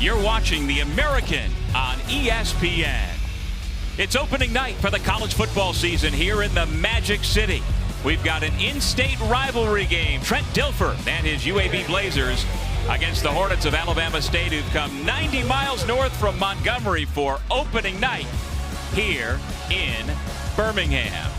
You're watching the American on ESPN. It's opening night for the college football season here in the Magic City. We've got an in-state rivalry game. Trent Dilfer and his UAB Blazers against the Hornets of Alabama State, who've come 90 miles north from Montgomery for opening night here in Birmingham.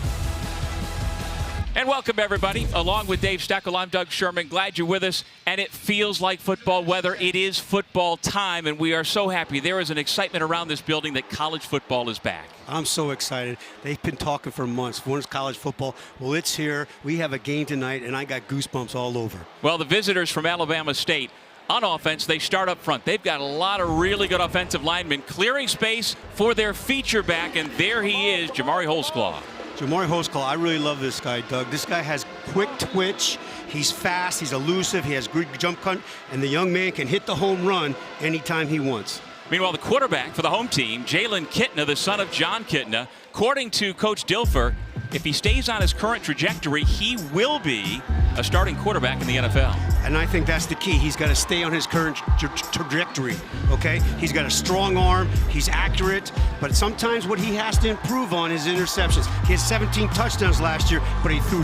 And welcome, everybody. Along with Dave Steckel, I'm Doug Sherman. Glad you're with us. And it feels like football weather. It is football time, and we are so happy. There is an excitement around this building that college football is back. I'm so excited. They've been talking for months. When's college football? Well, it's here. We have a game tonight, and I got goosebumps all over. Well, the visitors from Alabama State, on offense, they start up front. They've got a lot of really good offensive linemen clearing space for their feature back, and there he is, Jamari Holsclaw. Jamari Holsclaw, I really love this guy, Doug. This guy has quick twitch. He's fast. He's elusive. He has good jump cut, and the young man can hit the home run anytime he wants. Meanwhile, the quarterback for the home team, Jalen Kitna, the son of John Kitna, according to Coach Dilfer, if he stays on his current trajectory, he will be a starting quarterback in the NFL. And I think that's the key. He's got to stay on his current trajectory, okay? He's got a strong arm. He's accurate. But sometimes what he has to improve on is interceptions. He had 17 touchdowns last year, but he threw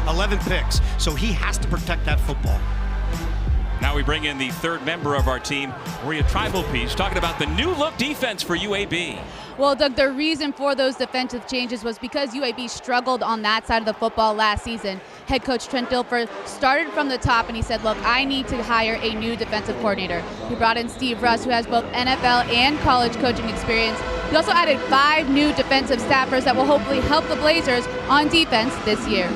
11 picks. So he has to protect that football. Now we bring in the third member of our team, Maria Tribalpiece, talking about the new look defense for UAB. Well, Doug, the reason for those defensive changes was because UAB struggled on that side of the football last season. Head coach Trent Dilfer started from the top, and he said, look, I need to hire a new defensive coordinator. He brought in Steve Russ, who has both NFL and college coaching experience. He also added 5 new defensive staffers that will hopefully help the Blazers on defense this year.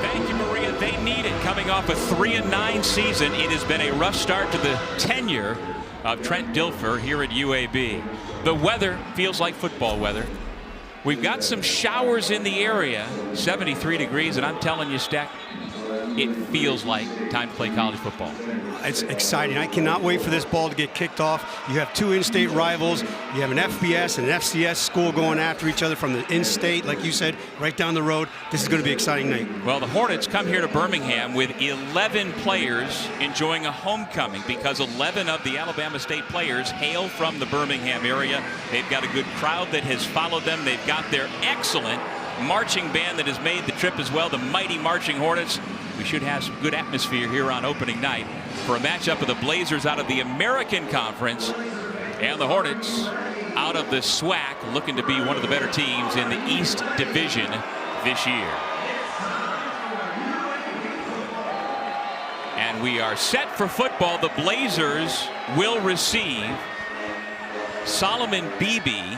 Thank you, Maria. They need it. Coming off a 3-9 season, it has been a rough start to the tenure of Trent Dilfer here at UAB. The weather feels like football weather. We've got some showers in the area, 73 degrees, and I'm telling you, Steck, it feels like time to play college football. It's exciting. I cannot wait for this ball to get kicked off. You have 2 in-state rivals. You have an FBS and an FCS school going after each other from the in-state, like you said, right down the road. This is going to be an exciting night. Well, the Hornets come here to Birmingham with 11 players enjoying a homecoming because 11 of the Alabama State players hail from the Birmingham area. They've got a good crowd that has followed them. They've got their excellent marching band that has made the trip as well, the mighty Marching Hornets. We should have some good atmosphere here on opening night for a matchup of the Blazers out of the American Conference and the Hornets out of the SWAC, looking to be one of the better teams in the East Division this year. And we are set for football. The Blazers will receive. Solomon Beebe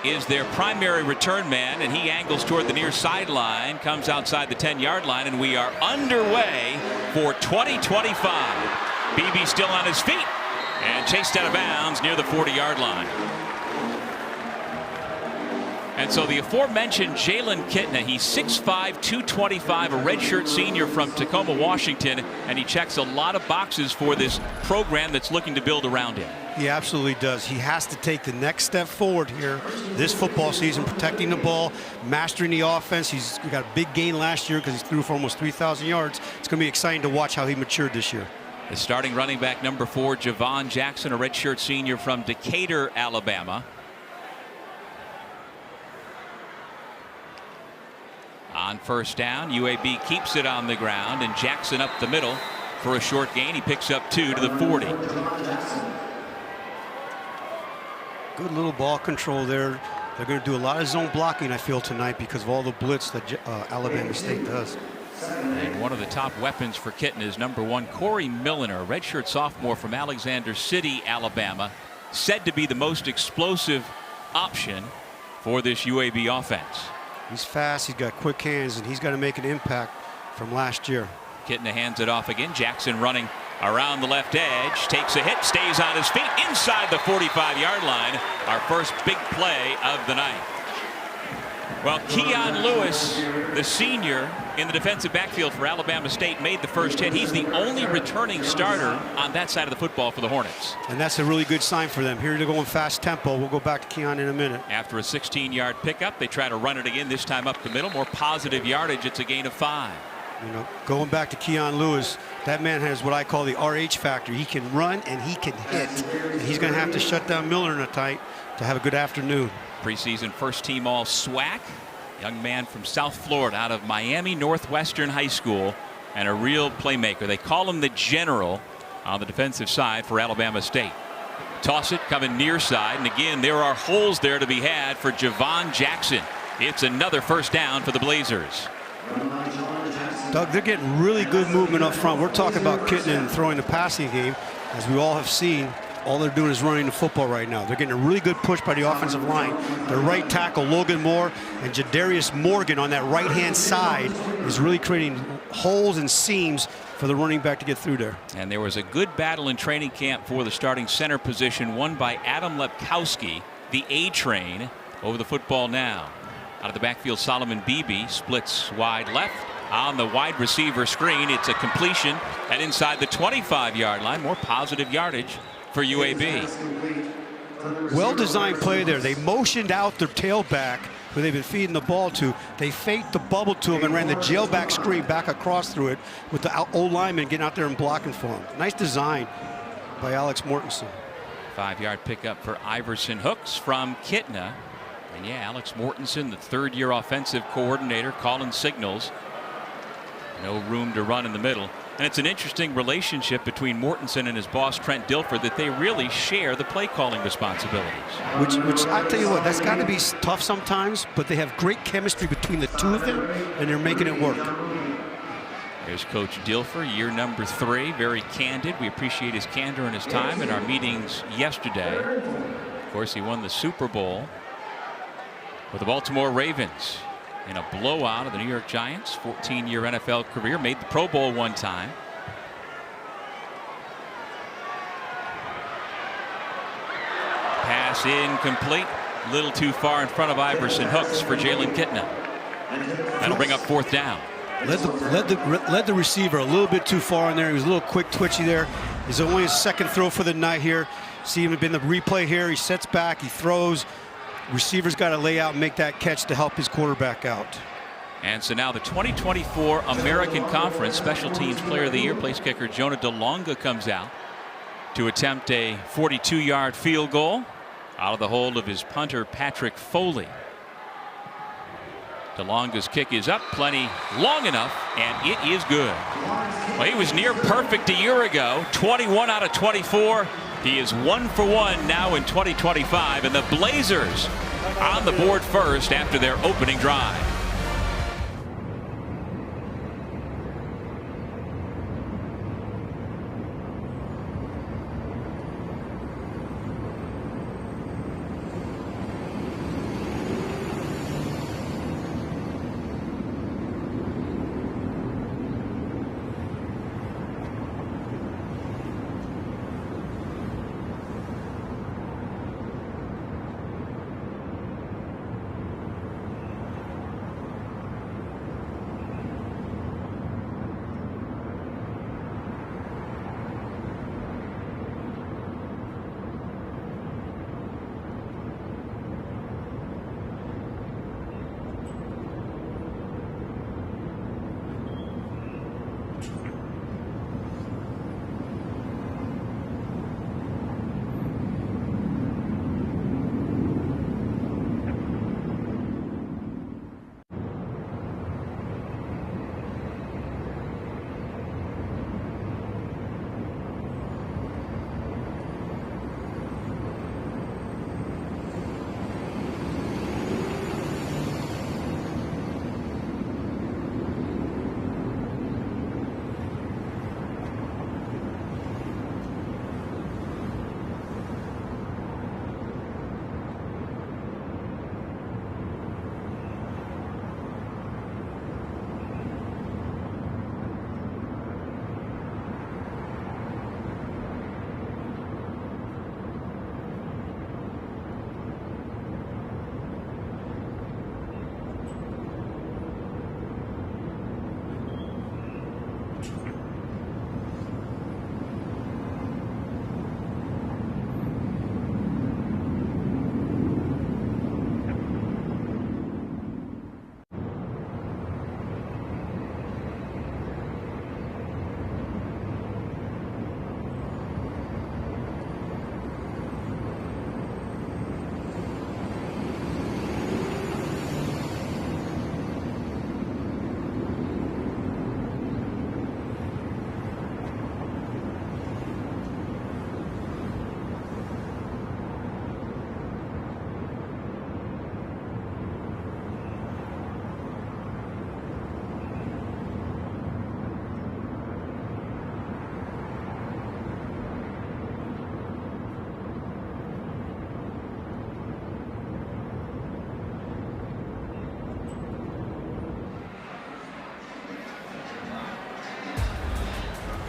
is their primary return man, and he angles toward the near sideline, comes outside the 10-yard line, and we are underway for 2025. Beebe still on his feet and chased out of bounds near the 40-yard line. And so the aforementioned Jalen Kitna, he's 6'5", 225, a redshirt senior from Tacoma, Washington, and he checks a lot of boxes for this program that's looking to build around him. He absolutely does. He has to take the next step forward here this football season, protecting the ball, mastering the offense. He's got a big gain last year because he threw for almost 3,000 yards. It's going to be exciting to watch how he matured this year. The starting running back, number 4, Javon Jackson, a redshirt senior from Decatur, Alabama. On first down, UAB keeps it on the ground, and Jackson up the middle for a short gain. He picks up 2 to the 40. Good little ball control there. They're going to do a lot of zone blocking, I feel, tonight because of all the blitz that Alabama State does. And one of the top weapons for Kitna is number 1, Corey Milliner, a redshirt sophomore from Alexander City, Alabama, said to be the most explosive option for this UAB offense. He's fast, he's got quick hands, and he's got to make an impact from last year. Kitna hands it off again. Jackson running around the left edge, takes a hit, stays on his feet inside the 45-yard line. Our first big play of the night. Well, Keon Lewis, the senior in the defensive backfield for Alabama State, made the first hit. He's the only returning starter on that side of the football for the Hornets. And that's a really good sign for them. Here they're going fast tempo. We'll go back to Keon in a minute. After a 16-yard pickup, they try to run it again, this time up the middle. More positive yardage. It's a gain of 5. You know, going back to Keon Lewis, that man has what I call the RH factor. He can run and he can hit. And he's going to have to shut down Miller tonight to have a good afternoon. Preseason first team all SWAC. Young man from South Florida out of Miami Northwestern High School and a real playmaker. They call him the general on the defensive side for Alabama State. Toss it coming near side, and again there are holes there to be had for Javon Jackson. It's another first down for the Blazers. Doug, they're getting really good movement up front. We're talking about Kitna throwing the passing game. As we all have seen, all they're doing is running the football right now. They're getting a really good push by the offensive line. Their right tackle, Logan Moore, and Jadarius Morgan on that right-hand side is really creating holes and seams for the running back to get through there. And there was a good battle in training camp for the starting center position, won by Adam Lepkowski, the A-Train, over the football now. Out of the backfield, Solomon Beebe splits wide left. On the wide receiver screen, it's a completion and inside the 25-yard line. More positive yardage for UAB. Well-designed play there. They motioned out their tailback, who they've been feeding the ball to. They faked the bubble to him and ran the jailback screen back across through it with the old lineman getting out there and blocking for him. Nice design by Alex Mortensen. 5-yard pickup for Iverson Hooks from Kitna. And yeah, Alex Mortensen, the third-year offensive coordinator, calling signals. No room to run in the middle. And it's an interesting relationship between Mortensen and his boss, Trent Dilfer, that they really share the play calling responsibilities. Which I tell you what, that's got to be tough sometimes, but they have great chemistry between the two of them, and they're making it work. There's Coach Dilfer, year number 3, very candid. We appreciate his candor and his time in our meetings yesterday. Of course, he won the Super Bowl with the Baltimore Ravens in a blowout of the New York Giants. 14-year NFL career, made the Pro Bowl one time. Pass incomplete, a little too far in front of Iverson Hooks for Jalen Kitna. That'll bring up 4th down. Led the receiver a little bit too far in there. He was a little quick twitchy there. He's only his second throw for the night here. See him in the replay here. He sets back, he throws. Receiver's got to lay out and make that catch to help his quarterback out. And so now the 2024 American Conference Special Teams Player of the Year, place kicker Jonah DeLonga comes out to attempt a 42-yard field goal out of the hold of his punter Patrick Foley. DeLonga's kick is up, plenty long enough, and it is good. Well, he was near perfect a year ago, 21 out of 24. He is 1 for 1 now in 2025, and the Blazers on the board first after their opening drive.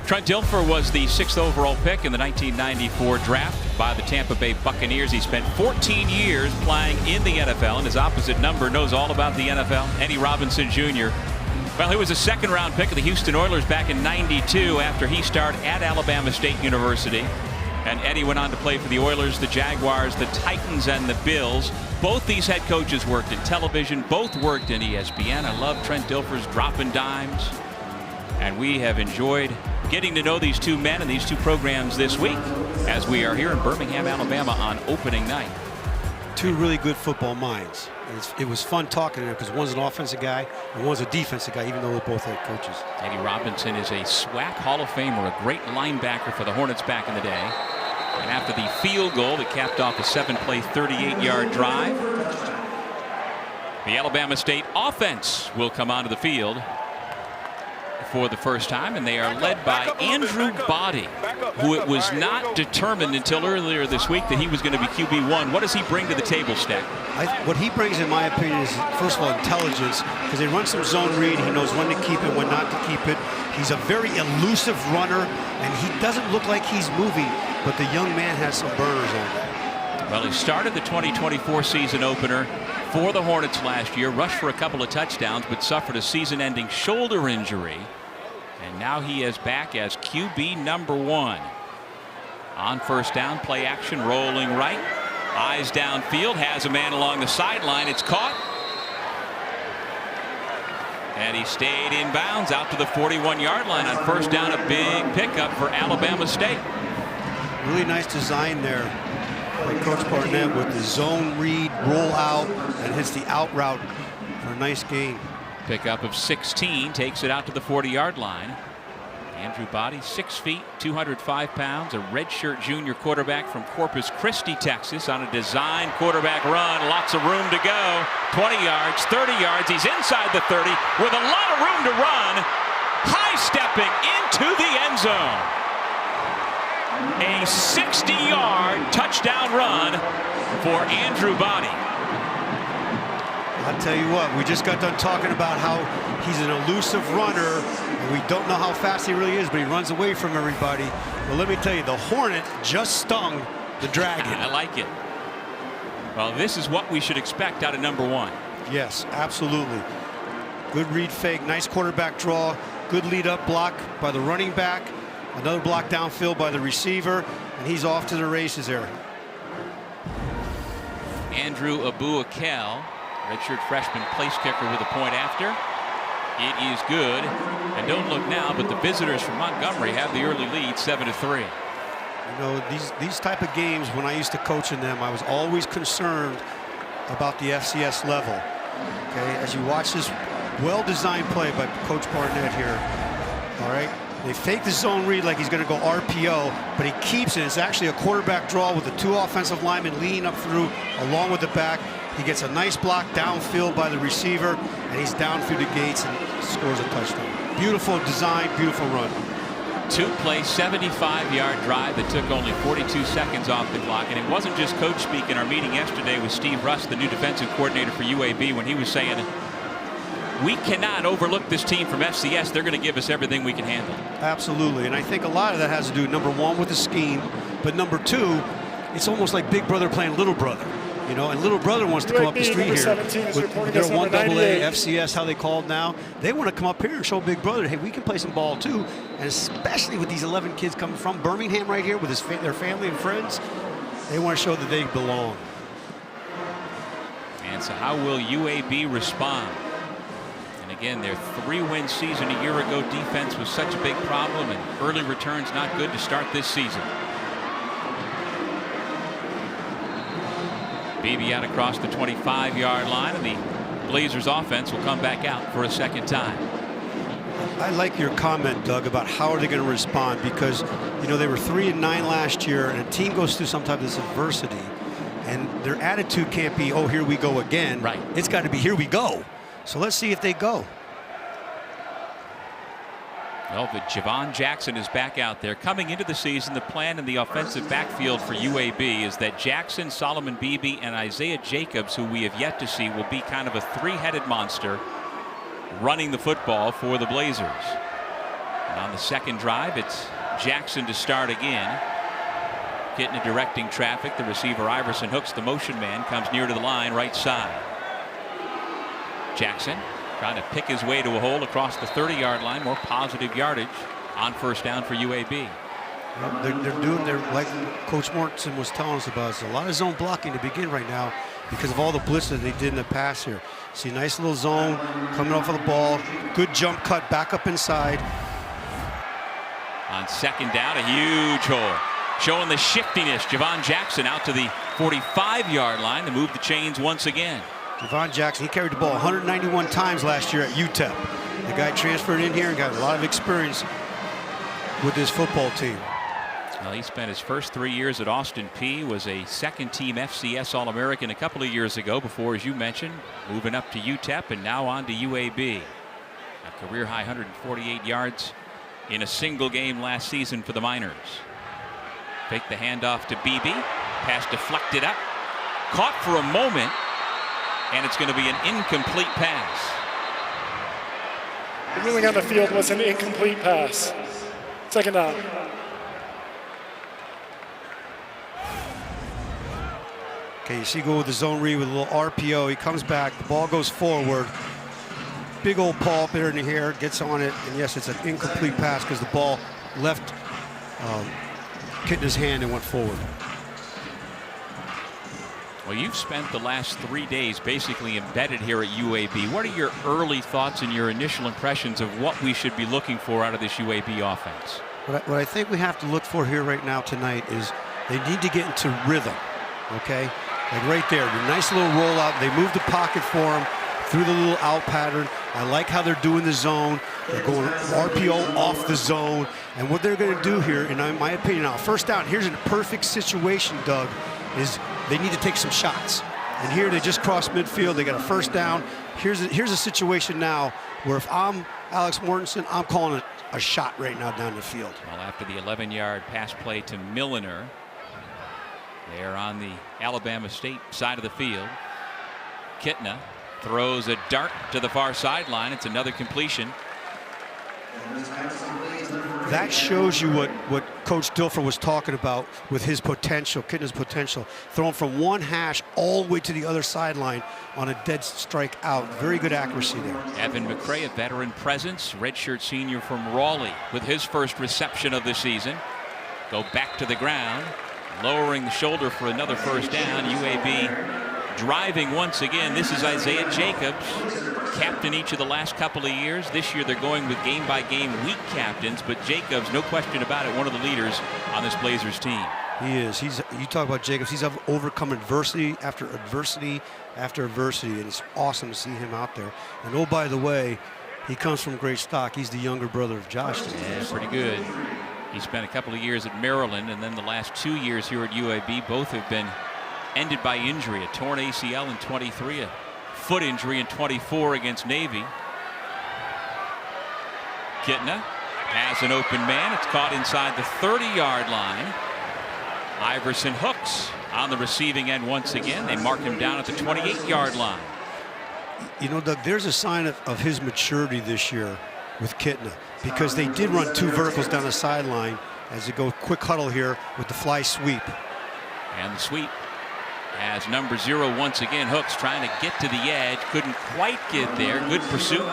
Trent Dilfer was the 6th overall pick in the 1994 draft by the Tampa Bay Buccaneers. He spent 14 years playing in the NFL, and his opposite number knows all about the NFL, Eddie Robinson Jr. Well, he was a second-round pick of the Houston Oilers back in '92 after he starred at Alabama State University. And Eddie went on to play for the Oilers, the Jaguars, the Titans, and the Bills. Both these head coaches worked in television. Both worked in ESPN. I love Trent Dilfer's dropping dimes. And we have enjoyed getting to know these two men and these two programs this week as we are here in Birmingham, Alabama on opening night. Two really good football minds. It was fun talking to them because one's an offensive guy and one's a defensive guy, even though they're both head coaches. Eddie Robinson is a SWAC Hall of Famer, a great linebacker for the Hornets back in the day. And after the field goal that capped off a 7-play, 38-yard drive, the Alabama State offense will come onto the field for the first time, and they are led by Andrew Body, who it was not determined until earlier this week that he was going to be QB1. What does he bring to the table, Stack? What he brings, in my opinion, is, first of all, intelligence, because they run some zone read. He knows when to keep it, when not to keep it. He's a very elusive runner, and he doesn't look like he's moving, but the young man has some burners on him. Well, he started the 2024 season opener for the Hornets last year, rushed for a couple of touchdowns, but suffered a season-ending shoulder injury. And now he is back as QB number 1. On first down, play action, rolling right. Eyes downfield, has a man along the sideline. It's caught. And he stayed in bounds out to the 41-yard line on first down. A big pickup for Alabama State. Really nice design there by Coach Barnett with the zone read, roll out, and hits the out route for a nice gain. Pickup of 16 takes it out to the 40-yard line. Andrew Body, 6 feet, 205 pounds, a redshirt junior quarterback from Corpus Christi, Texas, on a design quarterback run. Lots of room to go. 20 yards, 30 yards. He's inside the 30 with a lot of room to run. High stepping into the end zone. A 60-yard touchdown run for Andrew Body. I'll tell you what, we just got done talking about how he's an elusive runner, and we don't know how fast he really is, but he runs away from everybody. Well, let me tell you, the Hornet just stung the Dragon. I like it. Well, this is what we should expect out of number 1. Yes, absolutely. Good read fake, nice quarterback draw, good lead up block by the running back, another block downfield by the receiver, and he's off to the races there. Andrew Abu-Akel, redshirt freshman place kicker with a point after. It is good. And don't look now, but the visitors from Montgomery have the early lead, 7-3. You know, these type of games, when I used to coach in them, I was always concerned about the FCS level. Okay, as you watch this well-designed play by Coach Barnett here. All right, they fake the zone read like he's going to go RPO, but he keeps it. It's actually a quarterback draw with the 2 offensive linemen leading up through along with the back. He gets a nice block downfield by the receiver, and he's down through the gates and scores a touchdown. Beautiful design, beautiful run. 2-play, 75-yard drive that took only 42 seconds off the clock. And it wasn't just coach speak in our meeting yesterday with Steve Russ, the new defensive coordinator for UAB, when he was saying, we cannot overlook this team from FCS. They're going to give us everything we can handle. Absolutely. And I think a lot of that has to do, number 1, with the scheme. But number 2, it's almost like big brother playing little brother. You know, and little brother wants to come up the street here with their 1AA, FCS, how they called now. They want to come up here and show big brother, hey, we can play some ball too. And especially with these 11 kids coming from Birmingham right here with their family and friends, they want to show that they belong. And so how will UAB respond? And again, their 3-win season a year ago, defense was such a big problem, and early returns not good to start this season. Beebe out across the 25-yard line, and the Blazers offense will come back out for a second time. I like your comment, Doug, about how are they going to respond, because, you know, they were 3-9 last year, and a team goes through some type of this adversity, and their attitude can't be, oh, here we go again. Right. It's got to be, here we go. So let's see if they go. Well, the Javon Jackson is back out there. Coming into the season, the plan in the offensive backfield for UAB is that Jackson, Solomon Beebe, and Isaiah Jacobs, who we have yet to see, will be kind of a 3-headed monster running the football for the Blazers. And on the second drive, it's Jackson to start again. Getting a directing traffic. The receiver Iverson hooks the motion man, comes near to the line, right side. Jackson trying to pick his way to a hole across the 30-yard line. More positive yardage on first down for UAB. Well, they're doing their, like Coach Mortensen was telling us about, it's a lot of zone blocking to begin right now because of all the blitz that they did in the past here. See, nice little zone coming off of the ball. Good jump cut back up inside. On second down, a huge hole. Showing the shiftiness. Javon Jackson out to the 45-yard line to move the chains once again. Javon Jackson, he carried the ball 191 times last year at UTEP. The guy transferred in here and got a lot of experience with this football team. Well, he spent his first 3 years at Austin Peay, was a second-team FCS All-American a couple of years ago before, as you mentioned, moving up to UTEP and now on to UAB. A career-high 148 yards in a single game last season for the Miners. Fake the handoff to Beebe. Pass deflected up. Caught for a moment, and it's going to be an incomplete pass. The ruling on the field was an incomplete pass. Second down. Okay, you see go with the zone read with a little RPO. He comes back. The ball goes forward. Big old paw up there in the air. Gets on it. And yes, it's an incomplete pass because the ball left Kitna's hand and went forward. Well, you've spent the last 3 days basically embedded here at UAB. What are your early thoughts and your initial impressions of what we should be looking for out of this UAB offense? What I think we have to look for here right now tonight is they need to get into rhythm, okay? Like right there, the nice little rollout. They move the pocket for him through the little out pattern. I like how they're doing the zone. They're going RPO off the zone. And what they're going to do here, in my opinion, now, first down, here's a perfect situation, Doug, is they need to take some shots. And here they just crossed midfield. They got a first down. Here's a situation now where if I'm Alex Mortensen, I'm calling a shot right now down the field. Well, after the 11-yard pass play to Milliner, they're on the Alabama State side of the field. Kitna throws a dart to the far sideline. It's another completion. That shows you what Coach Dilfer was talking about with his potential, Kitna's potential. Thrown from one hash all the way to the other sideline on a dead strike out. Very good accuracy there. Evan McCray, a veteran presence, redshirt senior from Raleigh, with his first reception of the season. Go back to the ground, lowering the shoulder for another first down. UAB driving once again. This is Isaiah Jacobs, captain each of the last couple of years. This year they're going with game-by-game week captains, but Jacobs, no question about it, one of the leaders on this Blazers team. He is. You talk about Jacobs, he's overcome adversity after adversity after adversity, and it's awesome to see him out there. And oh, by the way, he comes from great stock. He's the younger brother of Josh. Yeah, pretty good. He spent a couple of years at Maryland, and then the last 2 years here at UAB. Both have been ended by injury. A torn ACL in 23, a foot injury in 24 against Navy. Kitna has an open man. It's caught inside the 30-yard line. Iverson hooks on the receiving end once again. They mark him down at the 28-yard line. You know, Doug, there's a sign of his maturity this year with Kitna, because they did run two verticals down the sideline as they go quick huddle here with the fly sweep. And the sweep as number 0 once again. Hooks trying to get to the edge, couldn't quite get there. Good pursuit,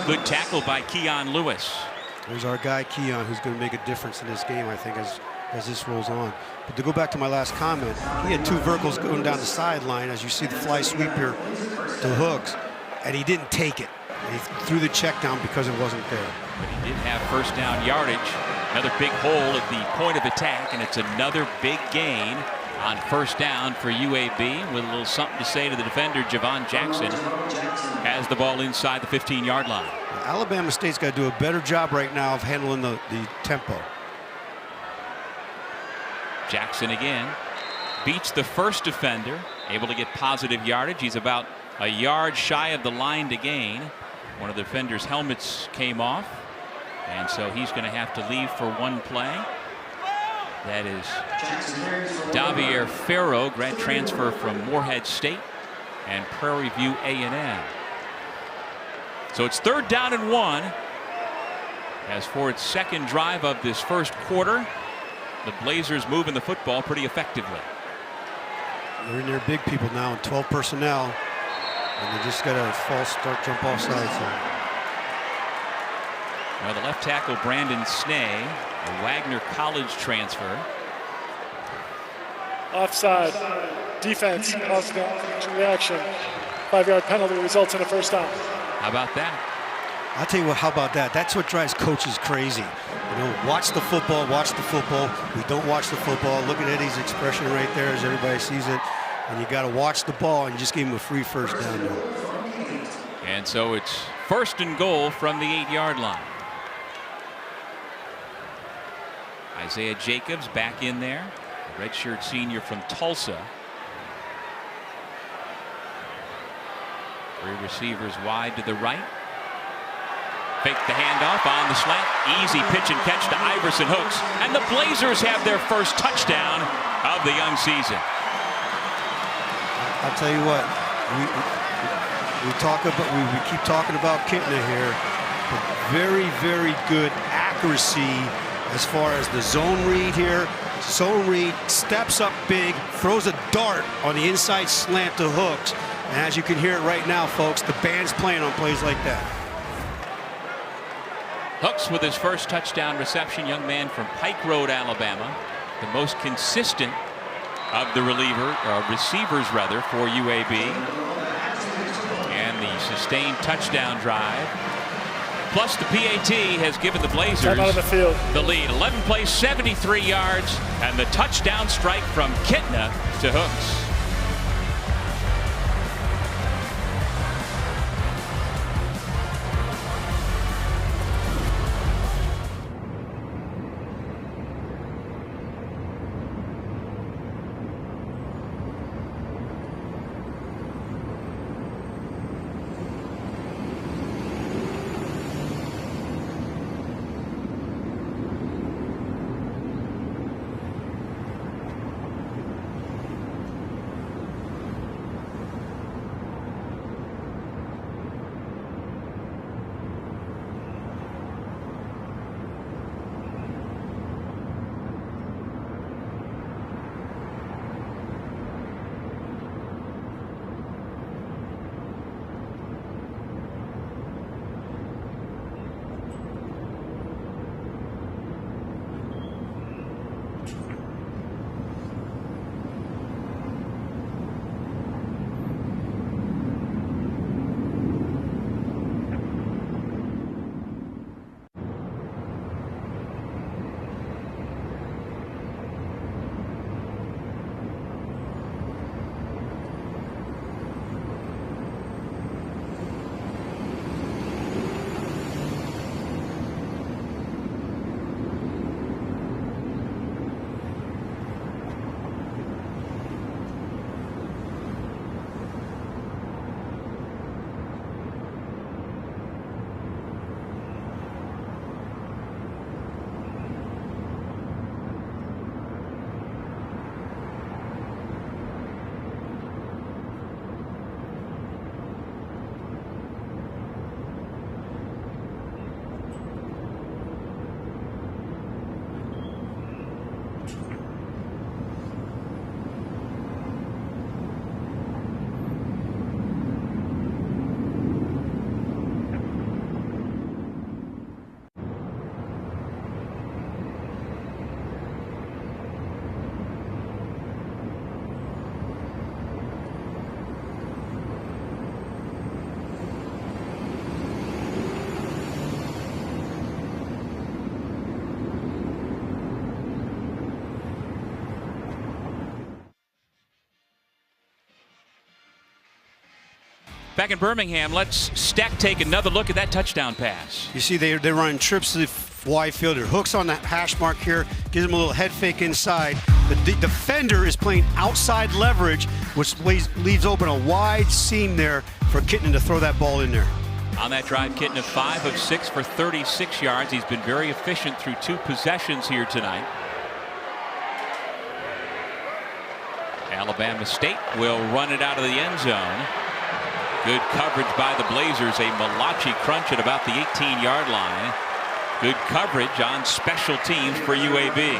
good tackle by Keon Lewis. There's our guy Keon, who's going to make a difference in this game, I think, as this rolls on. But to go back to my last comment, he had two verticals going down the sideline, as you see the fly sweep here to Hooks, and he didn't take it. He threw the check down because it wasn't there. But he did have first down yardage. Another big hole at the point of attack, and it's another big gain on first down for UAB, with a little something to say to the defender. Javon Jackson has the ball inside the 15-yard line. Alabama State's got to do a better job right now of handling the tempo. Jackson again beats the first defender, able to get positive yardage. He's about a yard shy of the line to gain. One of the defender's helmets came off, and so he's going to have to leave for one play. That is Davier Farrow, grad transfer from Morehead State and Prairie View A&M. So it's 3rd down and 1. as for its second drive of this first quarter, the Blazers moving the football pretty effectively. They're in their big people now, 12 personnel, and they just got a false start, jump offside. So. Well, the left tackle Brandon Snee, a Wagner College transfer. Offside. Defense. Positive reaction. 5-yard penalty results in a first down. How about that? I'll tell you what, how about that? That's what drives coaches crazy. You know, watch the football, watch the football. We don't watch the football. Look at Eddie's expression right there as everybody sees it. And you got to watch the ball, and you just gave him a free first down there. And so it's 1st and goal from the 8-yard line. Isaiah Jacobs back in there, a redshirt senior from Tulsa. 3 receivers wide to the right. Fake the handoff on the slant. Easy pitch and catch to Iverson Hooks. And the Blazers have their first touchdown of the young season. I'll tell you what, we keep talking about Kitna here, but very, very good accuracy as far as the zone read here. Zone read, steps up big, throws a dart on the inside slant to Hooks. And as you can hear it right now, folks, the band's playing on plays like that. Hooks with his first touchdown reception, young man from Pike Road, Alabama, the most consistent of the receivers rather for UAB, and the sustained touchdown drive. Plus the PAT has given the Blazers out of the field. The lead. 11 plays, 73 yards, and the touchdown strike from Kitna to Hooks. Back in Birmingham, let's take another look at that touchdown pass. You see they're running trips to the wide field. Hooks on that hash mark here, gives him a little head fake inside. The defender is playing outside leverage, which leaves open a wide seam there for Kitna to throw that ball in there. On that drive, Kitna 5 of 6 for 36 yards. He's been very efficient through 2 possessions here tonight. Alabama State will run it out of the end zone. Good coverage by the Blazers. A Malachi crunch at about the 18-yard line. Good coverage on special teams for UAB.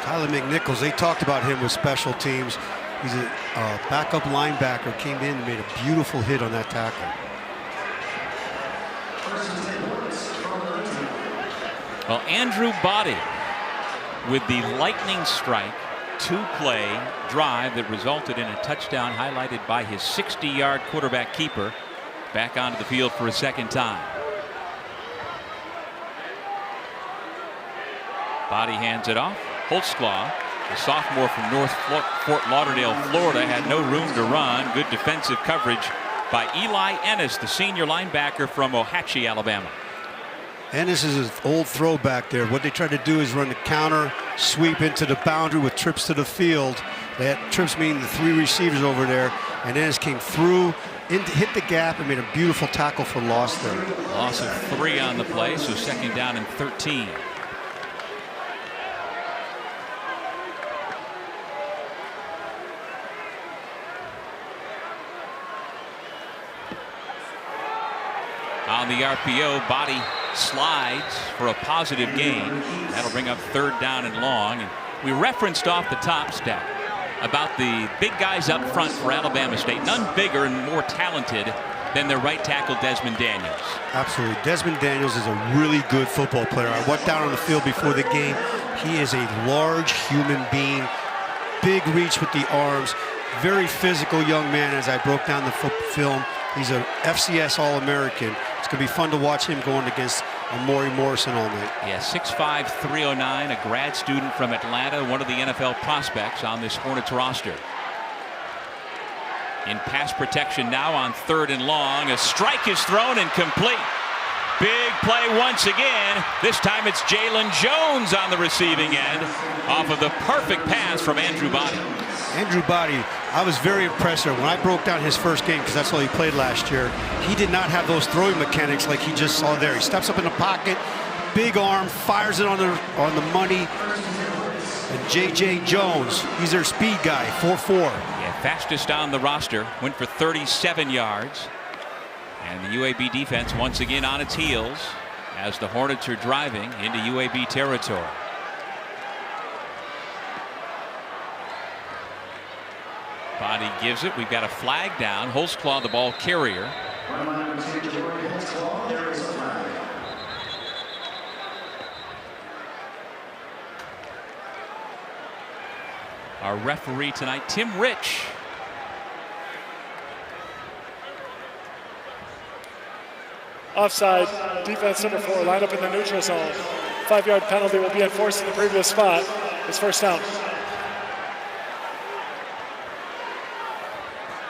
Tyler McNichols, they talked about him with special teams. He's a backup linebacker, came in and made a beautiful hit on that tackle. Well, Andrew Body with the lightning strike, 2-play drive that resulted in a touchdown, highlighted by his 60-yard quarterback keeper, back onto the field for a second time. Body hands it off. Holtzclaw, the sophomore from North Fort Lauderdale, Florida, had no room to run. Good defensive coverage by Eli Ennis, the senior linebacker from Ohatchee, Alabama. Ennis is an old throwback there. What they tried to do is run the counter sweep into the boundary with trips to the field. That trips mean the 3 receivers over there, and Ennis came through, hit the gap, and made a beautiful tackle for loss there. Loss of 3 on the play, so second down and 13. On the RPO, Body slides for a positive gain. That'll bring up third down and long. And we referenced off the top step about the big guys up front for Alabama State. None bigger and more talented than their right tackle, Desmond Daniels. Absolutely. Desmond Daniels is a really good football player. I went down on the field before the game. He is a large human being, big reach with the arms, very physical young man. As I broke down the film, he's an FCS All-American. It's going to be fun to watch him going against Amari Morrison all night. Yeah, 6'5", 309, a grad student from Atlanta, one of the NFL prospects on this Hornets roster. In pass protection now on third and long. A strike is thrown and complete. Big play once again. This time it's Jalen Jones on the receiving end off of the perfect pass from Andrew Body. Andrew Body, I was very impressed when I broke down his first game, because that's all he played last year. He did not have those throwing mechanics like he just saw there. He steps up in the pocket, big arm, fires it on the money. And J.J. Jones, he's their speed guy, 4'4". Yeah, fastest on the roster, went for 37 yards. And the UAB defense once again on its heels as the Hornets are driving into UAB territory. Body gives it. We've got a flag down. Holtzclaw, the ball carrier. Our referee tonight, Tim Rich. Offside, defense number 4, lined up in the neutral zone. 5-yard penalty will be enforced in the previous spot. It's first down.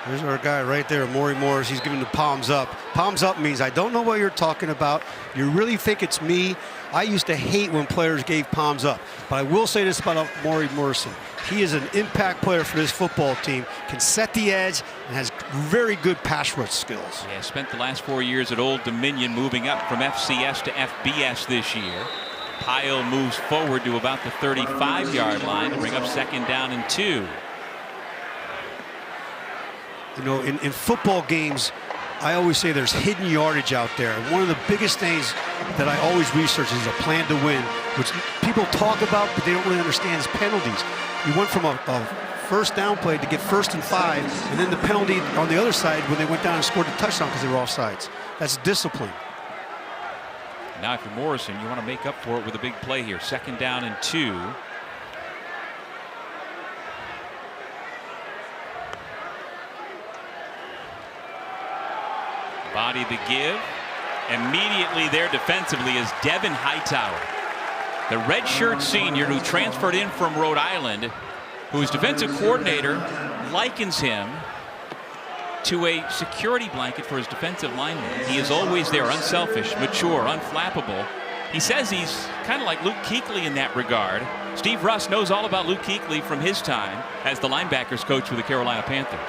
There's our guy right there, Amari Morris. He's giving the palms up. Palms up means I don't know what you're talking about. You really think it's me? I used to hate when players gave palms up. But I will say this about Amari Morrison. He is an impact player for this football team, can set the edge, and has very good pass rush skills. Yeah, spent the last 4 years at Old Dominion, moving up from FCS to FBS this year. Pyle moves forward to about the 35-yard line to bring up second down and 2. You know, in football games, I always say there's hidden yardage out there. And one of the biggest things that I always research is a plan to win, which people talk about, but they don't really understand is penalties. You went from a first down play to get 1st and 5, and then the penalty on the other side when they went down and scored a touchdown because they were offsides. That's discipline. Now if you're Morrison, you want to make up for it with a big play here. Second down and 2. Body the give. Immediately there defensively is Devin Hightower, the redshirt senior who transferred in from Rhode Island, whose defensive coordinator likens him to a security blanket for his defensive lineman. He is always there, unselfish, mature, unflappable. He says he's kind of like Luke Kuechly in that regard. Steve Russ knows all about Luke Kuechly from his time as the linebackers coach for the Carolina Panthers.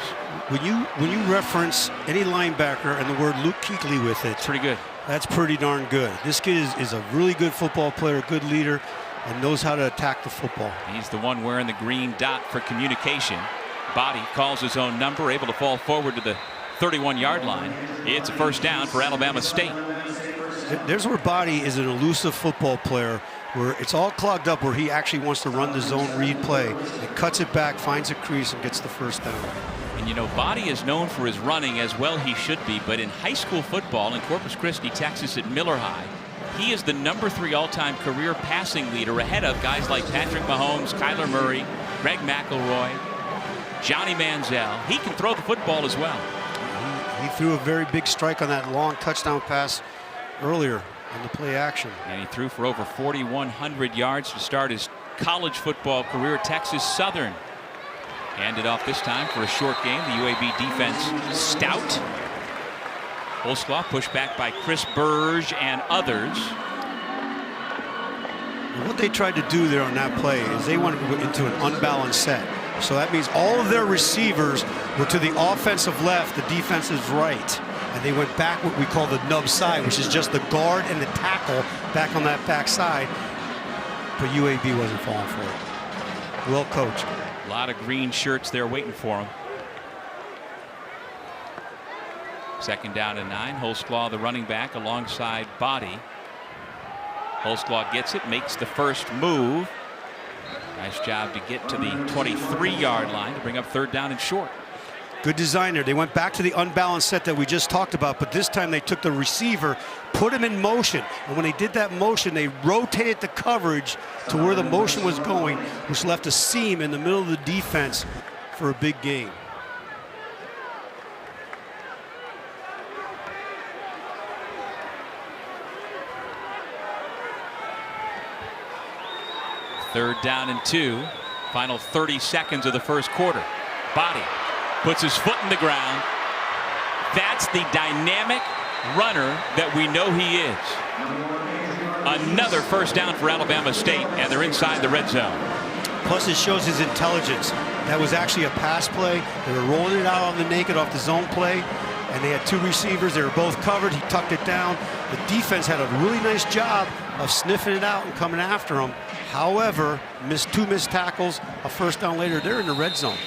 When you reference any linebacker and the word Luke Kuechly with it, it's pretty good. That's pretty darn good. This kid is a really good football player, good leader, and knows how to attack the football. He's the one wearing the green dot for communication. Body calls his own number, able to fall forward to the 31-yard line. It's a first down for Alabama State. There's where Body is an elusive football player, where it's all clogged up, where he actually wants to run the zone read play. He cuts it back, finds a crease, and gets the first down. And you know, Body is known for his running, as well he should be, but in high school football in Corpus Christi, Texas at Miller High, he is the #3 all-time career passing leader, ahead of guys like Patrick Mahomes, Kyler Murray, Greg McElroy, Johnny Manziel. He can throw the football as well. He threw a very big strike on that long touchdown pass earlier on the play action. And he threw for over 4,100 yards to start his college football career at Texas Southern. Handed off this time for a short game. The UAB defense stout. Holsclaw pushed back by Chris Burge and others. What they tried to do there on that play is they wanted to go into an unbalanced set. So that means all of their receivers were to the offensive left, the defensive right. And they went back what we call the nub side, which is just the guard and the tackle back on that back side. But UAB wasn't falling for it. Well coached. A lot of green shirts there waiting for him. Second down and 9. Holsclaw, the running back, alongside Body. Holsclaw gets it, makes the first move. Nice job to get to the 23-yard line to bring up third down and short. Good design there. They went back to the unbalanced set that we just talked about, but this time they took the receiver, put him in motion, and when they did that motion, they rotated the coverage to where the motion was going, which left a seam in the middle of the defense for a big gain. Third down and 2. Final 30 seconds of the first quarter. Body puts his foot in the ground. That's the dynamic runner that we know he is. Another first down for Alabama State, and they're inside the red zone. Plus, it shows his intelligence. That was actually a pass play. They were rolling it out on the naked off the zone play, and they had two receivers. They were both covered. He tucked it down. The defense had a really nice job of sniffing it out and coming after him. However, two missed tackles, a first down later. They're in the red zone.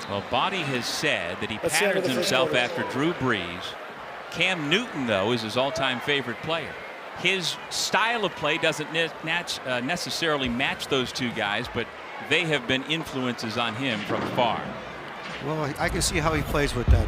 Well, Body has said that he patterns himself after Drew Brees. Cam Newton, though, is his all-time favorite player. His style of play doesn't necessarily match those two guys, but they have been influences on him from afar. Well, I can see how he plays with that.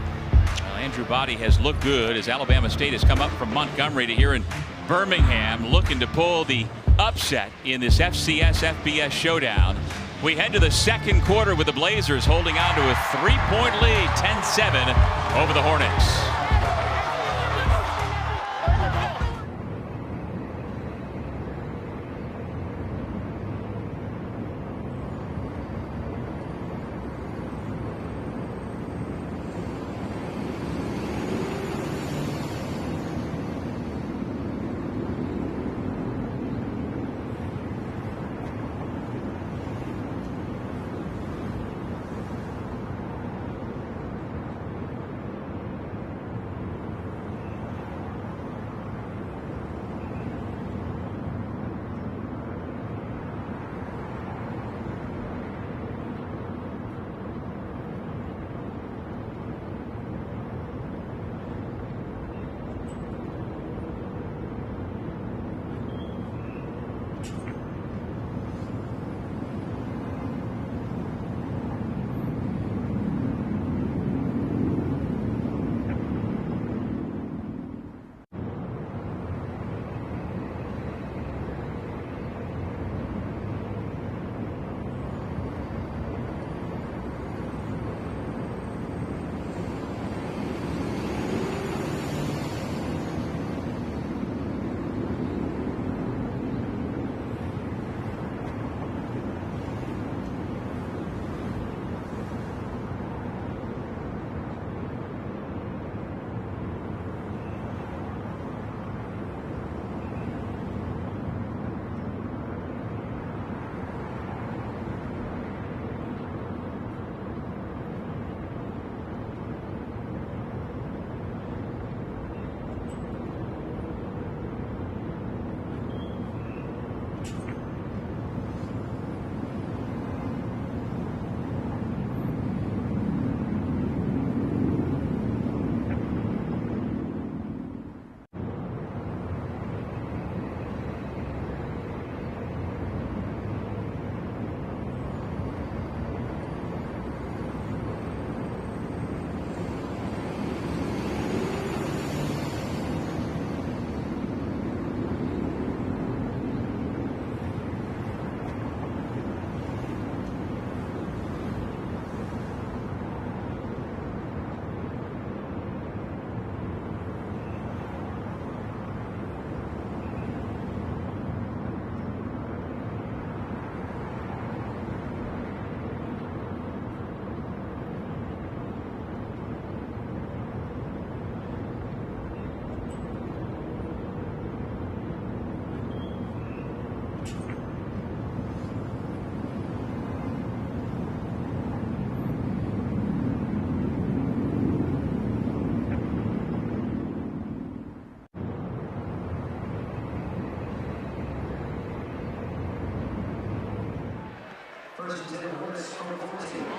Andrew Body has looked good as Alabama State has come up from Montgomery to here in Birmingham, looking to pull the upset in this FCS-FBS showdown. We head to the second quarter with the Blazers holding on to a 3-point lead, 10-7 over the Hornets.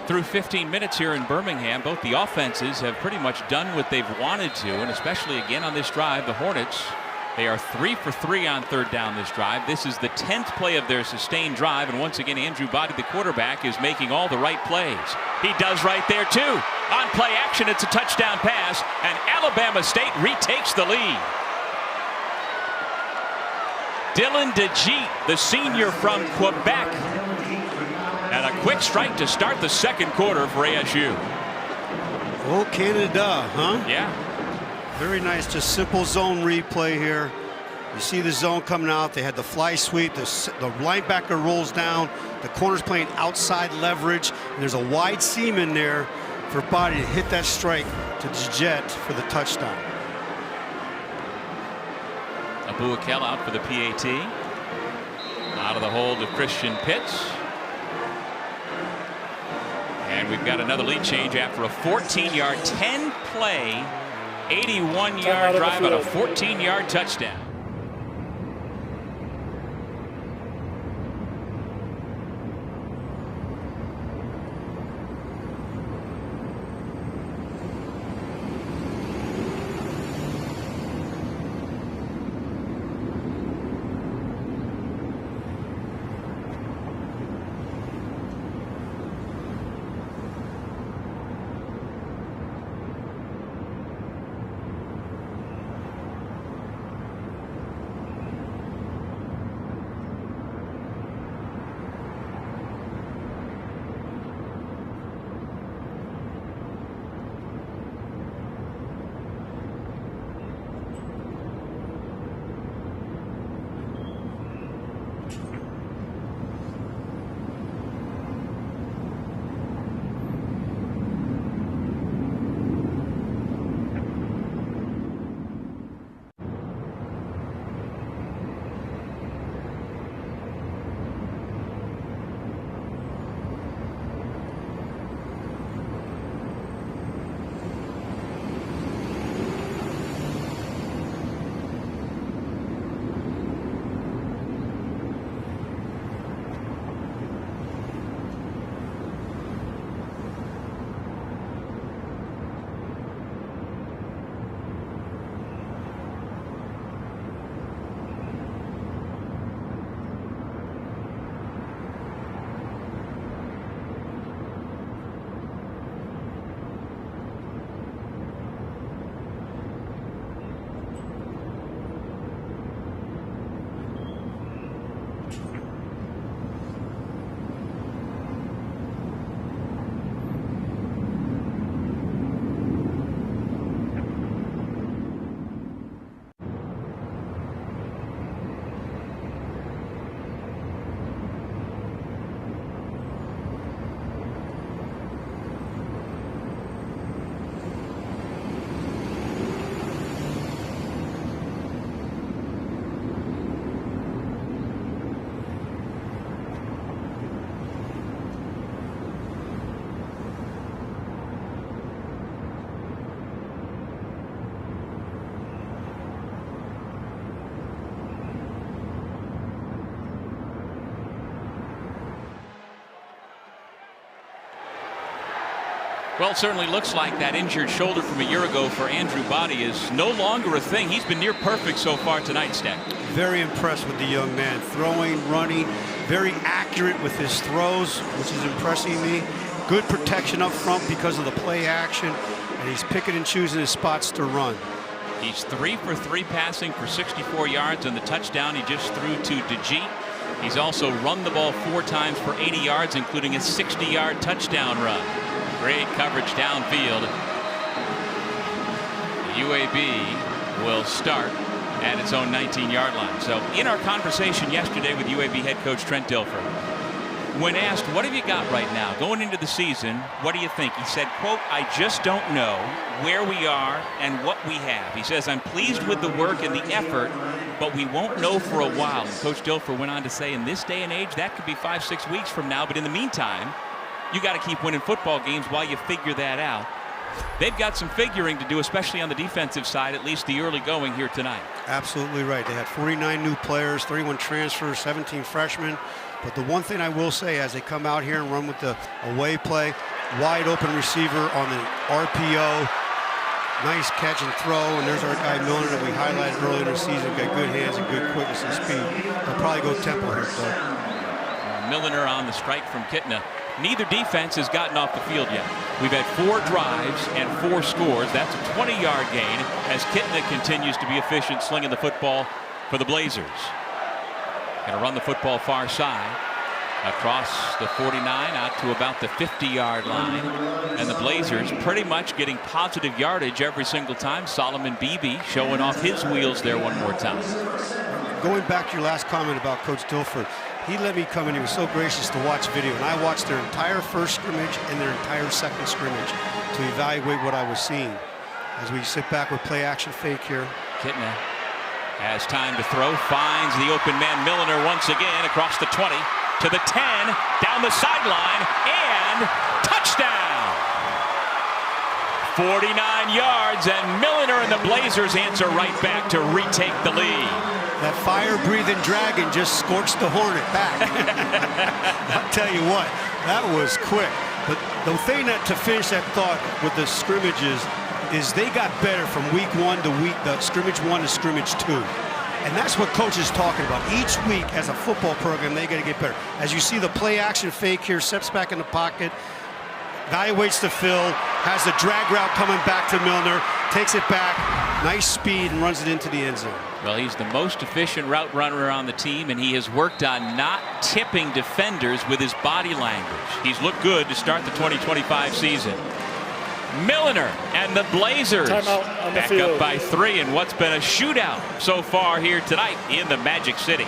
Through 15 minutes here in Birmingham, both the offenses have pretty much done what they've wanted to, and especially again on this drive, the Hornets, they are 3 for 3 on third down this drive. This is the 10th play of their sustained drive, and once again, Andrew Body, the quarterback, is making all the right plays. He does right there, too. On play action, it's a touchdown pass, and Alabama State retakes the lead. Dylan DeJeet, the senior from Quebec. And a quick strike to start the second quarter for ASU. Oh, Canada, huh? Yeah. Very nice, just simple zone replay here. You see the zone coming out. They had the fly sweep. The linebacker rolls down. The corner's playing outside leverage. And there's a wide seam in there for Body to hit that strike to DeJeet for the touchdown. Abuakel out for the PAT. Out of the hold of Christian Pitts. And we've got another lead change after a 14-yard, 10-play, 81-yard drive on a 14-yard touchdown. Well, it certainly looks like that injured shoulder from a year ago for Andrew Body is no longer a thing. He's been near perfect so far tonight, Stack. Very impressed with the young man. Throwing, running, very accurate with his throws, which is impressing me. Good protection up front because of the play action, and he's picking and choosing his spots to run. He's 3 for 3 passing for 64 yards, and the touchdown he just threw to DeJeet. He's also run the ball 4 times for 80 yards, including a 60-yard touchdown run. Great coverage downfield. The UAB will start at its own 19-yard line. So in our conversation yesterday with UAB head coach Trent Dilfer, when asked, what have you got right now going into the season, what do you think? He said, quote, I just don't know where we are and what we have. He says, I'm pleased with the work and the effort, but we won't know for a while. And Coach Dilfer went on to say, in this day and age, that could be 5-6 weeks from now. But in the meantime, you got to keep winning football games while you figure that out. they've got some figuring to do, especially on the defensive side, at least the early going here tonight. Absolutely right. They had 49 new players, 31 transfers, 17 freshmen. But the one thing I will say, as they come out here and run with the away play, wide open receiver on the RPO, nice catch and throw, and there's our guy Milner that we highlighted earlier in the season. Got good hands and good quickness and speed. They'll probably go tempo here, Doug. Milner on the strike from Kitna. Neither defense has gotten off the field yet. We've had 4 drives and 4 scores. That's a 20-yard gain as Kitna continues to be efficient slinging the football for the Blazers. Going to run the football far side across the 49 out to about the 50-yard line. And the Blazers pretty much getting positive yardage every single time. Solomon Beebe showing off his wheels there one more time. Going back to your last comment about Coach Dilfer, he let me come in. He was so gracious to watch video, and I watched their entire first scrimmage and their entire second scrimmage to evaluate what I was seeing. As we sit back with play action fake here. Kitna has time to throw, finds the open man Milner once again across the 20 to the 10, down the sideline, and touchdown! 49 yards, and Milner and the Blazers answer right back to retake the lead. That fire-breathing dragon just scorched the Hornet back. I'll tell you what, that was quick. But the thing that to finish that thought with the scrimmages is they got better from week 1 to scrimmage 1 to scrimmage 2. And that's what Coach is talking about. Each week as a football program, they got to get better. As you see the play action fake here, steps back in the pocket, guy waits to fill, has the drag route coming back to Milner, takes it back, nice speed, and runs it into the end zone. Well, he's the most efficient route runner on the team, and he has worked on not tipping defenders with his body language. He's looked good to start the 2025 season. Milner and the Blazers back up by 3 in what's been a shootout so far here tonight in the Magic City.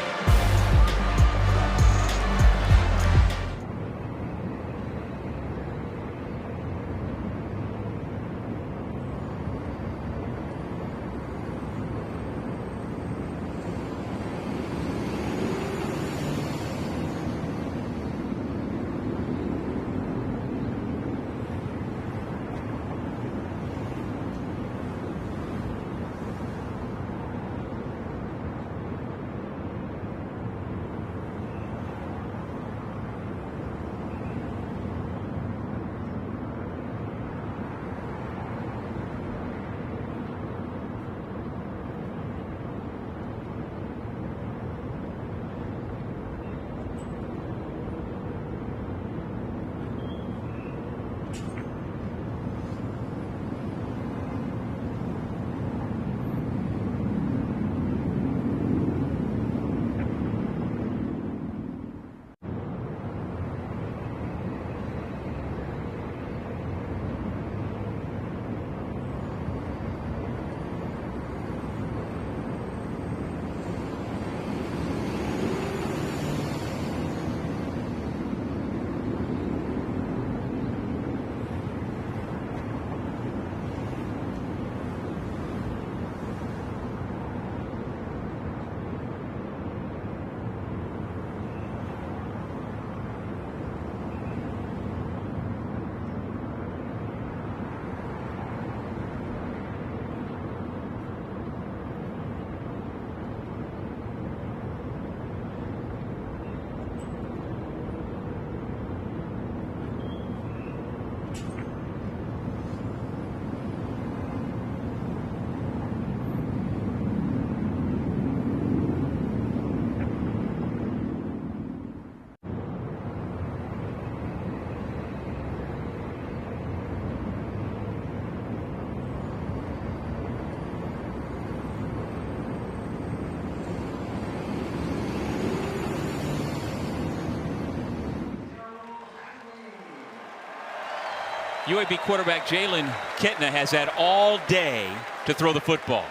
UAB quarterback Jalen Kitna has had all day to throw the football.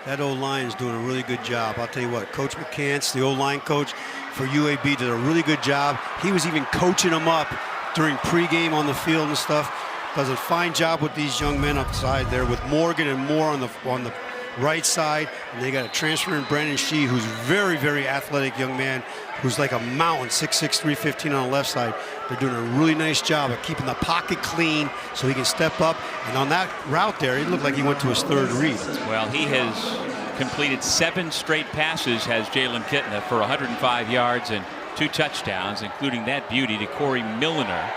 That O-line is doing a really good job. I'll tell you what, Coach McCants, the O-line coach for UAB, did a really good job. He was even coaching them up during pregame on the field and stuff. Does a fine job with these young men upside there with Morgan and Moore on the right side, and they got a transfer in Brandon Shee, who's very, very athletic young man, who's like a mountain, 6'6", 315 on the left side. They're doing a really nice job of keeping the pocket clean so he can step up. And on that route there, it looked like he went to his third read. Well, he has completed 7 straight passes, has Jalen Kitna, for 105 yards and 2 touchdowns, including that beauty to Corey Milliner.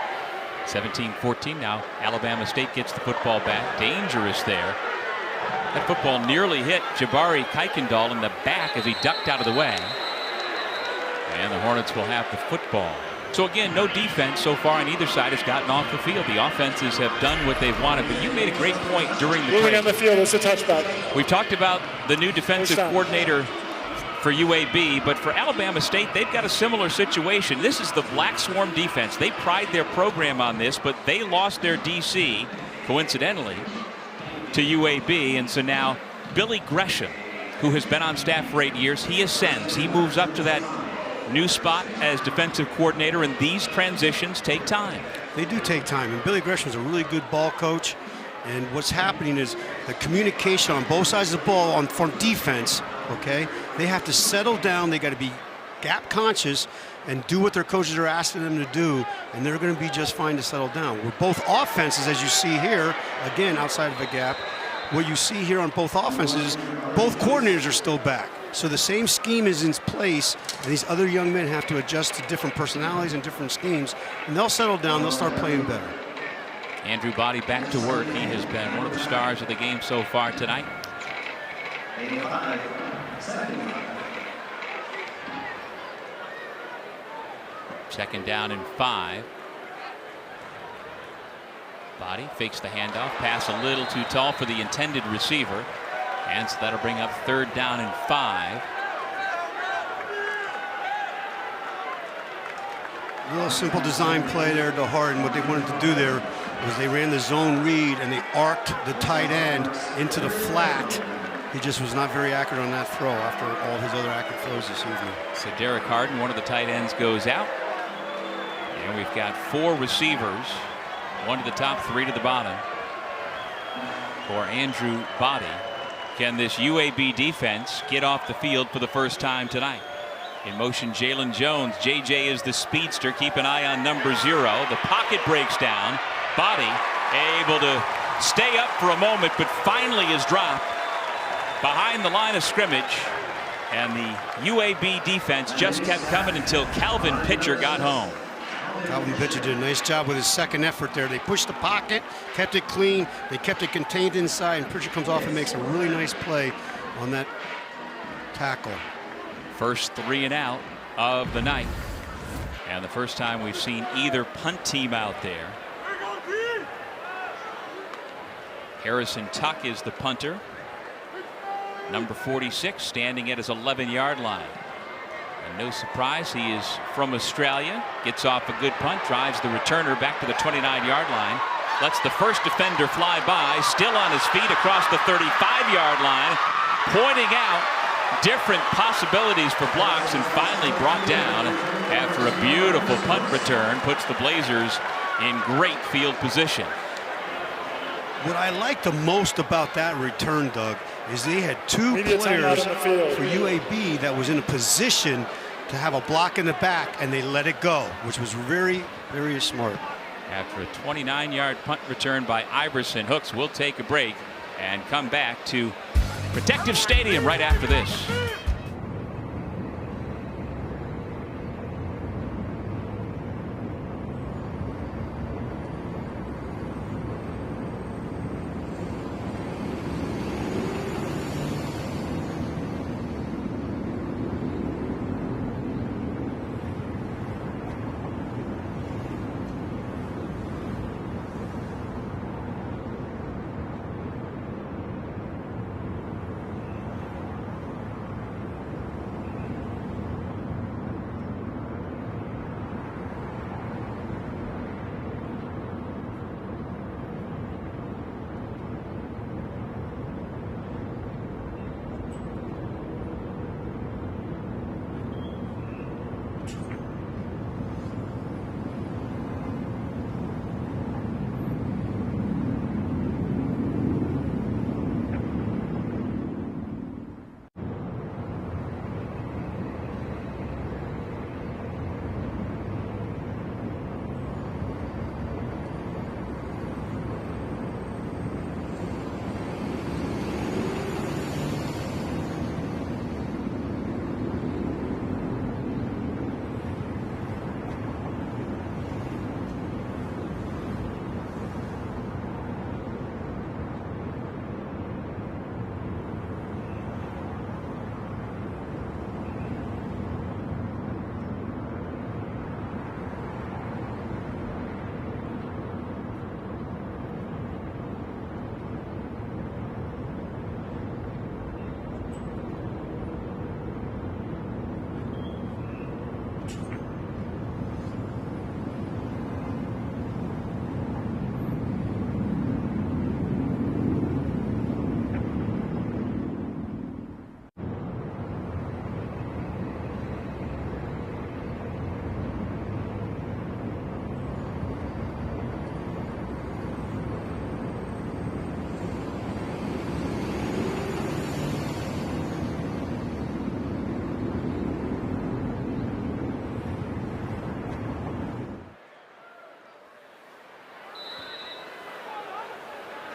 17-14 now. Alabama State gets the football back. Dangerous there. That football nearly hit Jabari Kuykendall in the back as he ducked out of the way. And the Hornets will have the football. So again, no defense so far on either side has gotten off the field. The offenses have done what they've wanted. But you made a great point during the moving break. on the field is a touchback. We've talked about the new defensive coordinator for UAB, but for Alabama State, they've got a similar situation. This is the Black Swarm defense. They pride their program on this, but they lost their DC, coincidentally, to UAB. And so now Billy Gresham, who has been on staff for 8 years, he ascends. He moves up to that new spot as defensive coordinator, and these transitions take time. They do take time, and Billy Gresham's a really good ball coach. And what's happening is the communication on both sides of the ball from defense, okay? They have to settle down. They got to be gap conscious and do what their coaches are asking them to do, and they're going to be just fine to settle down. Where both offenses, as you see here, again, outside of a gap, what you see here on both offenses, both coordinators are still back. So the same scheme is in place, and these other young men have to adjust to different personalities and different schemes, and they'll settle down. They'll start playing better. Andrew Body back to work. He has been one of the stars of the game so far tonight. Second down and 5. Body fakes the handoff. Pass a little too tall for the intended receiver. And so that'll bring up 3rd down and 5. A little simple design play there to Harden. What they wanted to do there was they ran the zone read and they arced the tight end into the flat. He just was not very accurate on that throw after all his other accurate throws this evening. So Derek Harden, one of the tight ends, goes out. And we've got 4 receivers, 1 to the top, 3 to the bottom for Andrew Body. Can this UAB defense get off the field for the first time tonight? In motion, Jalen Jones. JJ is the speedster. Keep an eye on number 0. The pocket breaks down. Body able to stay up for a moment, but finally is dropped behind the line of scrimmage. And the UAB defense just kept coming until Calvin Pitcher got home. Calvin Pitcher did a nice job with his second effort there. They pushed the pocket, kept it clean, they kept it contained inside, and Pitcher comes off and makes a really nice play on that tackle. First 3 and out of the night. And the first time we've seen either punt team out there. Harrison Tuck is the punter. Number 46 standing at his 11-yard line. And no surprise, he is from Australia. Gets off a good punt, drives the returner back to the 29-yard line. Lets the first defender fly by, still on his feet across the 35-yard line, pointing out different possibilities for blocks, and finally brought down after a beautiful punt return. Puts the Blazers in great field position. What I like the most about that return, Doug, is they had 2 players for UAB that was in a position to have a block in the back, and they let it go, which was very, very smart. After a 29-yard punt return by Iverson, Hooks will take a break and come back to Protective Stadium right after this.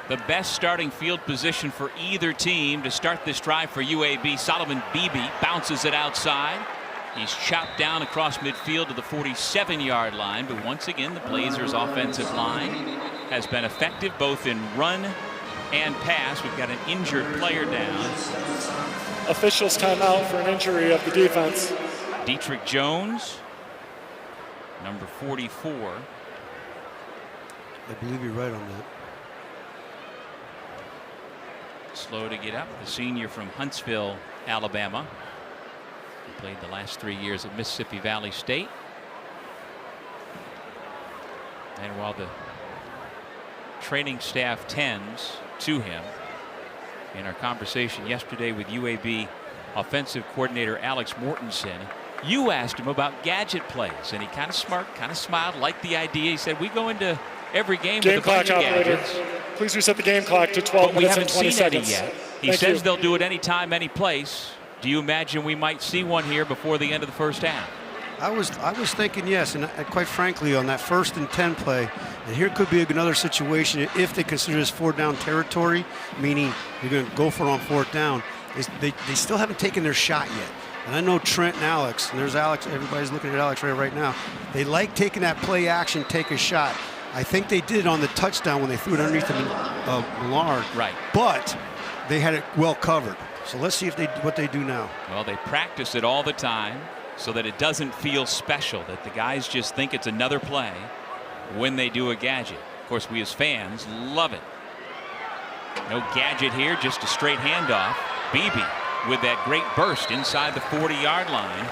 The best starting field position for either team to start this drive for UAB. Solomon Beebe bounces it outside. He's chopped down across midfield to the 47-yard line. But once again, the Blazers' offensive line has been effective both in run and pass. We've got an injured player down. Officials timeout for an injury of the defense. Dietrich Jones, number 44. I believe you're right on that. Slow to get up. The senior from Huntsville, Alabama. He played the last 3 years at Mississippi Valley State. And while the training staff tends to him, in our conversation yesterday with UAB offensive coordinator Alex Mortensen, you asked him about gadget plays, and he kind of smirked, kind of smiled, liked the idea. He said, we go into every game with a bunch of gadgets. Please reset the game clock to 12 minutes and 20 seconds. We haven't seen any yet. He says they'll do it anytime, any place. Do you imagine we might see one here before the end of the first half? I was thinking yes, and quite frankly, on that 1st and 10 play, and here could be another situation if they consider this 4th down territory, meaning you're going to go for it on 4th down. They still haven't taken their shot yet. And I know Trent and Alex, and there's Alex, everybody's looking at Alex right now. They like taking that play action, take a shot. I think they did on the touchdown when they threw it underneath Millard. Right. But they had it well covered. So let's see what they do now. Well, they practice it all the time so that it doesn't feel special, that the guys just think it's another play when they do a gadget. Of course, we as fans love it. No gadget here, just a straight handoff. Beebe with that great burst inside the 40-yard line.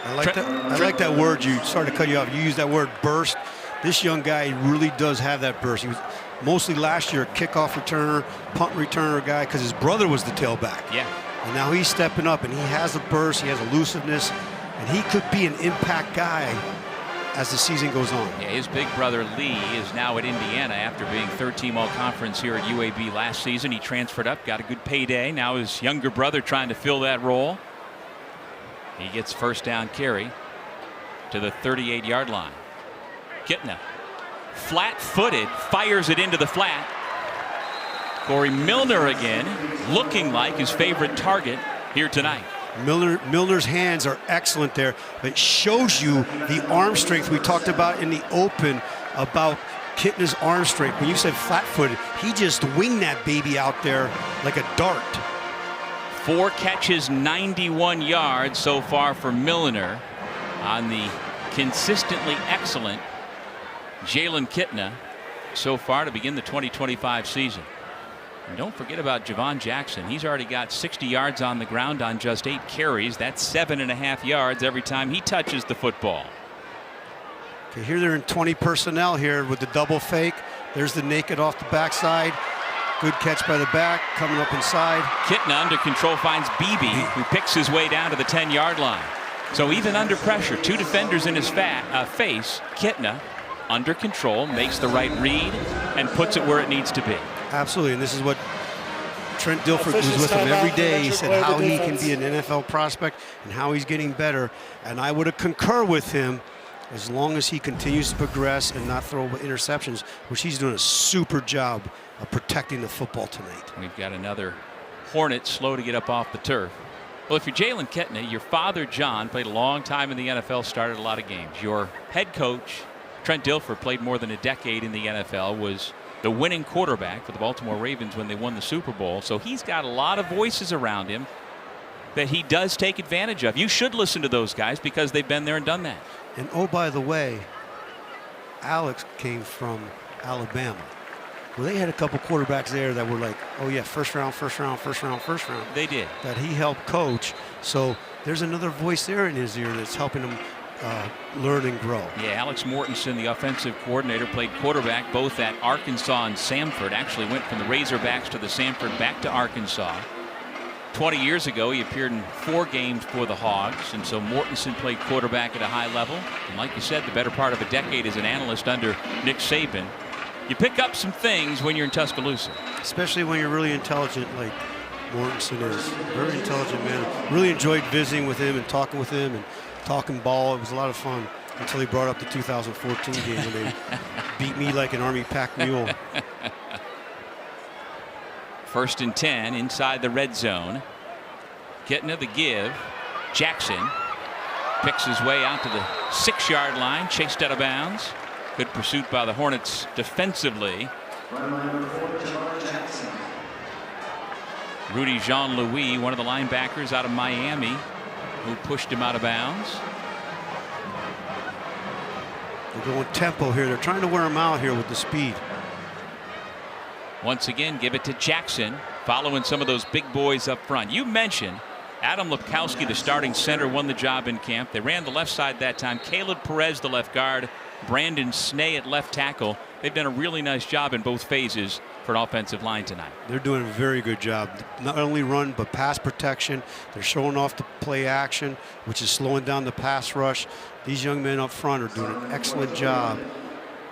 I like that word. You started to cut you off. You used that word burst. This young guy really does have that burst. He was mostly last year a kickoff returner, punt returner guy because his brother was the tailback. Yeah. And now he's stepping up, and he has a burst, he has elusiveness, and he could be an impact guy as the season goes on. Yeah, his big brother Lee is now at Indiana after being third-team all-conference here at UAB last season. He transferred up, got a good payday. Now his younger brother trying to fill that role. He gets first down carry to the 38-yard line. Kitna, flat-footed, fires it into the flat. Corey Milner again, looking like his favorite target here tonight. Milner's hands are excellent there. It shows you the arm strength we talked about in the open about Kitna's arm strength. When you said flat-footed, he just winged that baby out there like a dart. 4 catches, 91 yards so far for Milner on the consistently excellent Jalen Kitna so far to begin the 2025 season. And don't forget about Javon Jackson. He's already got 60 yards on the ground on just 8 carries. That's 7.5 yards every time he touches the football. Okay, here they're in 20 personnel here with the double fake. There's the naked off the backside. Good catch by the back, coming up inside. Kitna under control finds Beebe, who picks his way down to the 10-yard line. So even under pressure, 2 defenders in his face, Kitna under control, makes the right read, and puts it where it needs to be. Absolutely, and this is what Trent Dilfer was with him every day. He said how he can be an NFL prospect and how he's getting better. And I would concur with him as long as he continues to progress and not throw interceptions, which he's doing a super job of protecting the football tonight. We've got another Hornet slow to get up off the turf. Well, if you're Jalen Kitna, your father, John, played a long time in the NFL, started a lot of games. Your head coach, Trent Dilfer, played more than a decade in the NFL, was the winning quarterback for the Baltimore Ravens when they won the Super Bowl. So he's got a lot of voices around him that he does take advantage of. You should listen to those guys because they've been there and done that. And oh, by the way, Alex came from Alabama. Well, they had a couple quarterbacks there that were like, oh yeah, first round. They did. That he helped coach. So there's another voice there in his ear that's helping him learn and grow. Yeah, Alex Mortensen, the offensive coordinator, played quarterback both at Arkansas and Samford. Actually went from the Razorbacks to the Samford back to Arkansas. 20 years ago, he appeared in 4 games for the Hogs, and so Mortensen played quarterback at a high level. And like you said, the better part of a decade as an analyst under Nick Saban. You pick up some things when you're in Tuscaloosa. Especially when you're really intelligent like Mortensen is. Very intelligent man. Really enjoyed visiting with him and talking with him and talking ball. It was a lot of fun until he brought up the 2014 game when they beat me like an Army pack mule. First and 10 inside the red zone. Getting to the give. Jackson picks his way out to the 6-yard line, chased out of bounds. Good pursuit by the Hornets defensively. Rudy Jean-Louis, one of the linebackers out of Miami, who pushed him out of bounds. They're going tempo here. They're trying to wear him out here with the speed. Once again, give it to Jackson, following some of those big boys up front. You mentioned Adam Lepkowski, the starting center, won the job in camp. They ran the left side that time. Caleb Perez, the left guard. Brandon Snee at left tackle. They've done a really nice job in both phases for an offensive line tonight. They're doing a very good job. Not only run, but pass protection. They're showing off the play action, which is slowing down the pass rush. These young men up front are doing an excellent job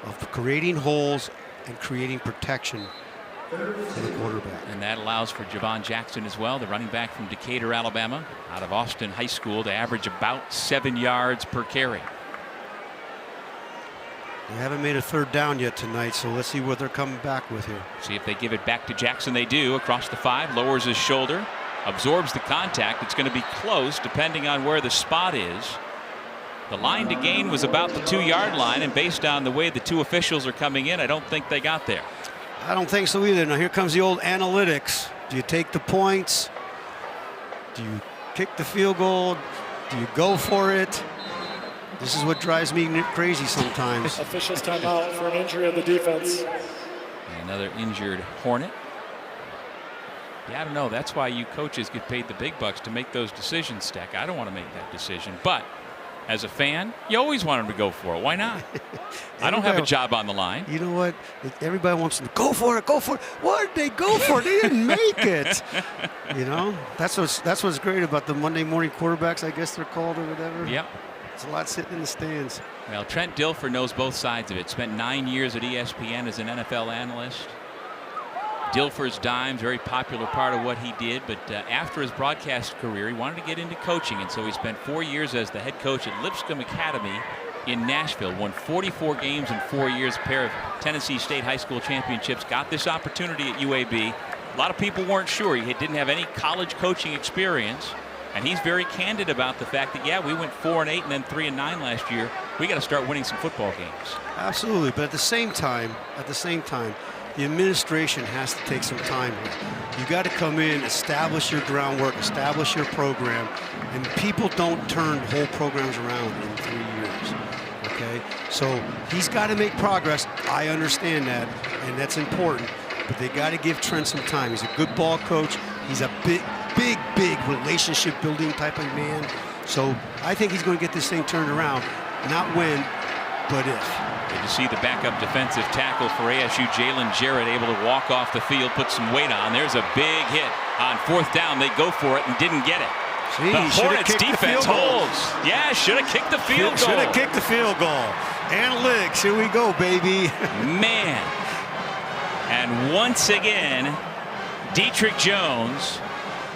of creating holes and creating protection for the quarterback. And that allows for Javon Jackson as well, the running back from Decatur, Alabama, out of Austin High School, to average about 7 yards per carry. They haven't made a third down yet tonight, so let's see what they're coming back with here. See if they give it back to Jackson. They do. Across the 5, lowers his shoulder, absorbs the contact. It's going to be close depending on where the spot is. The line to gain was about the 2-yard line, and based on the way the two officials are coming in, I don't think they got there. I don't think so either. Now here comes the old analytics. Do you take the points? Do you kick the field goal? Do you go for it? This is what drives me crazy sometimes. Officials timeout for an injury of the defense. Another injured Hornet. Yeah, I don't know. That's why you coaches get paid the big bucks to make those decisions, Steck. I don't want to make that decision. But as a fan, you always want them to go for it. Why not? I don't have a job on the line. You know what? Everybody wants them to go for it, go for it. What did they go for? They didn't make it. You know, that's what's great about the Monday morning quarterbacks, I guess they're called or whatever. Yep. It's a lot sitting in the stands. Well, Trent Dilfer knows both sides of it. Spent 9 years at ESPN as an NFL analyst. Dilfer's Dimes, very popular part of what he did, but after his broadcast career, he wanted to get into coaching, and so he spent 4 years as the head coach at Lipscomb Academy in Nashville. Won 44 games in 4 years, a pair of Tennessee State high school championships. Got this opportunity at UAB. A lot of people weren't sure. He didn't have any college coaching experience. And he's very candid about the fact that, yeah, we went 4-8 and then 3-9 last year. We got to start winning some football games. Absolutely, but at the same time, the administration has to take some time here. You got to come in, establish your groundwork, establish your program, and people don't turn whole programs around in 3 years. Okay, so he's got to make progress. I understand that, and that's important. But they got to give Trent some time. He's a good ball coach. He's a big relationship building type of man. So I think he's going to get this thing turned around. Not when, but if. Good to see the backup defensive tackle for ASU, Jalen Jarrett, able to walk off the field, put some weight on. There's a big hit on 4th down. They go for it and didn't get it. See, the Hornets defense holds. Yeah, should have kicked the field goal. Should have kicked the field goal. Analytics, here we go, baby. Man. And once again, Dietrich Jones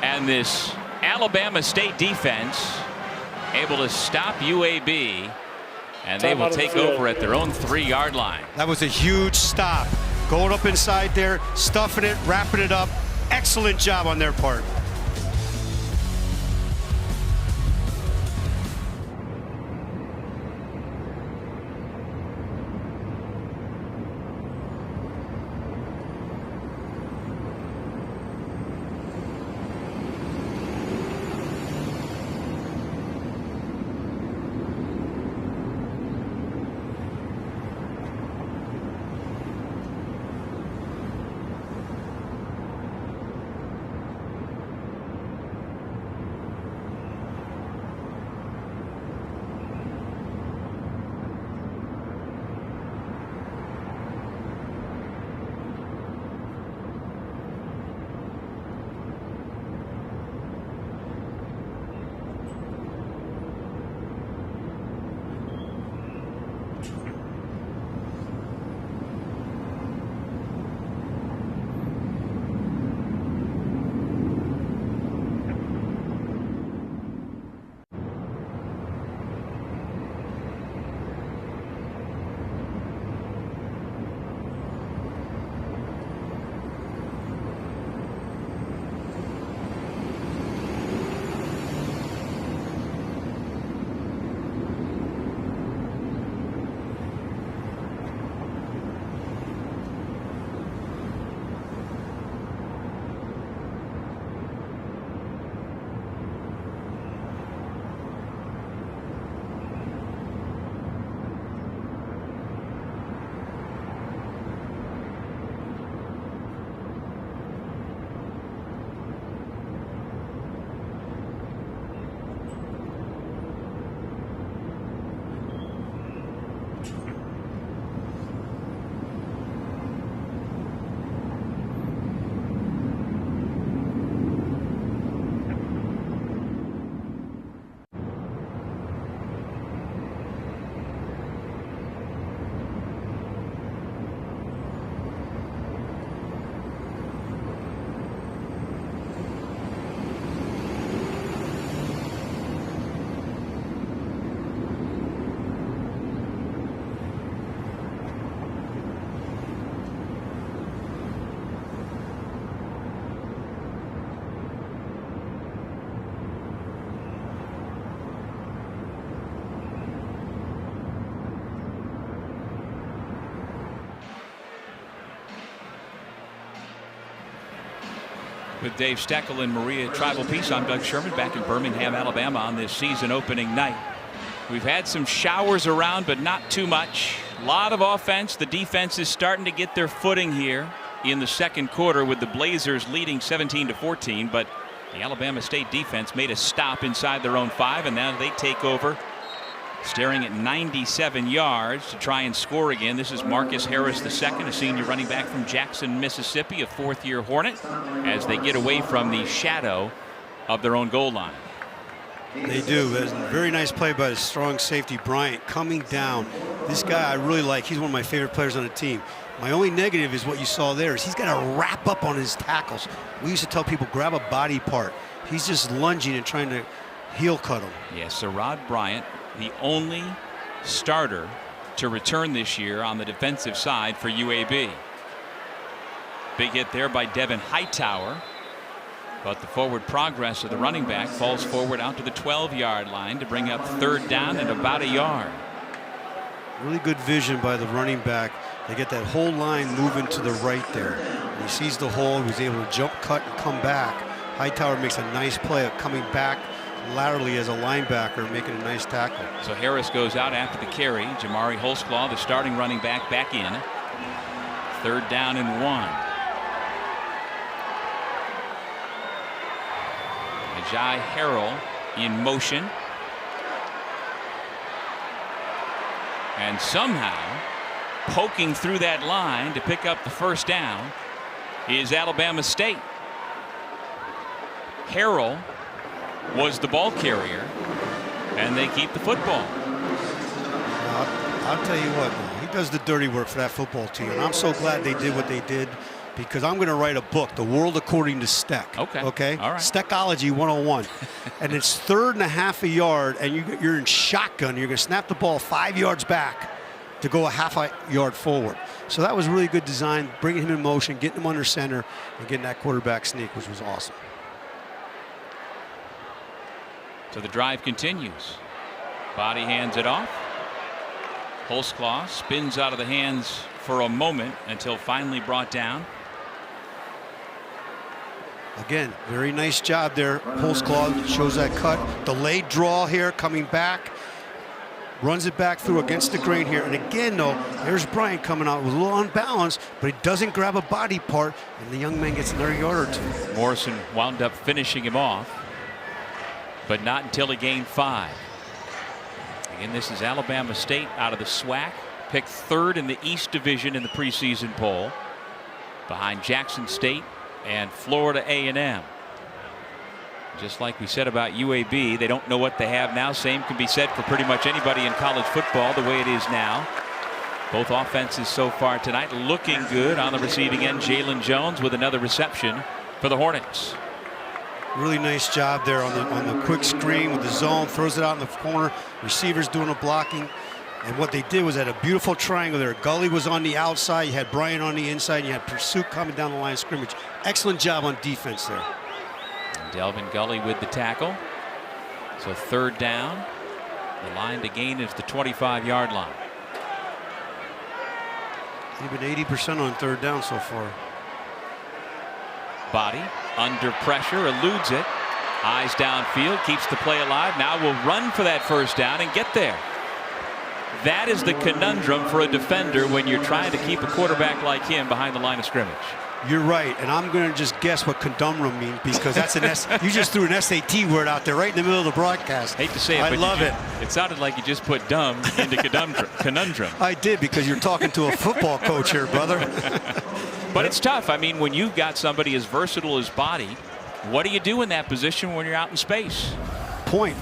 and this Alabama State defense able to stop UAB, and they will take over at their own 3-yard line. That was a huge stop. Going up inside there, stuffing it, wrapping it up. Excellent job on their part. With Dave Steckel and Maria Tribal Peace, I'm Doug Sherman back in Birmingham, Alabama on this season opening night. We've had some showers around, but not too much. A lot of offense. The defense is starting to get their footing here in the second quarter with the Blazers leading 17-14, but the Alabama State defense made a stop inside their own 5, and now they take over, staring at 97 yards to try and score again. This is Marcus Harris II, a senior running back from Jackson, Mississippi, a fourth-year Hornet, as they get away from the shadow of their own goal line. They do. That's a very nice play by the strong safety Bryant coming down. This guy I really like. He's one of my favorite players on the team. My only negative is what you saw there is he's got to wrap up on his tackles. We used to tell people grab a body part. He's just lunging and trying to heel cut him. Yes, Rod Bryant, the only starter to return this year on the defensive side for UAB. Big hit there by Devin Hightower. But the forward progress of the running back falls forward out to the 12-yard line to bring up third down and about a yard. Really good vision by the running back. They get that whole line moving to the right there. And he sees the hole. He was able to jump, cut, and come back. Hightower makes a nice play of coming back laterally as a linebacker, making a nice tackle. So Harris goes out after the carry. Jamari Holsclaw, the starting running back, back in. Third down and 1. Ajay Harrell in motion. And somehow poking through that line to pick up the first down is Alabama State. Harrell was the ball carrier, and they keep the football. I'll tell you what, he does the dirty work for that football team, and I'm so glad they did what they did, because I'm going to write a book, The World According to Steck. Okay. All right. Steckology 101. And it's 3rd and a half a yard, and you're in shotgun. You're going to snap the ball 5 yards back to go a half a yard forward. So that was really good design, bringing him in motion, getting him under center, and getting that quarterback sneak, which was awesome. So the drive continues. Body hands it off. Holsclaw spins out of the hands for a moment until finally brought down. Again, very nice job there. Holsclaw shows that cut. Delayed draw here, coming back. Runs it back through against the grain here. And again, though, there's Bryant coming out with a little unbalanced, but he doesn't grab a body part, and the young man gets another yard or 2. Morrison wound up finishing him off, but not until he gained 5. Again, this is Alabama State out of the SWAC, picked 3rd in the East Division in the preseason poll, behind Jackson State and Florida A&M. Just like we said about UAB, they don't know what they have now. Same can be said for pretty much anybody in college football the way it is now. Both offenses so far tonight looking good. On the receiving end, Jalen Jones with another reception for the Hornets. Really nice job there on the quick screen with the zone. Throws it out in the corner. Receivers doing the blocking. And what they did was had a beautiful triangle there. Gully was on the outside. You had Bryant on the inside. You had Pursuit coming down the line of scrimmage. Excellent job on defense there. Delvin Gully with the tackle. So third down. The line to gain is the 25-yard line. They've been 80% on third down so far. Body under pressure, eludes it. Eyes downfield, keeps the play alive. Now will run for that first down and get there. That is the conundrum for a defender when you're trying to keep a quarterback like him behind the line of scrimmage. You're right, and I'm going to just guess what conundrum means, because that's an you just threw an SAT word out there right in the middle of the broadcast. Hate to say it, I but love it. It sounded like you just put dumb into conundrum. I did, because you're talking to a football coach here, brother. But it's tough. I mean, when you've got somebody as versatile as Body, what do you do in that position when you're out in space? Point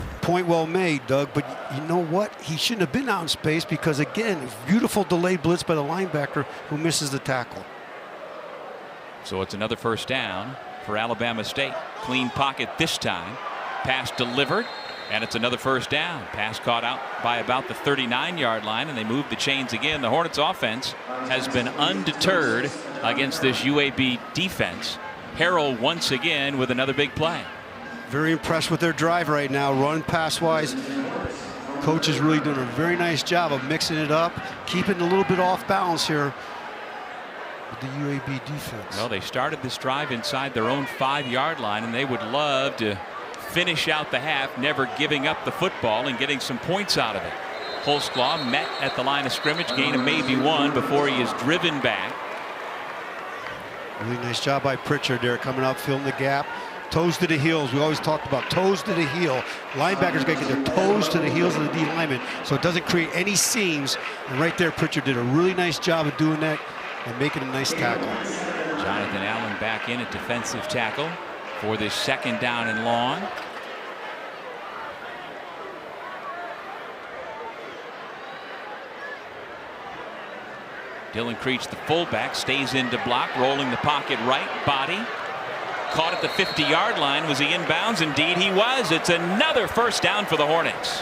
well made, Doug, but you know what? He shouldn't have been out in space, because, again, beautiful delayed blitz by the linebacker who misses the tackle. So it's another first down for Alabama State. Clean pocket this time. Pass delivered, and it's another first down. Pass caught out by about the 39-yard line, and they move the chains again. The Hornets offense has been undeterred against this UAB defense. Harrell once again with another big play. Very impressed with their drive right now, run pass wise. Coach is really doing a very nice job of mixing it up, keeping a little bit off balance here. with the UAB defense. Well, they started this drive inside their own 5-yard line, and they would love to finish out the half, never giving up the football and getting some points out of it. Holzclaw met at the line of scrimmage, gain of maybe 1 before he is driven back. Really nice job by Pritchard there, coming out, filling the gap. Toes to the heels. We always talked about toes to the heel. Linebackers got to get their toes to the heels of the D lineman so it doesn't create any seams. And right there, Pritchard did a really nice job of doing that and making a nice tackle. Jonathan Allen back in at defensive tackle for this 2nd down and long. Dylan Creech, the fullback, stays into block, rolling the pocket right, body. Caught at the 50-yard line. Was he inbounds? Indeed he was. It's another 1st down for the Hornets.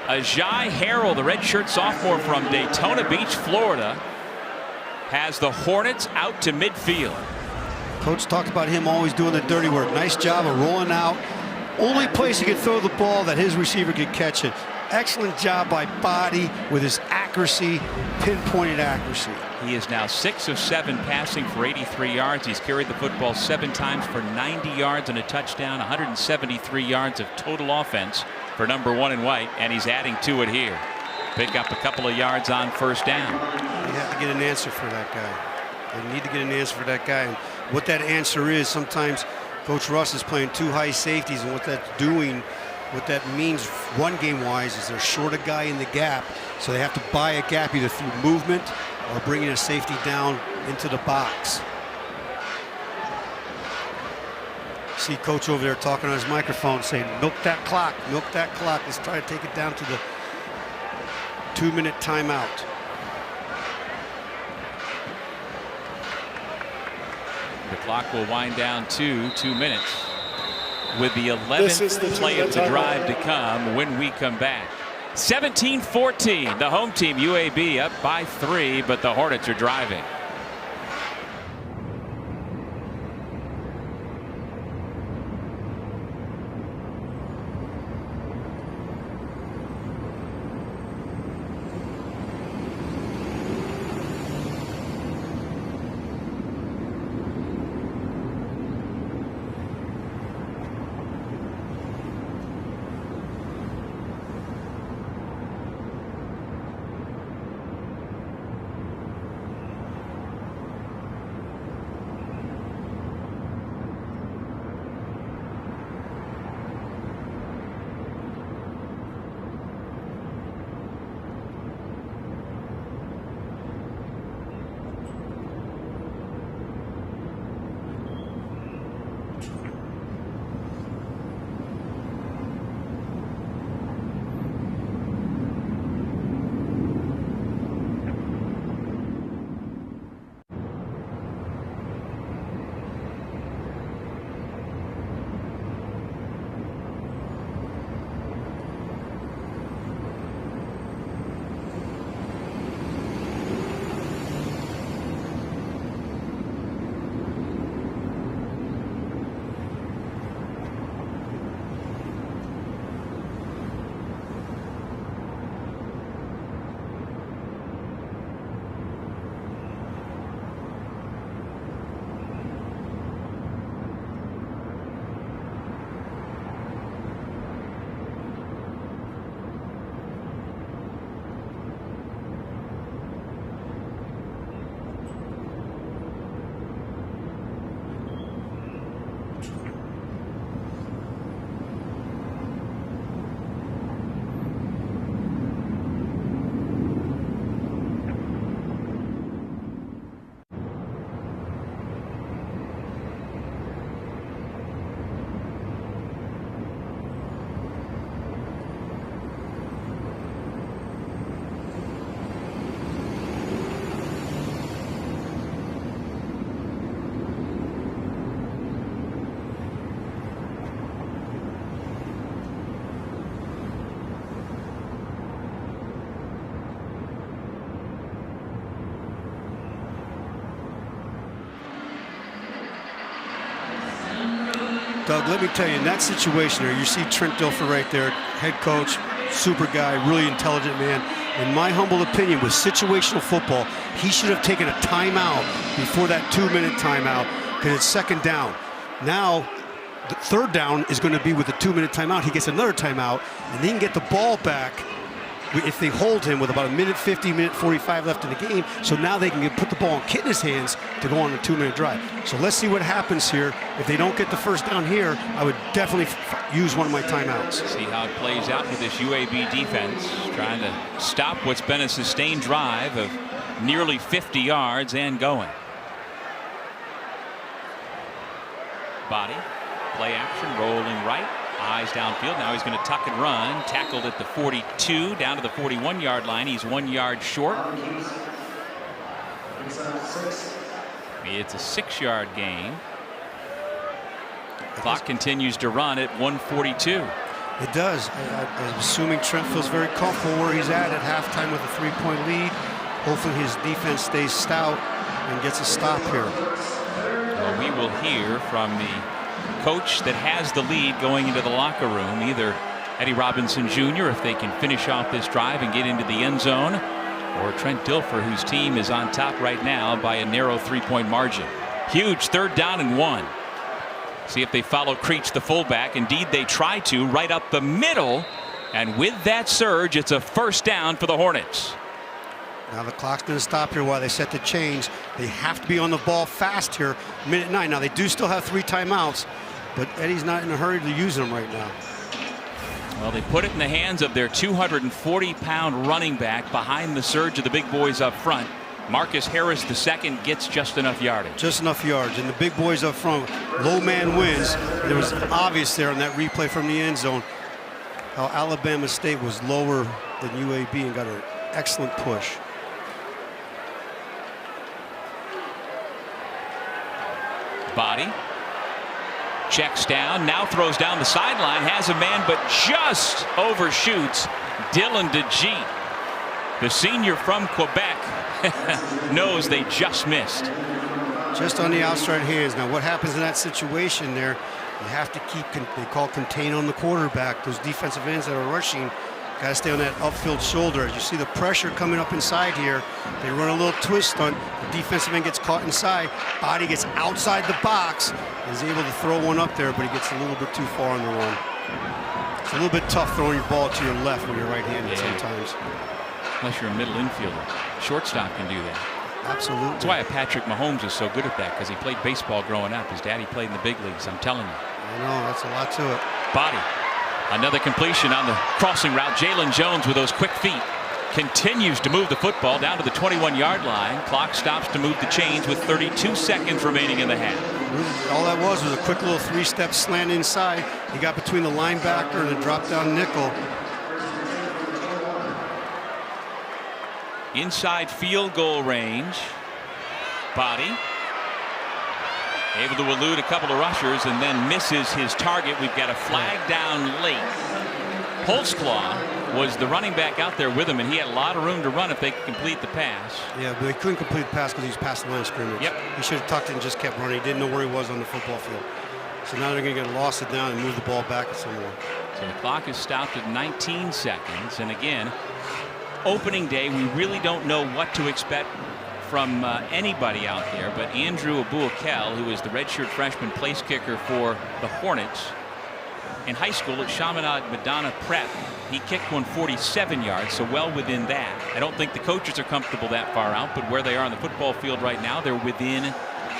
Ajay Harrell, the redshirt sophomore from Daytona Beach, Florida, has the Hornets out to midfield. Coach talked about him always doing the dirty work. Nice job of rolling out. Only place he could throw the ball that his receiver could catch it. Excellent job by Body with his accuracy, pinpointed accuracy. He is now 6 of 7 passing for 83 yards. He's carried the football 7 times for 90 yards and a touchdown, 173 yards of total offense for number 1 in white, and he's adding to it here. Pick up a couple of yards on 1st down. You have to get an answer for that guy. They need to get an answer for that guy. And what that answer is, sometimes Coach Russ is playing 2 high safeties, and what that's doing, what that means run game wise, is they're short a guy in the gap, so they have to buy a gap either through movement or bringing a safety down into the box. See Coach over there talking on his microphone saying, milk that clock, milk that clock. Let's try to take it down to the 2-minute timeout. The clock will wind down to 2 minutes with the 11th play of the drive to come when we come back. 17-14, the home team UAB up by 3, but the Hornets are driving. Doug, let me tell you, in that situation there, you see Trent Dilfer right there, head coach, super guy, really intelligent man. in my humble opinion, with situational football, he should have taken a timeout before that 2-minute timeout, because it's second down. Now, the third down is going to be with the 2-minute timeout. He gets another timeout, and they can get the ball back if they hold him with about a minute 50, minute 45 left in the game. So now they can put the ball in Kitna's hands to go on a 2-minute drive. So let's see what happens here. If they don't get the first down here, I would definitely use one of my timeouts. See how it plays out with this UAB defense, trying to stop what's been a sustained drive of nearly 50 yards and going. Body, play action, rolling right. Eyes downfield. Now he's going to tuck and run. Tackled at the 42, down to the 41-yard line. He's 1 yard short. It's a 6-yard gain. Clock continues to run at 1:42. It does. I'm assuming Trent feels very comfortable where he's at halftime with a 3-point lead. Hopefully his defense stays stout and gets a stop here. Well, we will hear from the coach that has the lead going into the locker room, either Eddie Robinson Jr. if they can finish off this drive and get into the end zone, or Trent Dilfer, whose team is on top right now by a narrow 3-point margin. Huge 3rd down and 1. See if they follow Creech, the fullback. Indeed they try to, right up the middle, and with that surge it's a 1st down for the Hornets. Now the clock's going to stop here while they set the chains. They have to be on the ball fast here. Minute 9. Now they do still have 3 timeouts, but Eddie's not in a hurry to use them right now. Well, they put it in the hands of their 240-pound running back behind the surge of the big boys up front. Marcus Harris II gets just enough yardage. Just enough yards, and the big boys up front, low man wins. It was obvious there on that replay from the end zone how Alabama State was lower than UAB and got an excellent push. Body checks down, now throws down the sideline, has a man but just overshoots Dylan DeGeet. The senior from Quebec knows they just missed. Just on the outside hands. Now what happens in that situation there, you have to keep, they call contain on the quarterback. Those defensive ends that are rushing got to stay on that upfield shoulder. As you see the pressure coming up inside here, they run a little twist stunt. The defensive end gets caught inside. Body gets outside the box. Is able to throw one up there, but he gets a little bit too far on the run. It's a little bit tough throwing your ball to your left when you're right-handed sometimes. Unless you're a middle infielder. Shortstop can do that. Absolutely. That's why Patrick Mahomes is so good at that, because he played baseball growing up. His daddy played in the big leagues, I'm telling you. I know, that's a lot to it. Body. Another completion on the crossing route. Jalen Jones with those quick feet continues to move the football down to the 21-yard line. Clock stops to move the chains with 32 seconds remaining in the half. All that was a quick little 3-step slant inside. He got between the linebacker and the drop-down nickel. Inside field goal range. Body able to elude a couple of rushers and then misses his target. We've got a flag down late. Holtzclaw was the running back out there with him, and he had a lot of room to run if they could complete the pass. Yeah, but he couldn't complete the pass because he was past the line of scrimmage. Yep. He should have tucked it and just kept running. He didn't know where he was on the football field. So now they're going to get lost it down and move the ball back somewhere. So the clock is stopped at 19 seconds. And again, opening day, we really don't know what to expect from anybody out there, but Andrew Abuakel, who is the redshirt freshman place kicker for the Hornets, in high school at Chaminade Madonna Prep, he kicked one 47 yards, so well within that. I don't think the coaches are comfortable that far out, but where they are on the football field right now, they're within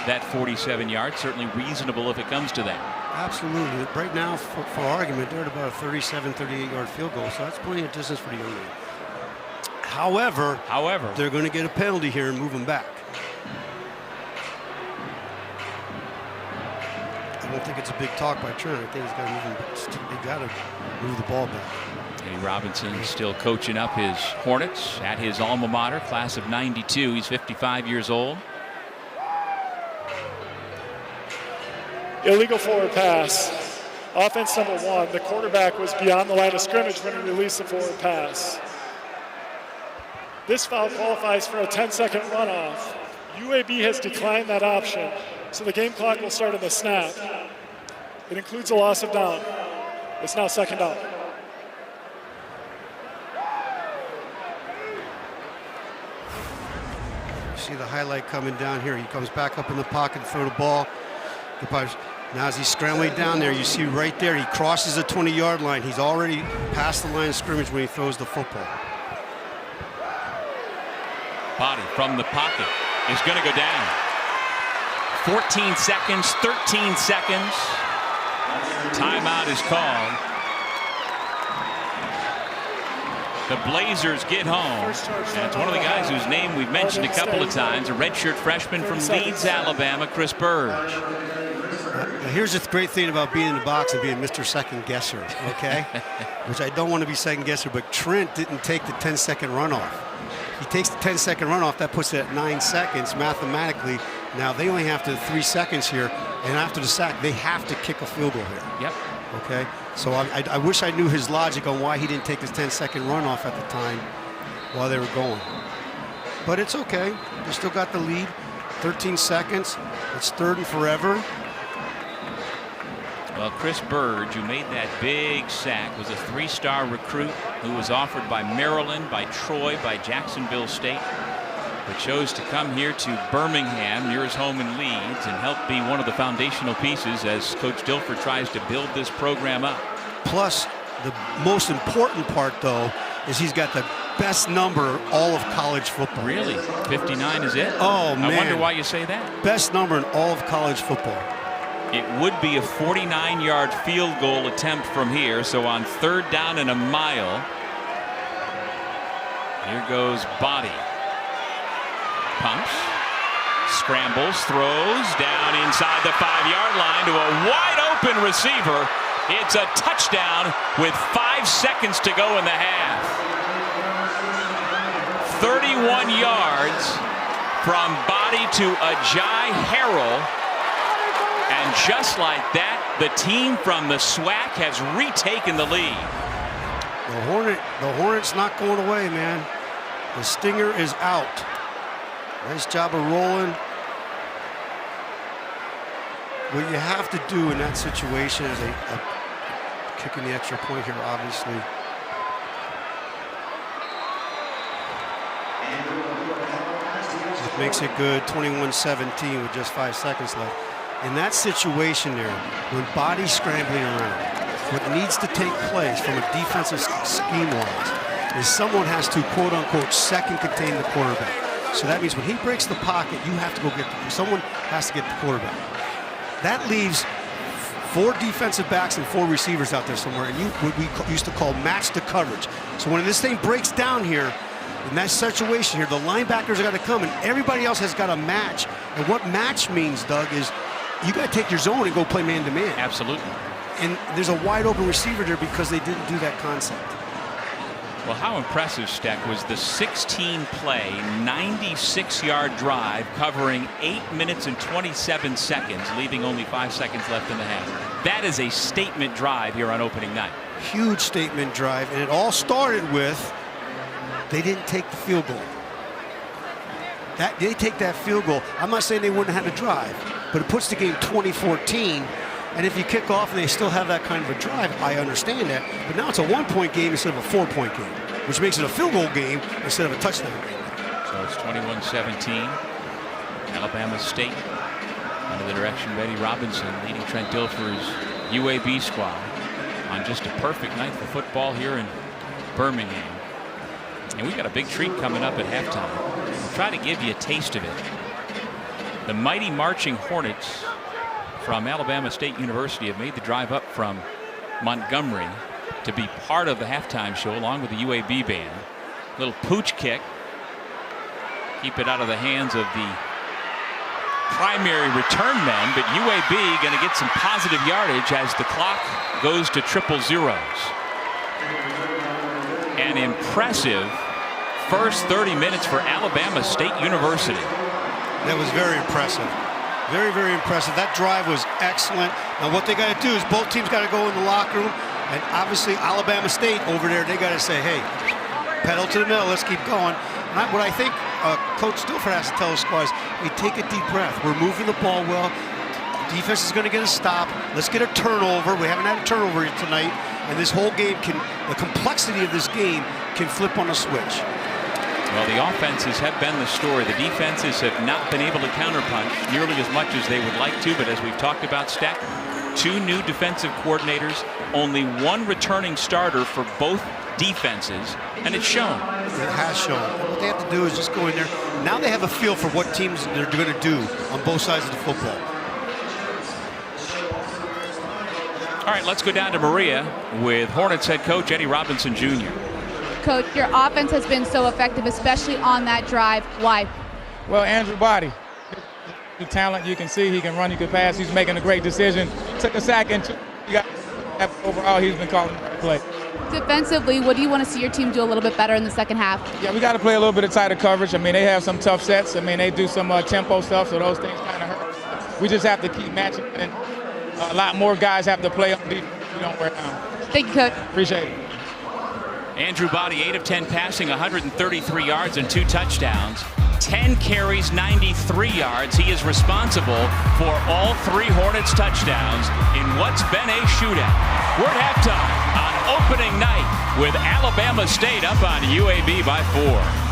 that 47 yards. Certainly reasonable if it comes to that. Absolutely. Right now, for argument, they're at about a 37, 38-yard field goal, so that's plenty of distance for the young man. However, they're going to get a penalty here and move him back. I don't think it's a big talk by Trent. I think he's got to move him. They got to move the ball back. Eddie Robinson still coaching up his Hornets at his alma mater, class of '92. He's 55 years old. Illegal forward pass. Offense number 1. The quarterback was beyond the line of scrimmage when he released the forward pass. This foul qualifies for a 10-second runoff. UAB has declined that option, so the game clock will start on the snap. It includes a loss of down. It's now second down. See the highlight coming down here. He comes back up in the pocket, throw the ball. Now as he's scrambling down there, you see right there, he crosses the 20-yard line. He's already past the line of scrimmage when he throws the football. Body from the pocket is going to go down. 14 seconds, 13 seconds. Timeout is called. The Blazers get home. And it's one of the guys whose name we've mentioned a couple of times, a redshirt freshman from Leeds, Alabama, Chris Burge. Here's the great thing about being in the box and being Mr. Second Guesser, okay? Which I don't want to be second guesser, but Trent didn't take the 10-second runoff. He takes the 10-second runoff, that puts it at 9 seconds mathematically. Now they only have to 3 seconds here, and after the sack, they have to kick a field goal here. Yep. Okay, so I wish I knew his logic on why he didn't take his 10-second runoff at the time while they were going. But it's okay. They still got the lead. 13 seconds. It's third and forever. Well, Chris Burge, who made that big sack, was a 3-star recruit who was offered by Maryland, by Troy, by Jacksonville State, but chose to come here to Birmingham, near his home in Leeds, and help be one of the foundational pieces as Coach Dilfer tries to build this program up. Plus, the most important part, though, is he's got the best number all of college football. Really? 59 is it? Oh, man. I wonder why you say that. Best number in all of college football. It would be a 49-yard field goal attempt from here, so on 3rd down and a mile, here goes Body. Pumps, scrambles, throws down inside the 5-yard line to a wide open receiver. It's a touchdown with 5 seconds to go in the half. 31 yards from Body to Ajay Harrell. And just like that, the team from the SWAC has retaken the lead. The Hornet's not going away, man. The Stinger is out. Nice job of rolling. What you have to do in that situation is kicking the extra point here, obviously. It makes it good, 21-17 with just 5 seconds left. In that situation there, when Body's scrambling around, what needs to take place from a defensive scheme-wise is someone has to, quote-unquote, second contain the quarterback. So that means when he breaks the pocket, you have to go someone has to get the quarterback. That leaves 4 defensive backs and 4 receivers out there somewhere, and what we used to call match the coverage. So when this thing breaks down here, in that situation here, the linebackers are got to come, and everybody else has got to match. And what match means, Doug, is you got to take your zone and go play man-to-man. Absolutely. And there's a wide open receiver there because they didn't do that concept. Well, how impressive, Steck, was the 16-play, 96-yard drive covering 8 minutes and 27 seconds, leaving only 5 seconds left in the half. That is a statement drive here on opening night. Huge statement drive, and it all started with they didn't take the field goal. They take that field goal. I'm not saying they wouldn't have had a drive, but it puts the game 20-14. And if you kick off and they still have that kind of a drive, I understand that. But now it's a 1-point game instead of a 4-point game, which makes it a field goal game instead of a touchdown game. So it's 21-17. Alabama State under the direction of Eddie Robinson leading Trent Dilfer's UAB squad on just a perfect night for football here in Birmingham. And we got a big treat coming up at halftime. We'll try to give you a taste of it. The mighty marching Hornets from Alabama State University have made the drive up from Montgomery to be part of the halftime show along with the UAB band. Little pooch kick. Keep it out of the hands of the primary return men, but UAB going to get some positive yardage as the clock goes to 000. An impressive first 30 minutes for Alabama State University. That was very impressive. Very, very impressive. That drive was excellent. Now what they got to do is both teams got to go in the locker room, and obviously Alabama State over there, they got to say, hey, pedal to the metal, let's keep going. And what I think Coach Dilfer has to tell his squad is, hey, take a deep breath. We're moving the ball well. Defense is going to get a stop. Let's get a turnover. We haven't had a turnover tonight, and this whole game the complexity of this game can flip on a switch. Well, the offenses have been the story. The defenses have not been able to counterpunch nearly as much as they would like to. But as we've talked about, Stack, 2 new defensive coordinators, only 1 returning starter for both defenses, and it's shown. It has shown. What they have to do is just go in there. Now they have a feel for what teams they're going to do on both sides of the football. All right, let's go down to Maria with Hornets head coach Eddie Robinson Jr. Coach, your offense has been so effective, especially on that drive. Why? Well, Andrew Body, the talent, you can see he can run, he can pass. He's making a great decision. Took a sack and overall he's been calling the play. Defensively, what do you want to see your team do a little bit better in the second half? Yeah, we got to play a little bit of tighter coverage. I mean, they have some tough sets. I mean, they do some tempo stuff, so those things kind of hurt. We just have to keep matching, and a lot more guys have to play on defense. We don't wear down. Thank you, Coach. Appreciate it. Andrew Body, 8 of 10 passing, 133 yards and 2 touchdowns. 10 carries, 93 yards. He is responsible for all 3 Hornets touchdowns in what's been a shootout. We're at halftime on opening night with Alabama State up on UAB by 4.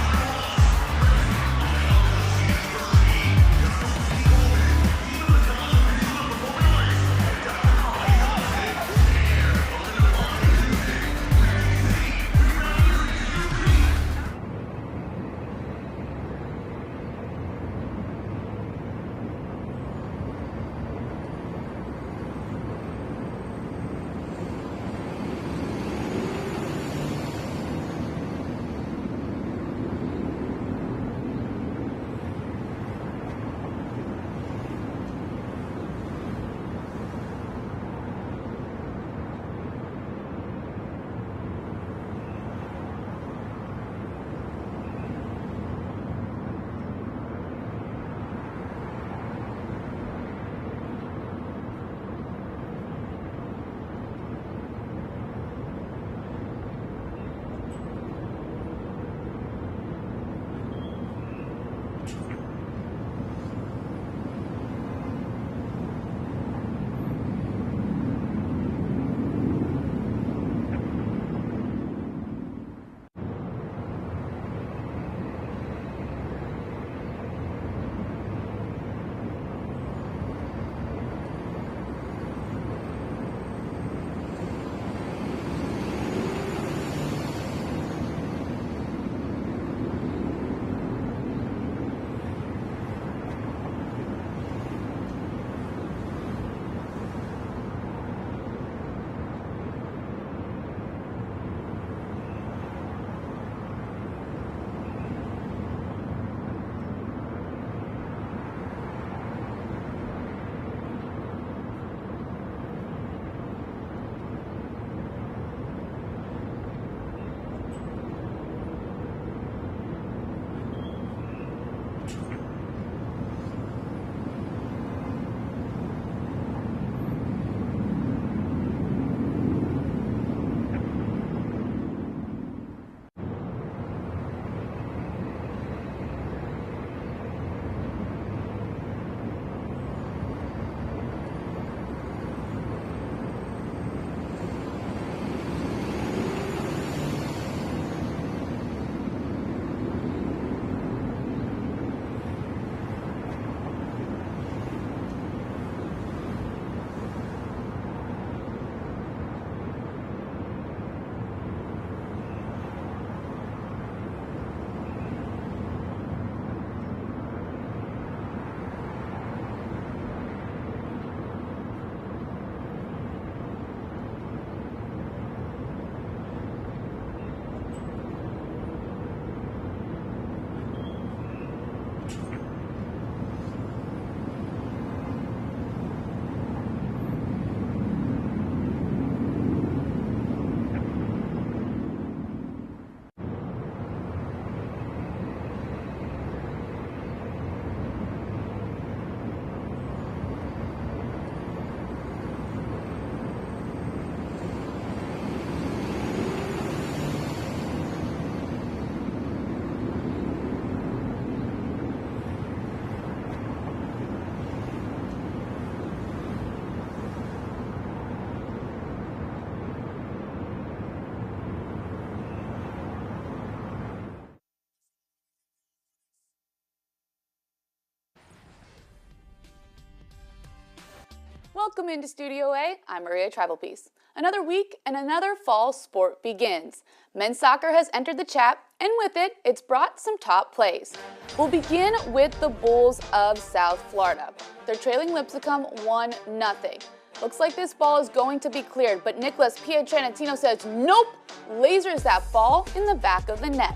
Welcome into Studio A. I'm Maria Travelpiece. Another week and another fall sport begins. Men's soccer has entered the chat, and with it, it's brought some top plays. We'll begin with the Bulls of South Florida. They're trailing Lipscomb 1-0. Looks like this ball is going to be cleared, but Nicholas Pietrantino says nope, lasers that ball in the back of the net.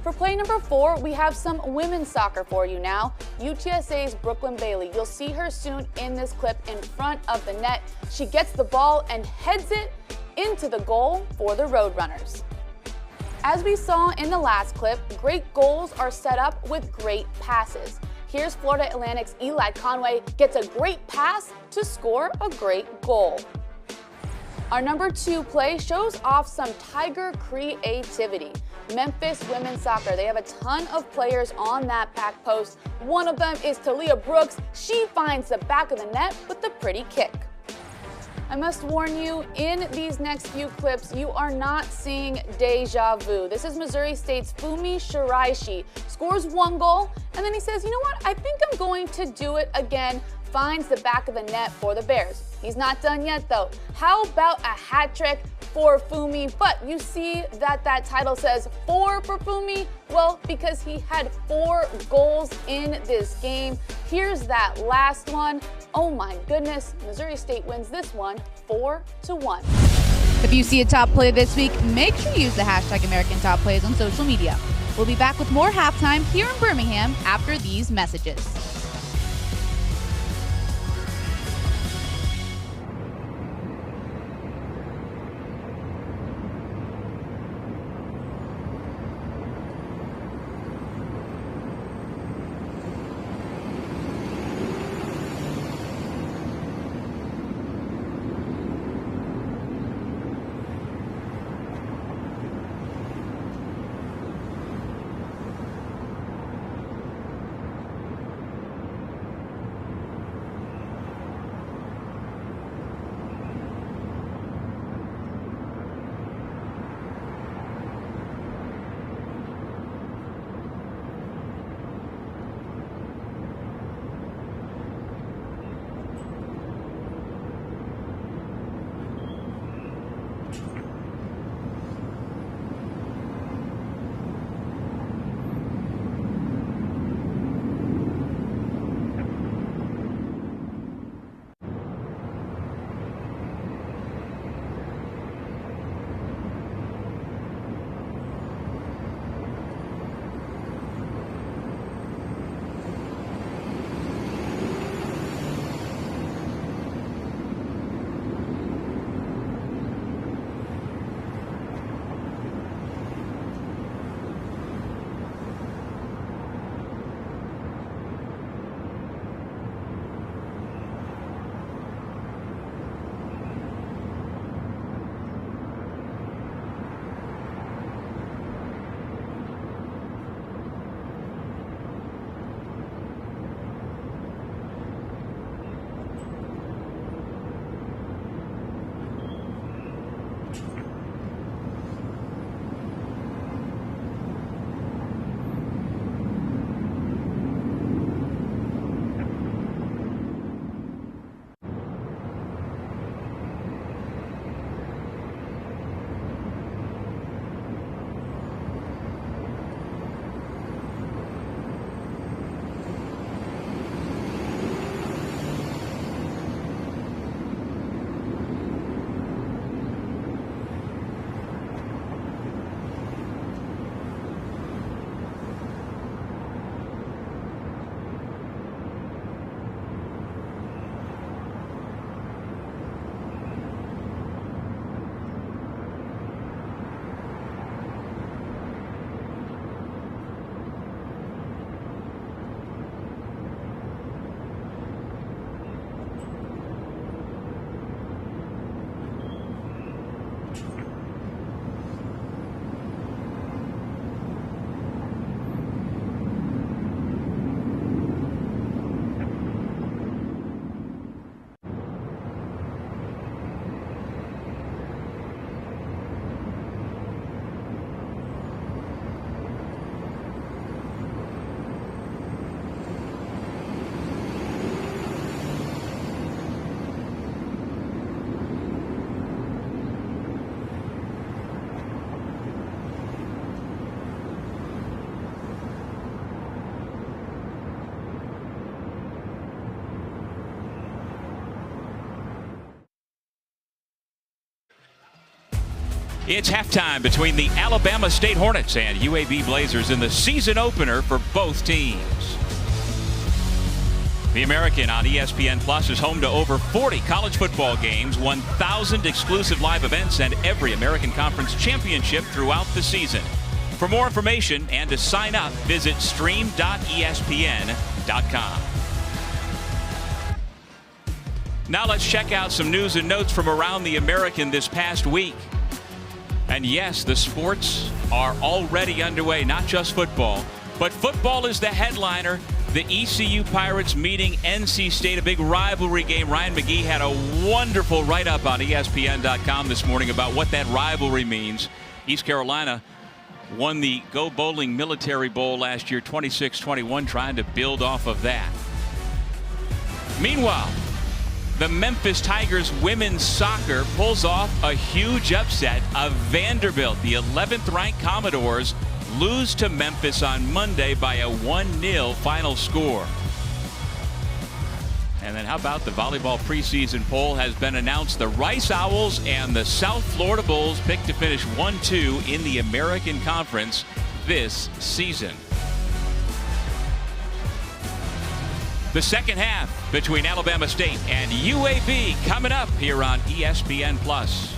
For play number 4, we have some women's soccer for you now. UTSA's Brooklyn Bailey. You'll see her soon in this clip in front of the net. She gets the ball and heads it into the goal for the Roadrunners. As we saw in the last clip, great goals are set up with great passes. Here's Florida Atlantic's Eli Conway gets a great pass to score a great goal. Our number 2 play shows off some Tiger creativity. Memphis women's soccer, they have a ton of players on that back post. One of them is Talia Brooks. She finds the back of the net with the pretty kick. I must warn you, in these next few clips, you are not seeing deja vu. This is Missouri State's Fumi Shiraishi. Scores 1 goal, and then he says, you know what, I think I'm going to do it again. Finds the back of the net for the Bears. He's not done yet though. How about a hat trick for Fumi? But you see that title says 4 for Fumi? Well, because he had 4 goals in this game. Here's that last one. Oh my goodness, Missouri State wins this one 4-1. If you see a top play this week, make sure you use the hashtag American Top Plays on social media. We'll be back with more halftime here in Birmingham after these messages. It's halftime between the Alabama State Hornets and UAB Blazers in the season opener for both teams. The American on ESPN Plus is home to over 40 college football games, 1,000 exclusive live events, and every American Conference championship throughout the season. For more information and to sign up, visit stream.espn.com. Now let's check out some news and notes from around the American this past week. And yes, the sports are already underway, not just football, but football is the headliner. The ECU Pirates meeting NC State, a big rivalry game. Ryan McGee had a wonderful write-up on ESPN.com this morning about what that rivalry means. East Carolina won the Go Bowling Military Bowl last year, 26-21, trying to build off of that. Meanwhile, the Memphis Tigers women's soccer pulls off a huge upset of Vanderbilt. The 11th-ranked Commodores lose to Memphis on Monday by a 1-0 final score. And then how about the volleyball preseason poll has been announced. The Rice Owls and the South Florida Bulls picked to finish 1-2 in the American Conference this season. The second half between Alabama State and UAB coming up here on ESPN Plus.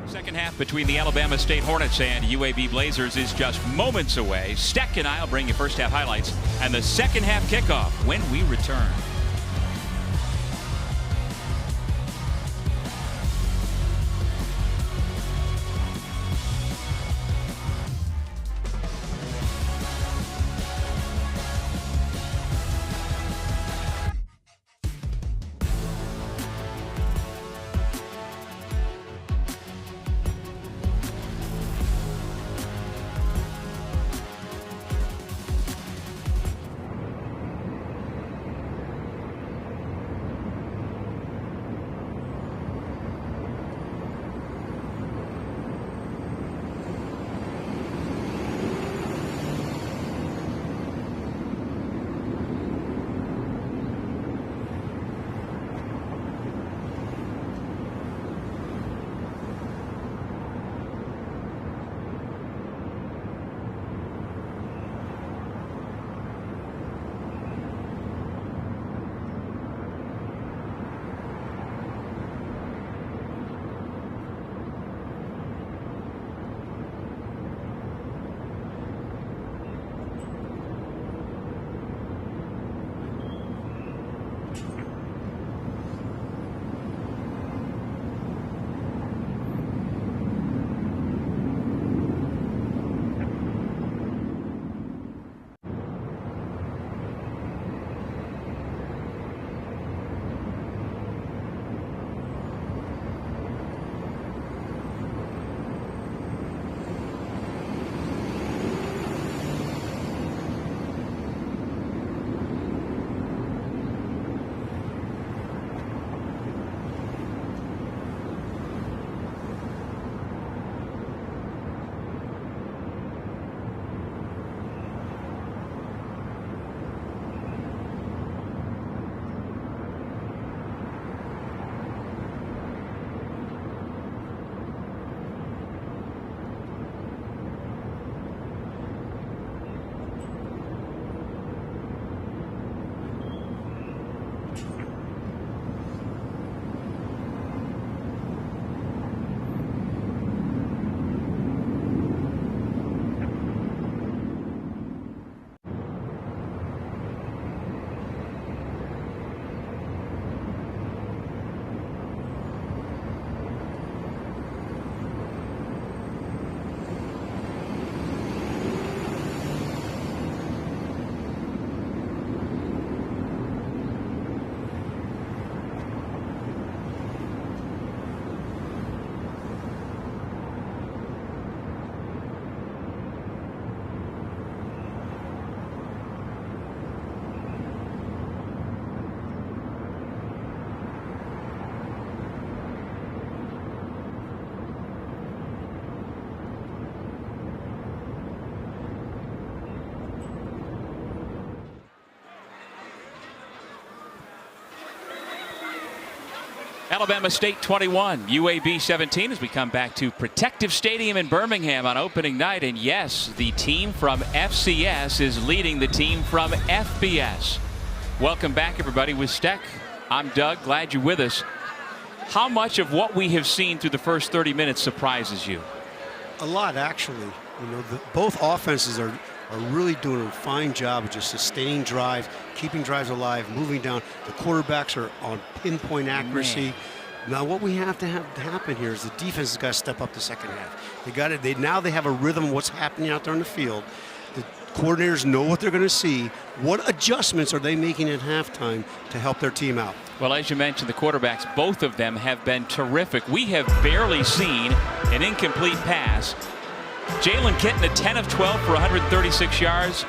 Second half between the Alabama State Hornets and UAB Blazers is just moments away. Steck and I'll bring you first half highlights and the second half kickoff when we return. Alabama State 21, UAB 17 as we come back to Protective Stadium in Birmingham on opening night. And yes, the team from FCS is leading the team from FBS. Welcome back, everybody, with Steck. I'm Doug. Glad you're with us. How much of what we have seen through the first 30 minutes surprises you? A lot, actually. You know, both offenses are really doing a fine job of just sustaining drives, keeping drives alive, moving down. The quarterbacks are on pinpoint accuracy. Now, what we have to have happen here is the defense has got to step up the second half. Now they have a rhythm of what's happening out there on the field. The coordinators know what they're going to see. What adjustments are they making at halftime to help their team out? Well, as you mentioned, the quarterbacks, both of them have been terrific. We have barely seen an incomplete pass. Jalen Kitten at 10 of 12 for 136 yards.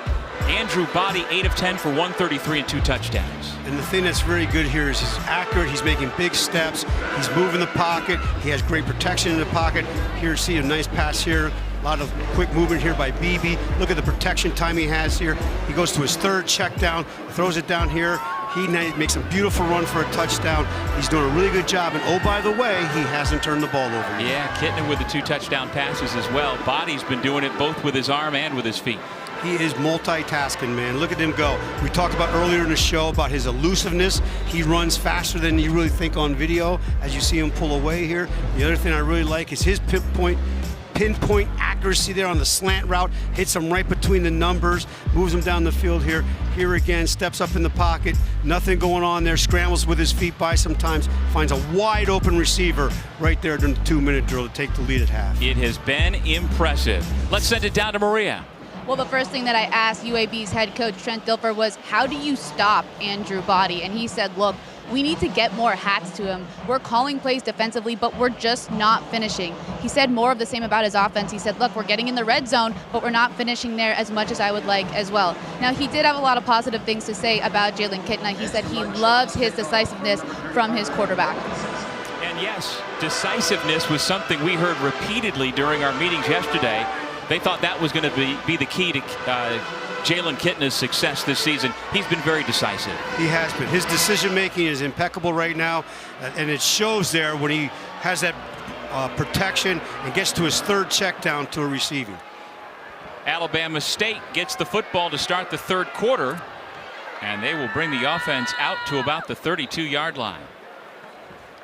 Andrew Body 8 of 10 for 133 and 2 touchdowns. And the thing that's really good here is he's accurate. He's making big steps. He's moving the pocket. He has great protection in the pocket. Here, see a nice pass here. A lot of quick movement here by BB. Look at the protection time he has here. He goes to his third check down, throws it down here. He makes a beautiful run for a touchdown. He's doing a really good job. And oh, by the way, he hasn't turned the ball over yet. Yeah, Kitten with the 2 touchdown passes as well. Body's been doing it both with his arm and with his feet. He is multitasking, man. Look at him go. We talked about earlier in the show about his elusiveness. He runs faster than you really think on video as you see him pull away here. The other thing I really like is his pinpoint accuracy there on the slant route. Hits him right between the numbers, moves him down the field here. Here again, steps up in the pocket. Nothing going on there. Scrambles with his feet by sometimes. Finds a wide open receiver right there during the 2-minute drill to take the lead at half. It has been impressive. Let's send it down to Maria. Well, the first thing that I asked UAB's head coach Trent Dilfer was, how do you stop Andrew Body? And he said, look, we need to get more hats to him. We're calling plays defensively, but we're just not finishing. He said more of the same about his offense. He said, look, we're getting in the red zone, but we're not finishing there as much as I would like as well. Now, he did have a lot of positive things to say about Jalen Kitna. He said he loves his decisiveness from his quarterback. And yes, decisiveness was something we heard repeatedly during our meetings yesterday. They thought that was going to be the key to Jalen Kitna's success this season. He's been very decisive. He has been. His decision making is impeccable right now, and it shows there when he has that protection and gets to his third check down to a receiving. Alabama State gets the football to start the third quarter, and they will bring the offense out to about the 32-yard line.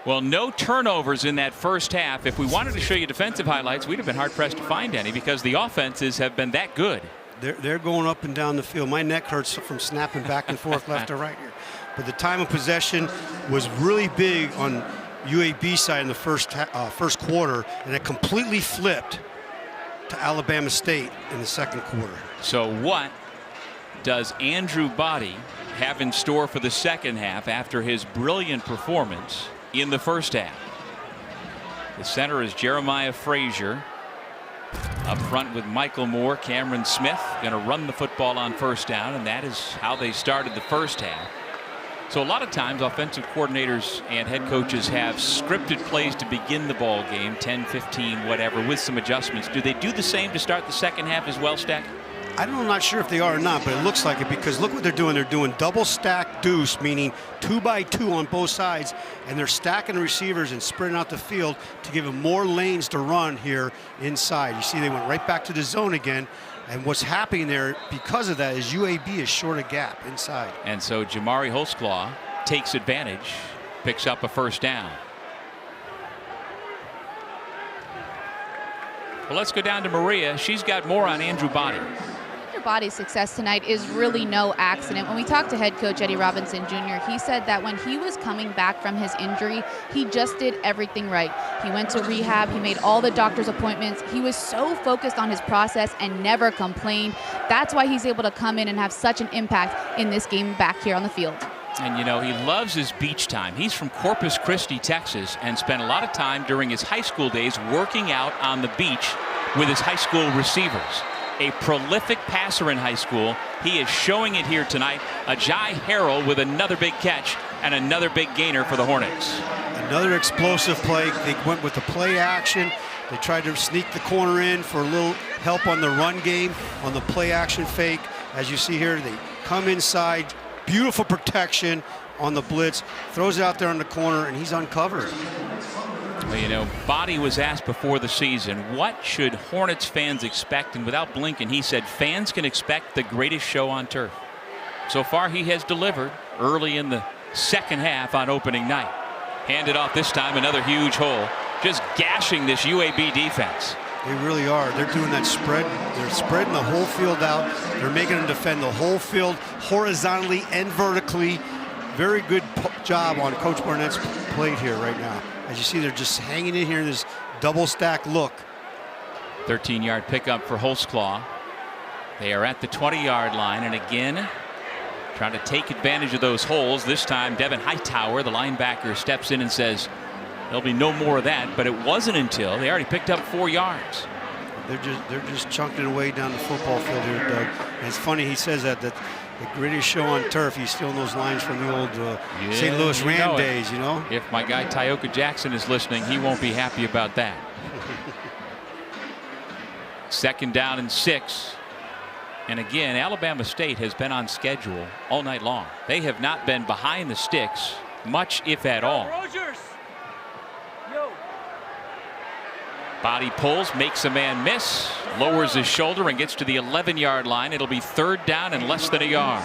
Well, no turnovers in that first half. If we wanted to show you defensive highlights, we'd have been hard-pressed to find any because the offenses have been that good. They're going up and down the field. My neck hurts from snapping back and forth left to right here. But the time of possession was really big on UAB side in the first quarter, and it completely flipped to Alabama State in the second quarter. So what does Andrew Body have in store for the second half after his brilliant performance in the first half? The center is Jeremiah Frazier. Up front with Michael Moore, Cameron Smith going to run the football on first down, and that is how they started the first half. So a lot of times offensive coordinators and head coaches have scripted plays to begin the ball game, 10, 15, whatever, with some adjustments. Do they do the same to start the second half as well, Stack? I'm not sure if they are or not, but it looks like it because look what they're doing. They're doing double stack deuce, meaning 2x2 on both sides, and they're stacking the receivers and spreading out the field to give them more lanes to run here inside. You see they went right back to the zone again, and what's happening there because of that is UAB is short a gap inside. And so Jamari Holtzclaw takes advantage, picks up a first down. Well, let's go down to Maria. She's got more on Andrew Body. Body's success tonight is really no accident. When we talked to head coach Eddie Robinson Jr., he said that when he was coming back from his injury, he just did everything right. He went to rehab, he made all the doctor's appointments. He was so focused on his process and never complained. That's why he's able to come in and have such an impact in this game back here on the field. And you know, he loves his beach time. He's from Corpus Christi, Texas, and spent a lot of time during his high school days working out on the beach with his high school receivers. A prolific passer in high school. He is showing it here tonight. Ajay Harrell with another big catch and another big gainer for the Hornets. Another explosive play. They went with the play action. They tried to sneak the corner in for a little help on the run game, on the play action fake. As you see here, they come inside. Beautiful protection on the blitz. Throws it out there on the corner, and he's uncovered. Well, you know, Body was asked before the season, what should Hornets fans expect? And without blinking, he said fans can expect the greatest show on turf. So far, he has delivered early in the second half on opening night. Handed off this time, another huge hole. Just gashing this UAB defense. They really are. They're doing that spread. They're spreading the whole field out. They're making them defend the whole field horizontally and vertically. Very good job on Coach Barnett's plate here right now. As you see, they're just hanging in here in this double stack look. 13-yard pickup for Holtzclaw. They are at the 20-yard line, and again, trying to take advantage of those holes. This time, Devin Hightower, the linebacker, steps in and says, there'll be no more of that. But it wasn't until they already picked up 4 yards. They're just chunking away down the football field here, Doug. And it's funny he says that the greatest show on turf. He's stealing those lines from the old St. Louis Ram days, you know. If my guy Tyoka Jackson is listening, he won't be happy about that. Second down and 6. And again, Alabama State has been on schedule all night long. They have not been behind the sticks much, if at all. Body pulls, makes a man miss, lowers his shoulder and gets to the 11-yard line. It'll be 3rd down and less than a yard.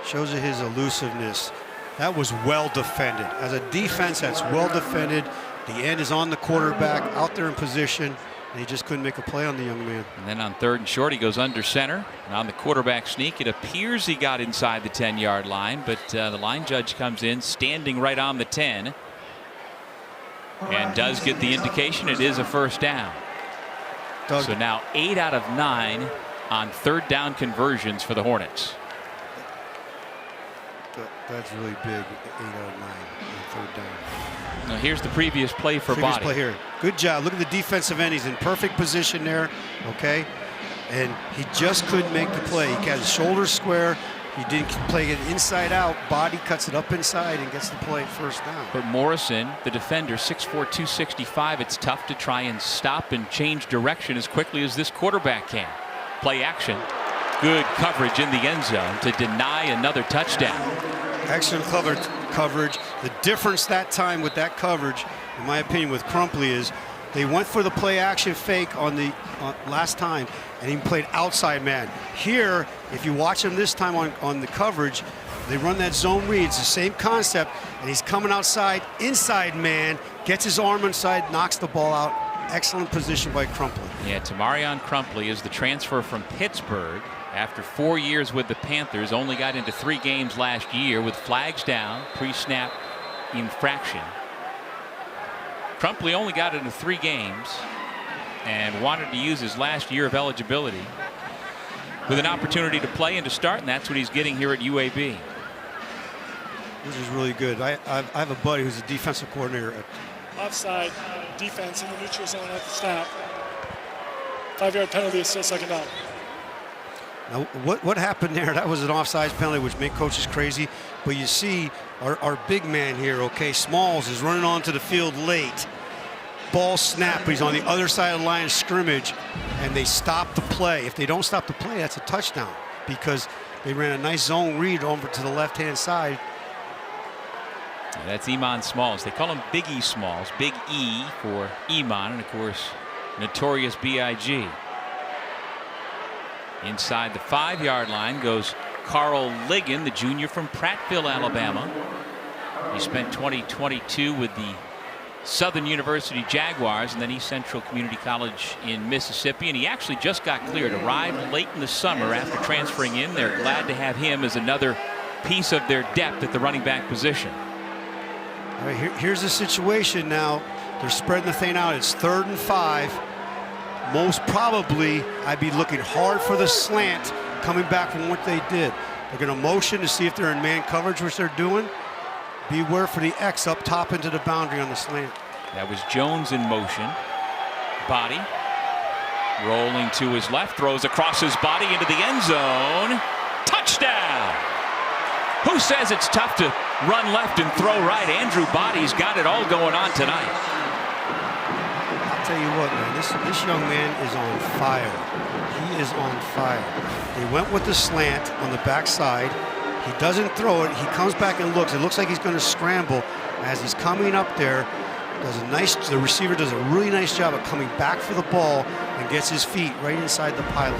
Shows you his elusiveness. That was well defended. As a defense, that's well defended. The end is on the quarterback, out there in position, and he just couldn't make a play on the young man. And then on 3rd and short, he goes under center. And on the quarterback sneak, it appears he got inside the 10-yard line, but the line judge comes in standing right on the 10 and does get the indication it is a 1st down. So now 8 out of 9 on 3rd down conversions for the Hornets. That's really big. 8 out of 9 on 3rd down. Now here's the previous play for Previous Body. play here. Good job. Look at the defensive end. He's in perfect position there. Okay, and he just couldn't make the play. He got his shoulders square. He didn't play it inside out. Body cuts it up inside and gets the play 1st down. For Morrison, the defender, 6'4", 265. It's tough to try and stop and change direction as quickly as this quarterback can. Play action. Good coverage in the end zone to deny another touchdown. Excellent coverage. The difference that time with that coverage, in my opinion, with Crumpley is they went for the play action fake on the last time, and he played outside man. Here, if you watch him this time on the coverage, they run that zone read. It's the same concept, and he's coming outside, inside man, gets his arm inside, knocks the ball out. Excellent position by Crumpley. Yeah, Tamarion Crumpley is the transfer from Pittsburgh. After 4 years with the Panthers, only got into 3 games last year with flags down, pre-snap infraction. Crumpley only got into 3 games and wanted to use his last year of eligibility with an opportunity to play and to start, and that's what he's getting here at UAB. This is really good. I have a buddy who's a defensive coordinator at Offside defense in the neutral zone at the snap. 5-yard penalty is still 2nd down. Now, what happened there? That was an offsides penalty, which made coaches crazy. But you see our big man here, okay, Smalls, is running onto the field late. Ball snap, but he's on the other side of the line of scrimmage, and they stop the play. If they don't stop the play, that's a touchdown because they ran a nice zone read over to the left-hand side. That's Iman Smalls. They call him Big E Smalls. Big E for Iman, and of course, Notorious B.I.G. Inside the 5-yard line goes Carl Ligon, the junior from Prattville, Alabama. He spent 2022 with the Southern University Jaguars and then East Central Community College in Mississippi, and he actually just got cleared. Arrived late in the summer after transferring in. They're glad to have him as another piece of their depth at the running back position. All right, here's the situation now. They're spreading the thing out. It's 3rd and 5. Most probably, I'd be looking hard for the slant coming back from what they did. They're going to motion to see if they're in man coverage, which they're doing. Beware for the X up top into the boundary on the slant. That was Jones in motion. Body rolling to his left, throws across his body into the end zone. Touchdown! Who says it's tough to run left and throw right? Andrew Body's got it all going on tonight. I'll tell you what, man, this young man is on fire. He is on fire. They went with the slant on the backside. He doesn't throw it. He comes back and looks. It looks like he's going to scramble as he's coming up there. The receiver does a really nice job of coming back for the ball and gets his feet right inside the pylon.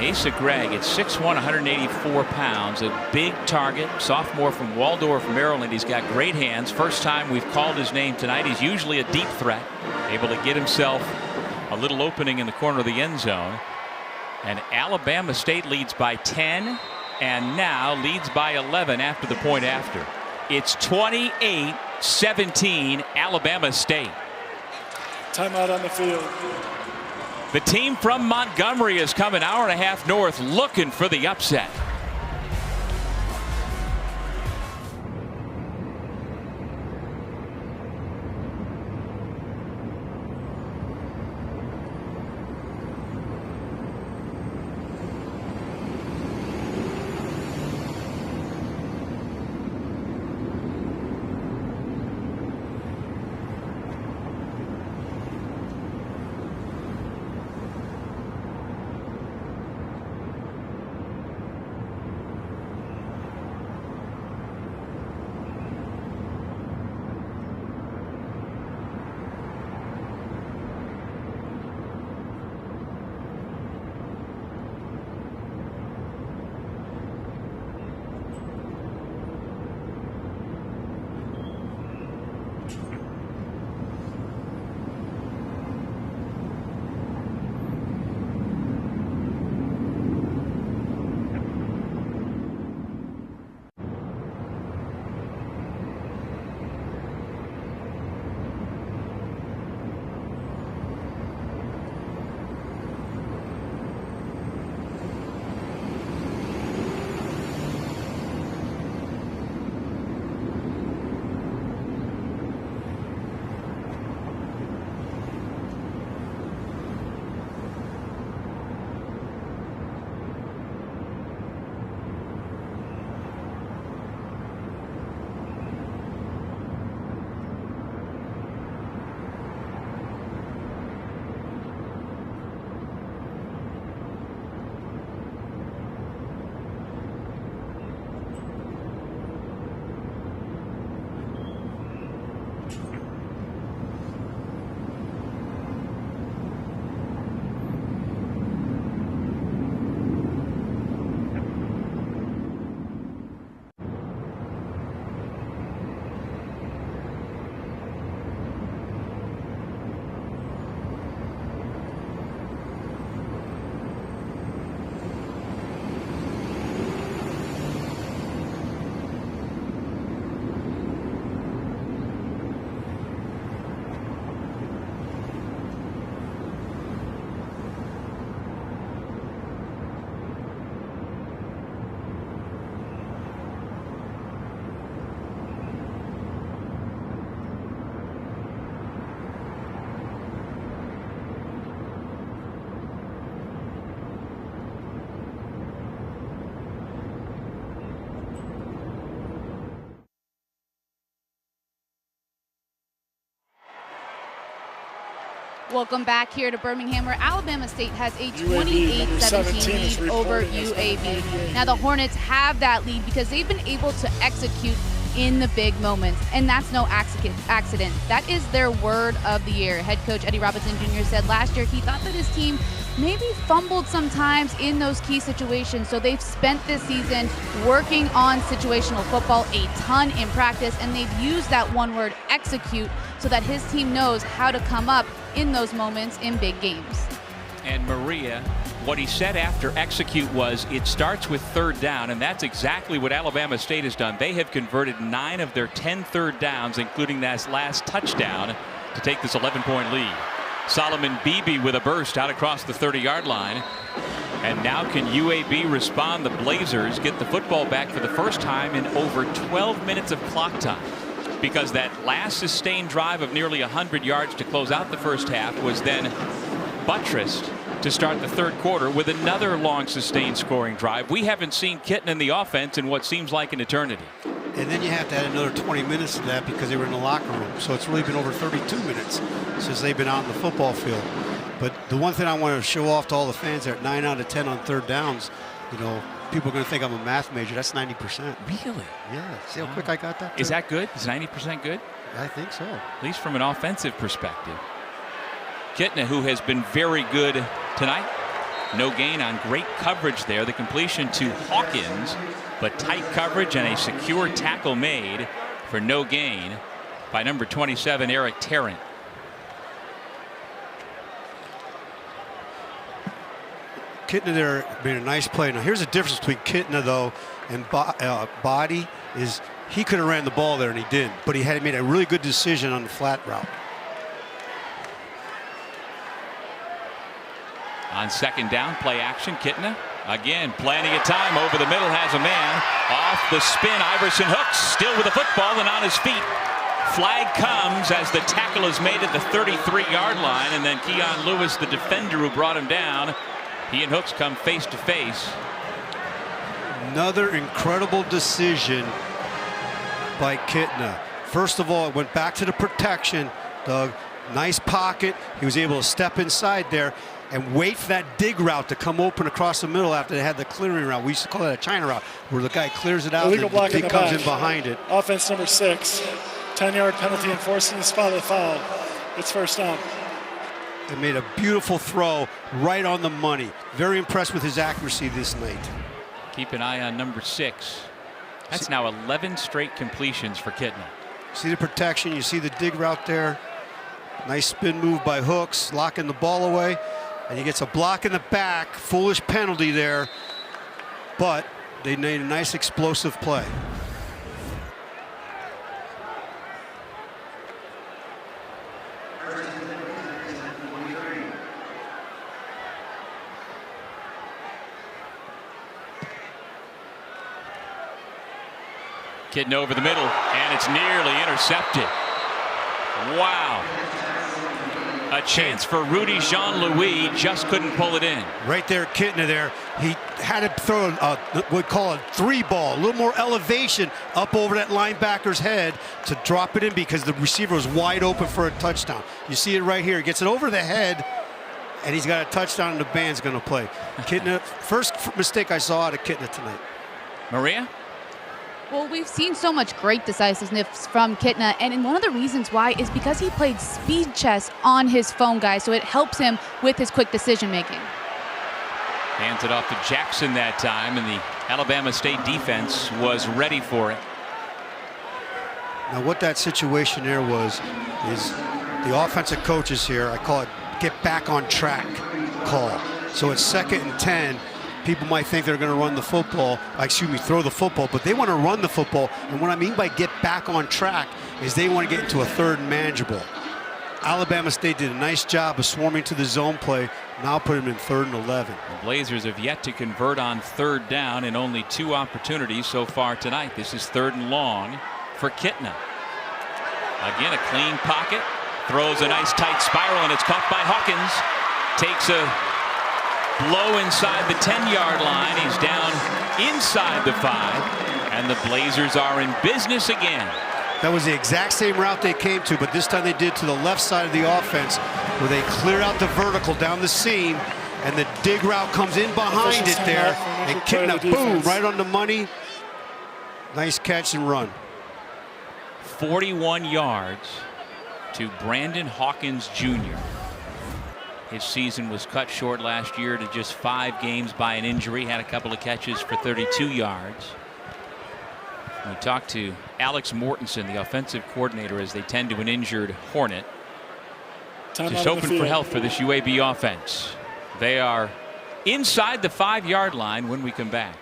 Asa Gregg at 6'1", 184 pounds, a big target, sophomore from Waldorf, Maryland. He's got great hands. First time we've called his name tonight. He's usually a deep threat, able to get himself a little opening in the corner of the end zone. And Alabama State leads by 10 and now leads by 11 after the point after. It's 28-17 Alabama State. Timeout on the field. The team from Montgomery has come an hour and a half north looking for the upset. Welcome back here to Birmingham, where Alabama State has a UAB, 28-17 lead over UAB. Now the Hornets have that lead because they've been able to execute in the big moments, and that's no accident. That is their word of the year. Head coach Eddie Robinson Jr. said last year he thought that his team maybe fumbled sometimes in those key situations, so they've spent this season working on situational football a ton in practice, and they've used that one word, execute, so that his team knows how to come up in those moments in big games. And Maria, what he said after execute was it starts with third down, and that's exactly what Alabama State has done. They have converted 9 of their 10 third downs, including that last touchdown, to take this 11-point lead. Solomon Beebe with a burst out across the 30-yard line. And now can UAB respond? The Blazers get the football back for the first time in over 12 minutes of clock time, because that last sustained drive of nearly 100 yards to close out the first half was then buttressed to start the third quarter with another long sustained scoring drive. We haven't seen Kitten in the offense in what seems like an eternity. And then you have to add another 20 minutes to that because they were in the locker room. So it's really been over 32 minutes since they've been out in the football field. But the one thing I want to show off to all the fans there, 9 out of 10 on third downs, you know, people are going to think I'm a math major. That's 90%. Really? Yeah. See how quick I got that? Is that good? Is 90% good? I think so. At least from an offensive perspective. Kitna, who has been very good tonight. No gain on great coverage there. The completion to Hawkins, but tight coverage and a secure tackle made for no gain by number 27, Eric Tarrant. Kitna there made a nice play. Now here's the difference between Kitna though and Body is he could have ran the ball there and he didn't, but he had made a really good decision on the flat route. On second down, play action, Kitna. Again, plenty of time over the middle, has a man. Off the spin, Iverson Hooks still with the football and on his feet. Flag comes as the tackle is made at the 33-yard line, and then Keon Lewis, the defender who brought him down, he and Hooks come face to face. Another incredible decision by Kitna. First of all, it went back to the protection, Doug. Nice pocket. He was able to step inside there and wait for that dig route to come open across the middle after they had the clearing route. We used to call it a China route, where the guy clears it out Illegal block and he comes back. in behind it. Offense number 6, 10-yard penalty enforcing the spot of the foul. It's first down. They made a beautiful throw right on the money. Very impressed with his accuracy this night. Keep an eye on number 6. That's now 11 straight completions for Kitna. See the protection, you see the dig route there. Nice spin move by Hooks, locking the ball away. And he gets a block in the back. Foolish penalty there. But they made a nice explosive play. Kitna over the middle, and it's nearly intercepted. Wow. A chance for Rudy Jean-Louis, just couldn't pull it in. Right there, Kitna there. He had to throw what we call a 3-ball, a little more elevation up over that linebacker's head to drop it in because the receiver was wide open for a touchdown. You see it right here. He gets it over the head, and he's got a touchdown, and the band's going to play. Kitna, first mistake I saw out of Kitna tonight. Maria? Well, we've seen so much great decisiveness from Kitna, and one of the reasons why is because he played speed chess on his phone, guys, so it helps him with his quick decision-making. Hands it off to Jackson that time, and the Alabama State defense was ready for it. Now, what that situation there was is the offensive coaches here, I call it get back on track call. So it's 2nd and 10. People might think they're going to run the football, throw the football, but they want to run the football. And what I mean by get back on track is they want to get into a 3rd and manageable. Alabama State did a nice job of swarming to the zone play, now put them in 3rd and 11. The Blazers have yet to convert on 3rd down in only 2 opportunities so far tonight. This is 3rd and long for Kitna. Again, a clean pocket, throws a nice tight spiral, and it's caught by Hawkins. Takes a blow inside the 10-yard line. He's down inside the 5, and the Blazers are in business again. That was the exact same route they came to, but this time they did to the left side of the offense, where they cleared out the vertical down the seam, and the dig route comes in behind it there, and kicking a boom right on the money. Nice catch and run. 41 yards to Brandon Hawkins Jr. His season was cut short last year to just 5 games by an injury. Had a couple of catches for 32 yards. We talked to Alex Mortensen, the offensive coordinator, as they tend to an injured Hornet. Just hoping for health for this UAB offense. They are inside the 5-yard line when we come back.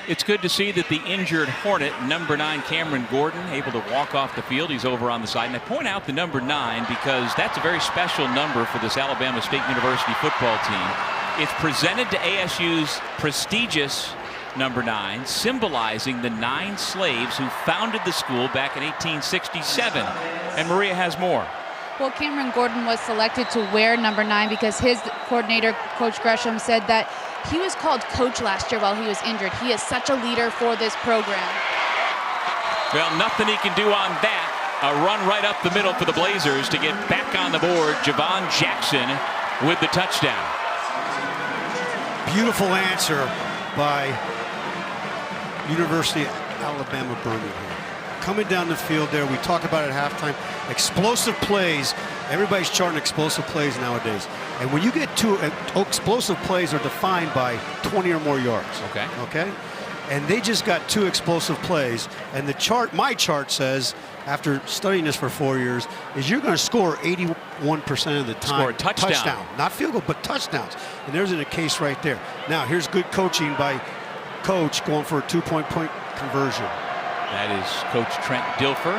It's good to see that the injured Hornet, number 9 Cameron Gordon, able to walk off the field. He's over on the side. And I point out the number 9 because that's a very special number for this Alabama State University football team. It's presented to ASU's prestigious number 9, symbolizing the 9 slaves who founded the school back in 1867. And Maria has more. Well, Cameron Gordon was selected to wear number 9 because his coordinator, Coach Gresham, said that he was called coach last year while he was injured. He is such a leader for this program. Well, nothing he can do on that. A run right up the middle for the Blazers to get back on the board. Javon Jackson with the touchdown. Beautiful answer by University of Alabama Birmingham. Coming down the field there, we talked about it at halftime. Explosive plays. Everybody's charting explosive plays nowadays. And when you get to explosive plays are defined by 20 or more yards. Okay. And they just got 2 explosive plays. And the chart, my chart says, after studying this for 4 years, is you're going to score 81% of the time. Score a touchdown. Not field goal, but touchdowns. And there's a case right there. Now, here's good coaching by Coach going for a 2-point conversion. That is Coach Trent Dilfer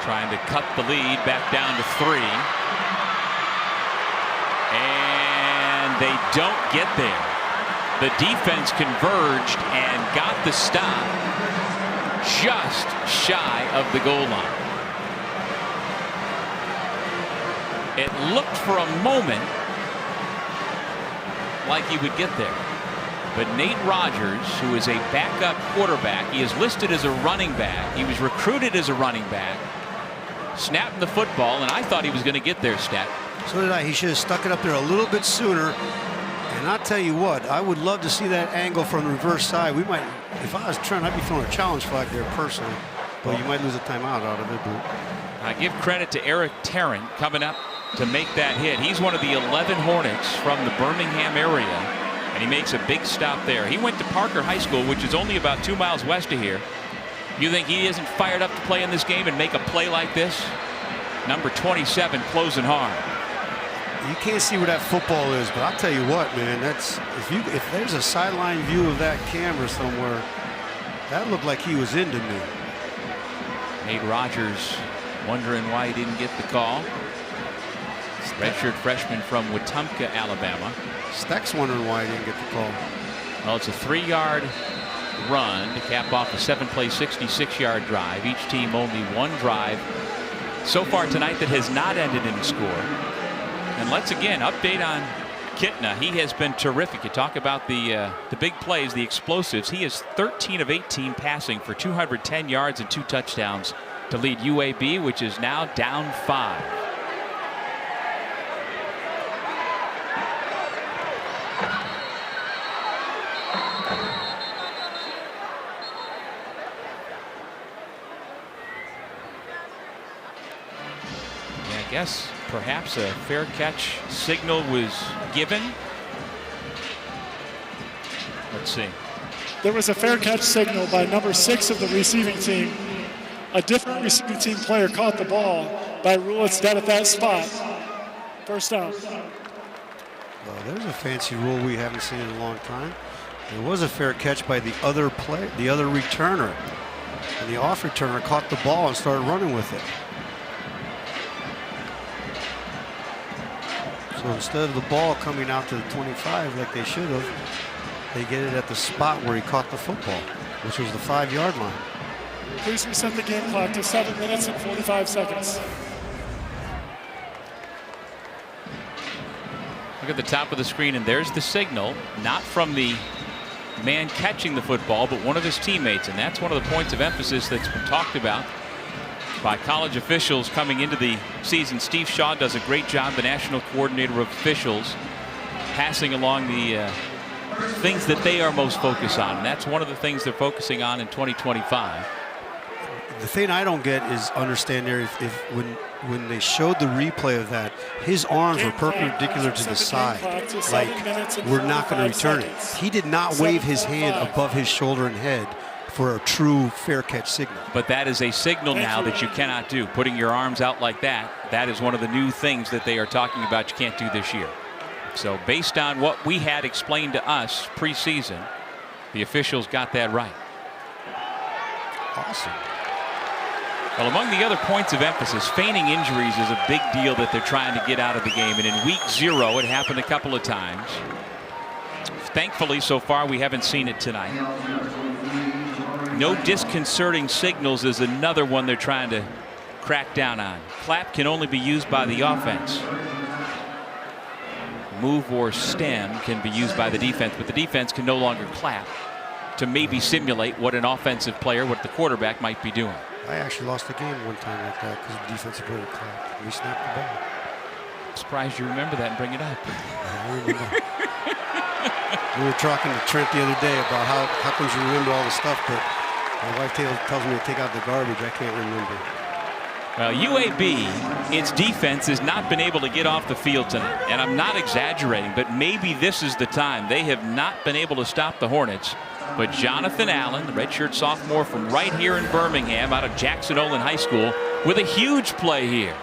trying to cut the lead back down to 3. And they don't get there. The defense converged and got the stop just shy of the goal line. It looked for a moment like he would get there. But Nate Rogers, who is a backup quarterback, he is listed as a running back. He was recruited as a running back. snapping the football, and I thought he was going to get there, Stat. So did I. He should have stuck it up there a little bit sooner. And I'll tell you what, I would love to see that angle from the reverse side. We might, if I was Trent, I'd be throwing a challenge flag there personally. But you might lose a timeout out of it. I give credit to Eric Tarrant coming up to make that hit. He's one of the 11 Hornets from the Birmingham area, and he makes a big stop there. He went to Parker High School, which is only about 2 miles west of here. You think he isn't fired up to play in this game and make a play like this? Number 27 closing hard. You can't see where that football is, but I'll tell you what, man, that's if there's a sideline view of that camera somewhere, that looked like he was into me. Nate Rogers wondering why he didn't get the call. Redshirt freshman from Wetumpka, Alabama. Steck's wondering why he didn't get the call. Well, it's a 3-yard run to cap off a 7-play 66-yard drive. Each team only one drive so far tonight that has not ended in a score. And let's again update on Kitna. He has been terrific. You talk about the big plays, the explosives. He is 13 of 18 passing for 210 yards and 2 touchdowns to lead UAB, which is now down 5. I guess perhaps a fair catch signal was given. Let's see. There was a fair catch signal by number 6 of the receiving team. A different receiving team player caught the ball. By rule, it's dead at that spot. First down. Well, there's a fancy rule we haven't seen in a long time. There was a fair catch by the other player, the other returner. And the off returner caught the ball and started running with it. So instead of the ball coming out to the 25 like they should have, they get it at the spot where he caught the football, which was the 5-yard line. Please reset the game clock to 7 minutes and 45 seconds. Look at the top of the screen, and there's the signal, not from the man catching the football, but one of his teammates. And that's one of the points of emphasis that's been talked about by college officials coming into the season. Steve Shaw does a great job, the national coordinator of officials, passing along the things that they are most focused on. And that's one of the things they're focusing on in 2025. The thing I don't get is understand there if when they showed the replay of that, his arms were perpendicular to the side, like we're not going to return it. He did not wave his hand above his shoulder and head for a true fair catch signal. But that is a signal now that you cannot do. Putting your arms out like that, that is one of the new things that they are talking about you can't do this year. So based on what we had explained to us preseason, the officials got that right. Awesome. Well, among the other points of emphasis, feigning injuries is a big deal that they're trying to get out of the game. And in week 0, it happened a couple of times. Thankfully, so far, we haven't seen it tonight. No disconcerting signals is another one they're trying to crack down on. Clap can only be used by the offense. Move or stem can be used by the defense, but the defense can no longer clap to maybe simulate what an offensive player, what the quarterback might be doing. I actually lost the game one time like that because the defensive player clapped. We snapped the ball. Surprised you remember that and bring it up. I remember. We were talking to Trent the other day about how come you remember all the stuff, but my wife tells me to take out the garbage. I can't remember. Well, UAB, its defense has not been able to get off the field tonight. And I'm not exaggerating, but maybe this is the time. They have not been able to stop the Hornets. But Jonathan Allen, the redshirt sophomore from right here in Birmingham, out of Jackson Olin High School, with a huge play here.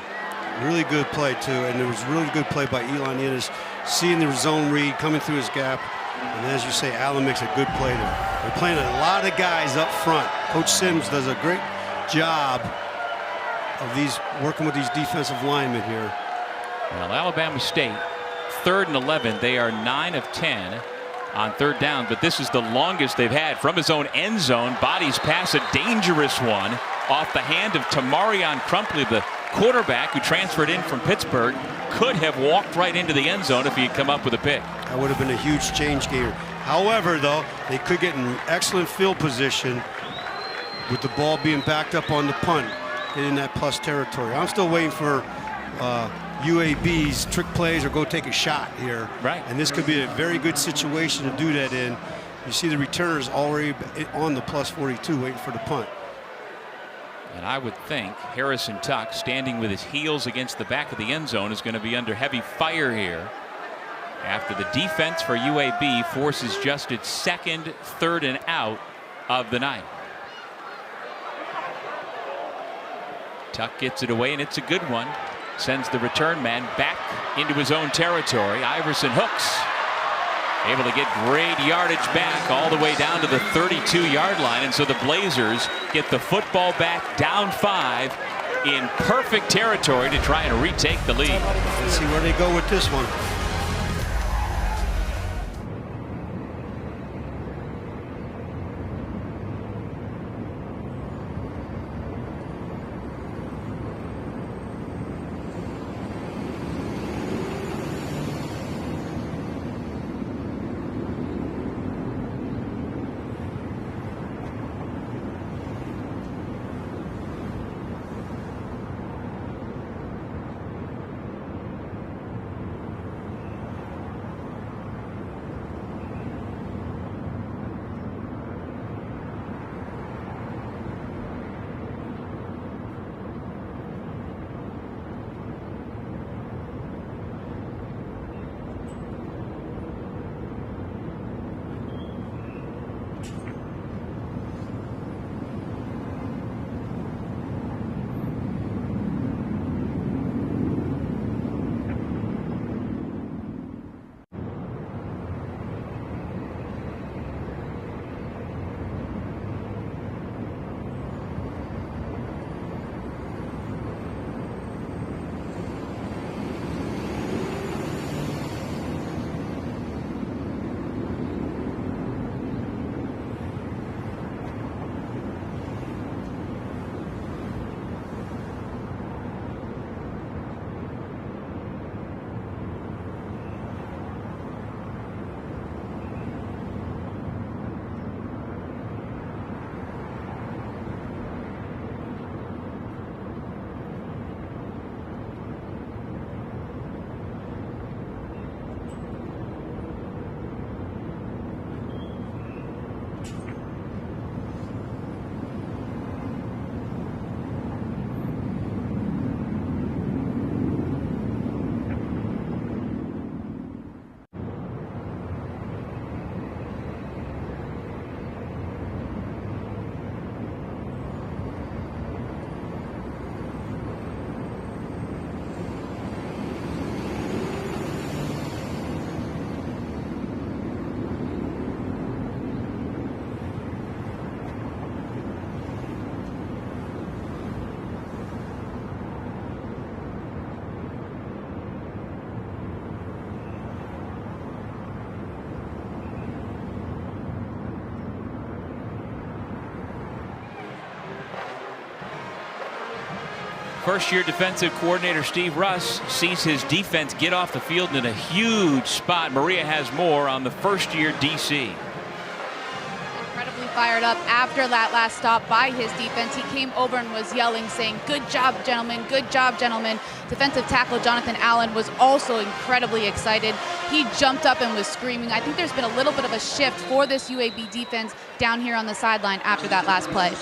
Really good play, too. And there was really good play by Elon Innes, seeing the zone read, coming through his gap. And as you say, Allen makes a good play there. They're playing a lot of guys up front. Coach Sims does a great job of working with these defensive linemen here. Well, Alabama State, 3rd and 11. They are 9 of 10 on 3rd down, but this is the longest they've had from his own end zone. Bodies pass, a dangerous one off the hand of Tamarion Crumpley, the quarterback who transferred in from Pittsburgh. Could have walked right into the end zone if he had come up with a pick. That would have been a huge change game. However, though, they could get in excellent field position with the ball being backed up on the punt. get in that plus territory. I'm still waiting for UAB's trick plays or go take a shot here. Right. And this could be a very good situation to do that in. You see the returners already on the plus 42 waiting for the punt. And I would think Harrison Tuck, standing with his heels against the back of the end zone, is going to be under heavy fire here after the defense for UAB forces just its second third and out of the night. Tuck gets it away, and it's a good one. Sends the return man back into his own territory. Iverson hooks. Able to get great yardage back all the way down to the 32-yard line. And so the Blazers get the football back down 5 in perfect territory to try and retake the lead. Let's see where they go with this one. First-year defensive coordinator Steve Russ sees his defense get off the field in a huge spot. Maria has more on the first-year DC. Incredibly fired up after that last stop by his defense. He came over and was yelling, saying, "Good job, gentlemen. Good job, gentlemen." Defensive tackle Jonathan Allen was also incredibly excited. He jumped up and was screaming. I think there's been a little bit of a shift for this UAB defense down here on the sideline after that last play.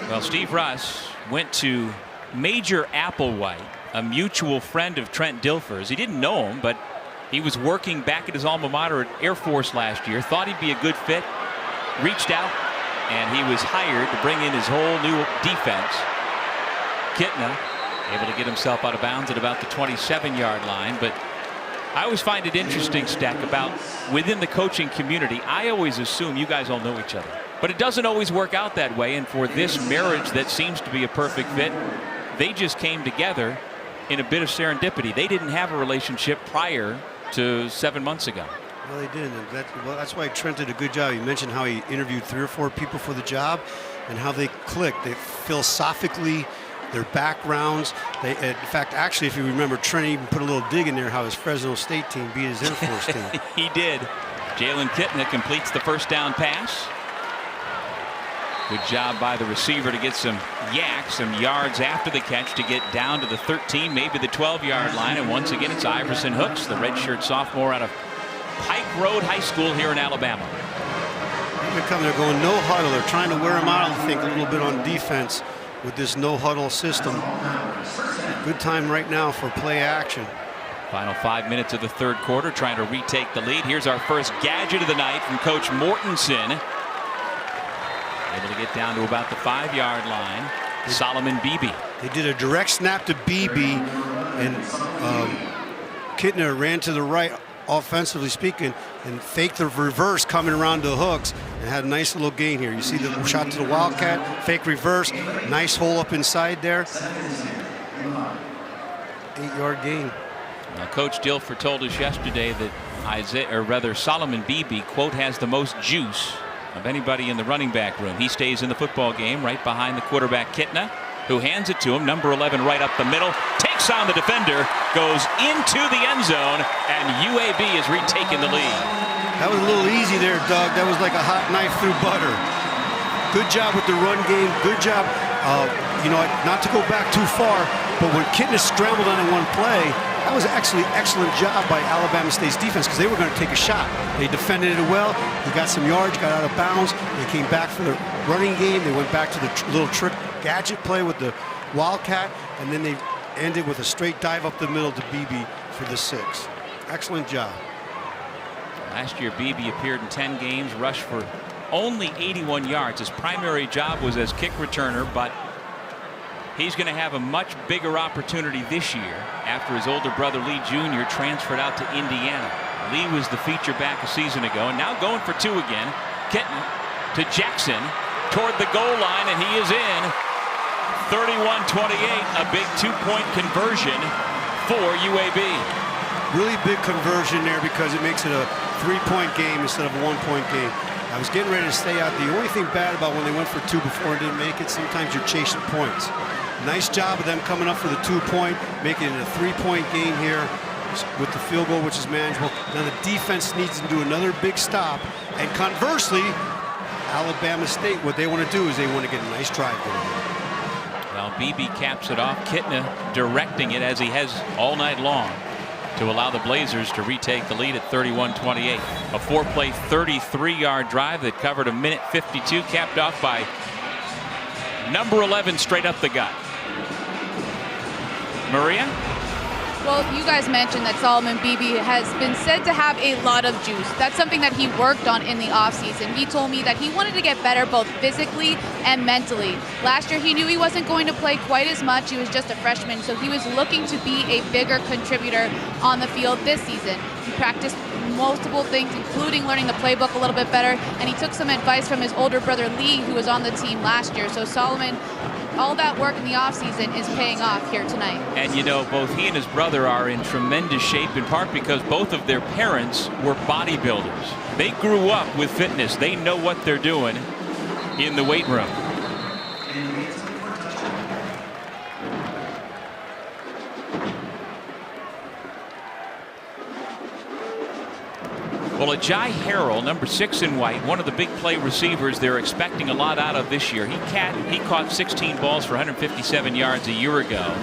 Well, Steve Russ went to Major Applewhite, a mutual friend of Trent Dilfer's. He didn't know him, but he was working back at his alma mater at Air Force last year. Thought he'd be a good fit. Reached out, and he was hired to bring in his whole new defense. Kitna able to get himself out of bounds at about the 27-yard line. But I always find it interesting, Stack, about within the coaching community. I always assume you guys all know each other. But it doesn't always work out that way. And for this marriage that seems to be a perfect fit, they just came together in a bit of serendipity. They didn't have a relationship prior to 7 months ago. Well, they didn't. That's why Trent did a good job. He mentioned how he interviewed 3 or 4 people for the job and how they clicked. They philosophically, their backgrounds. In fact, actually, if you remember, Trent even put a little dig in there how his Fresno State team beat his Air Force team. He did. Jalen Kitna completes the first down pass. Good job by the receiver to get some yards after the catch to get down to the 13, maybe the 12-yard line. And once again, it's Iverson Hooks, the redshirt sophomore out of Pike Road High School here in Alabama. They're going no huddle. They're trying to wear him out, I think, a little bit on defense with this no huddle system. Good time right now for play action. Final 5 minutes of the third quarter, trying to retake the lead. Here's our first gadget of the night from Coach Mortensen. Able to get down to about the 5-yard line. Solomon Beebe. They did a direct snap to Beebe, and Kittner ran to the right, offensively speaking, and faked the reverse coming around to Hooks and had a nice little gain here. You see the shot to the Wildcat, fake reverse, nice hole up inside there. 8-yard gain. Now, Coach Dilfer told us yesterday that Solomon Beebe, quote, has the most juice of anybody in the running back room. He stays in the football game right behind the quarterback Kittner, who hands it to him. Number 11 right up the middle, takes on the defender, goes into the end zone, and UAB is retaking the lead. That was a little easy there, Doug. That was like a hot knife through butter. Good job with the run game. Good job. Not to go back too far, but when Kittner scrambled on in one play, that was actually an excellent job by Alabama State's defense, because they were going to take a shot. They defended it well. He got some yards, got out of bounds. They came back for the running game. They went back to the little trick gadget play with the Wildcat, and then they ended with a straight dive up the middle to Beebe for the 6. Excellent job. Last year, Beebe appeared in 10 games, rushed for only 81 yards. His primary job was as kick returner, but he's going to have a much bigger opportunity this year after his older brother Lee Jr. transferred out to Indiana. Lee was the feature back a season ago, and now going for 2 again. Kitten to Jackson toward the goal line, and he is in. 31-28, a big 2-point conversion for UAB. Really big conversion there, because it makes it a 3-point game instead of a 1-point game. I was getting ready to stay out. The only thing bad about when they went for 2 before and didn't make it, sometimes you're chasing points. Nice job of them coming up for the 2-point, making it a 3-point game here with the field goal, which is manageable. Now the defense needs to do another big stop, and conversely, Alabama State, what they want to do is they want to get a nice drive going. Well, Beebe caps it off. Kittner directing it, as he has all night long, to allow the Blazers to retake the lead at 31-28. A 4-play, 33-yard drive that covered 1:52, capped off by number 11 straight up the gut. Maria? Well, you guys mentioned that Solomon Beebe has been said to have a lot of juice. That's something that he worked on in the offseason. He told me that he wanted to get better both physically and mentally. Last year, he knew he wasn't going to play quite as much. He was just a freshman, so he was looking to be a bigger contributor on the field this season. He practiced multiple things, including learning the playbook a little bit better, and he took some advice from his older brother Lee, who was on the team last year. So Solomon, all that work in the offseason is paying off here tonight. And you know, both he and his brother are in tremendous shape, in part because both of their parents were bodybuilders. They grew up with fitness. They know what they're doing in the weight room. Well, Ajay Harrell, number 6 in white, one of the big play receivers they're expecting a lot out of this year. He caught 16 balls for 157 yards a year ago,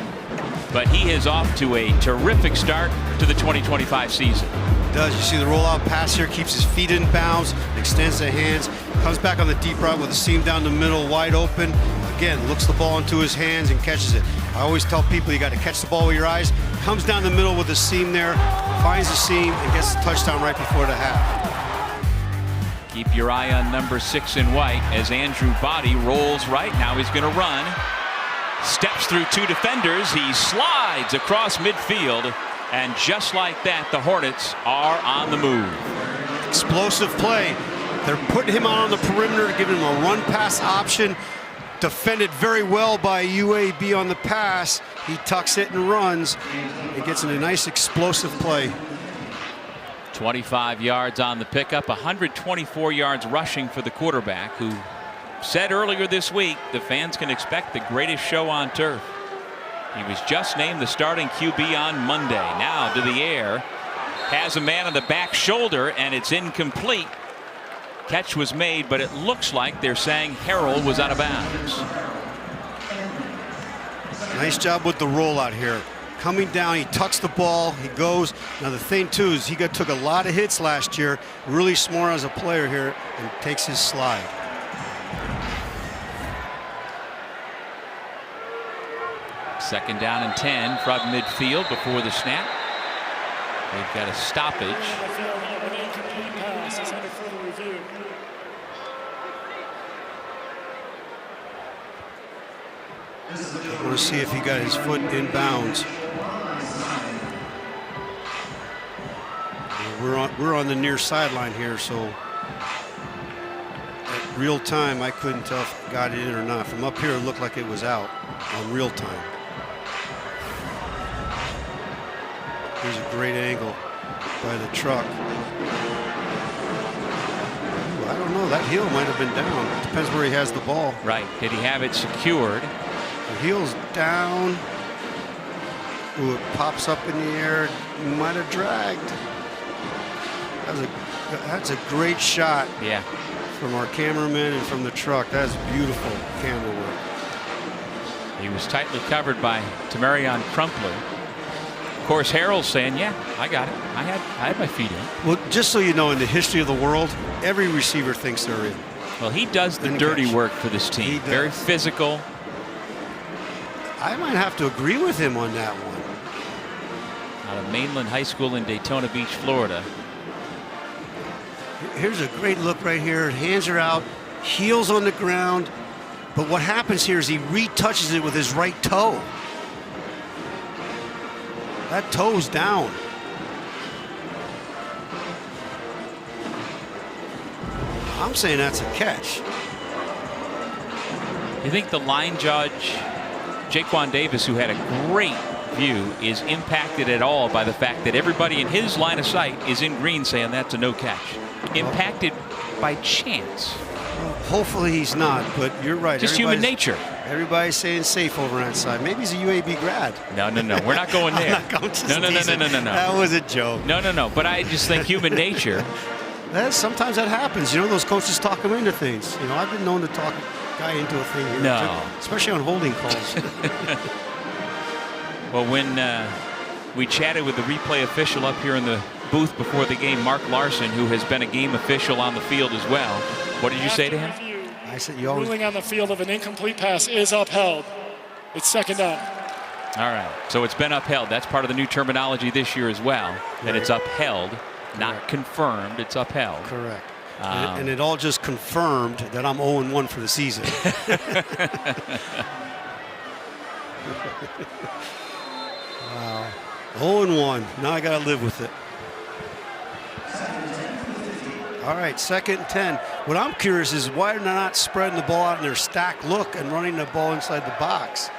but he is off to a terrific start to the 2025 season. Does. You see the rollout pass here, keeps his feet in bounds, extends the hands, comes back on the deep route with a seam down the middle, wide open. Again, looks the ball into his hands and catches it. I always tell people you got to catch the ball with your eyes. Comes down the middle with the seam there, finds the seam, and gets the touchdown right before the half. Keep your eye on number 6 in white as Andrew Body rolls right. Now he's going to run. Steps through 2 defenders. He slides across midfield. And just like that, the Hornets are on the move. Explosive play. They're putting him out on the perimeter to give him a run pass option. Defended very well by UAB on the pass. He tucks it and runs. It gets in a nice explosive play. 25 yards on the pickup, 124 yards rushing for the quarterback, who said earlier this week the fans can expect the greatest show on turf. He was just named the starting QB on Monday. Now to the air. Has a man on the back shoulder, and it's incomplete. Catch was made, but it looks like they're saying Harrell was out of bounds. Nice job with the rollout here. Coming down, he tucks the ball, he goes. Now the thing too is he took a lot of hits last year. Really smart as a player here and takes his slide. Second down and 10 from midfield before the snap. They've got a stoppage. An incomplete pass is under further review. I want to see if he got his foot in bounds. We're on the near sideline here, so at real time I couldn't tell if he got it in or not. From up here it looked like it was out on real time. Here's a great angle by the truck. Ooh, I don't know, that heel might have been down. It depends where he has the ball. Right. Did he have it secured? The heel's down. Ooh, it pops up in the air. Might have dragged. That's a great shot. Yeah. From our cameraman and from the truck. That's beautiful camera work. He was tightly covered by Tamarion Crumpler. Of course, Harrell's saying, yeah, I got it. I had my feet in. Well, just so you know, in the history of the world, every receiver thinks they're in. Well, he does the dirty work for this team. Very physical. I might have to agree with him on that one. Out of Mainland High School in Daytona Beach, Florida. Here's a great look right here. Hands are out, heels on the ground. But what happens here is he retouches it with his right toe. That toe's down. I'm saying that's a catch. You think the line judge, Jaquan Davis, who had a great view, is impacted at all by the fact that everybody in his line of sight is in green saying that's a no catch? Impacted by chance. Well, hopefully he's not, but you're right. Just human nature. Everybody's saying safe over on that side. Maybe he's a UAB grad. No. We're not going there. I'm not going to No. That was a joke. No. But I just think human nature. Sometimes that happens. You know, those coaches talk him into things. You know, I've been known to talk a guy into a thing here. No. Especially on holding calls. Well, when we chatted with the replay official up here in the booth before the game, Mark Larson, who has been a game official on the field as well, what did you say to him? I said, you always... Ruling on the field of an incomplete pass is upheld. It's second down. All right. So it's been upheld. That's part of the new terminology this year as well. That it's upheld, not confirmed. It's upheld. Correct. And it all just confirmed that I'm 0-1 for the season. Wow. 0-1. Now I got to live with it. All right, 2nd and 10. What I'm curious is why they're not spreading the ball out in their stack look and running the ball inside the box.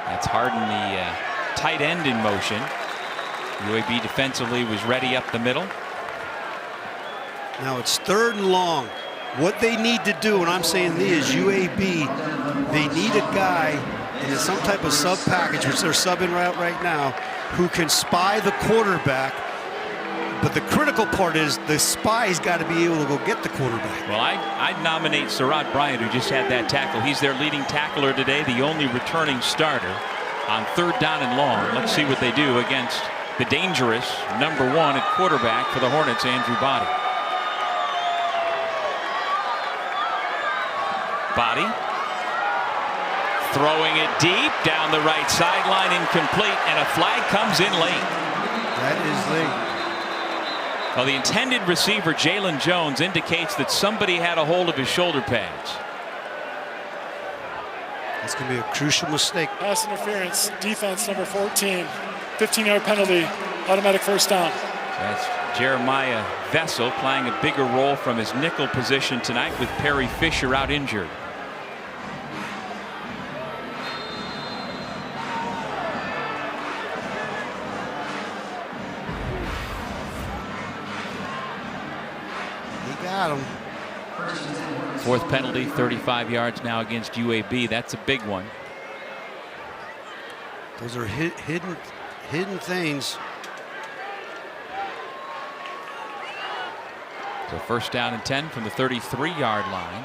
That's Harden, the tight end in motion. UAB defensively was ready up the middle. Now it's 3rd and long. What they need to do, and I'm saying this, UAB, they need a guy in some type of sub package, which they're subbing right now, who can spy the quarterback. But the critical part is the spy's got to be able to go get the quarterback. Well, I'd nominate Sherrod Bryant, who just had that tackle. He's their leading tackler today, the only returning starter on 3rd down and long. Let's see what they do against the dangerous #1 at quarterback for the Hornets, Andrew Body. Body throwing it deep down the right sideline, incomplete, and a flag comes in late. That is late. Well, the intended receiver, Jalen Jones, indicates that somebody had a hold of his shoulder pads. That's going to be a crucial mistake. Pass interference, defense number 14. 15-yard penalty, automatic first down. That's Jeremiah Vessel playing a bigger role from his nickel position tonight with Perry Fisher out injured. Got him. 4th penalty, 35 yards now against UAB. That's a big one. Those are hidden things. So first down and 10 from the 33-yard line.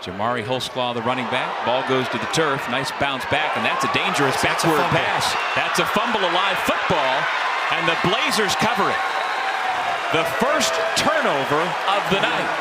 Jamari Holsclaw, the running back. Ball goes to the turf. Nice bounce back, and that's a dangerous backward pass. That's a fumble alive football, and the Blazers cover it. The first turnover of the night.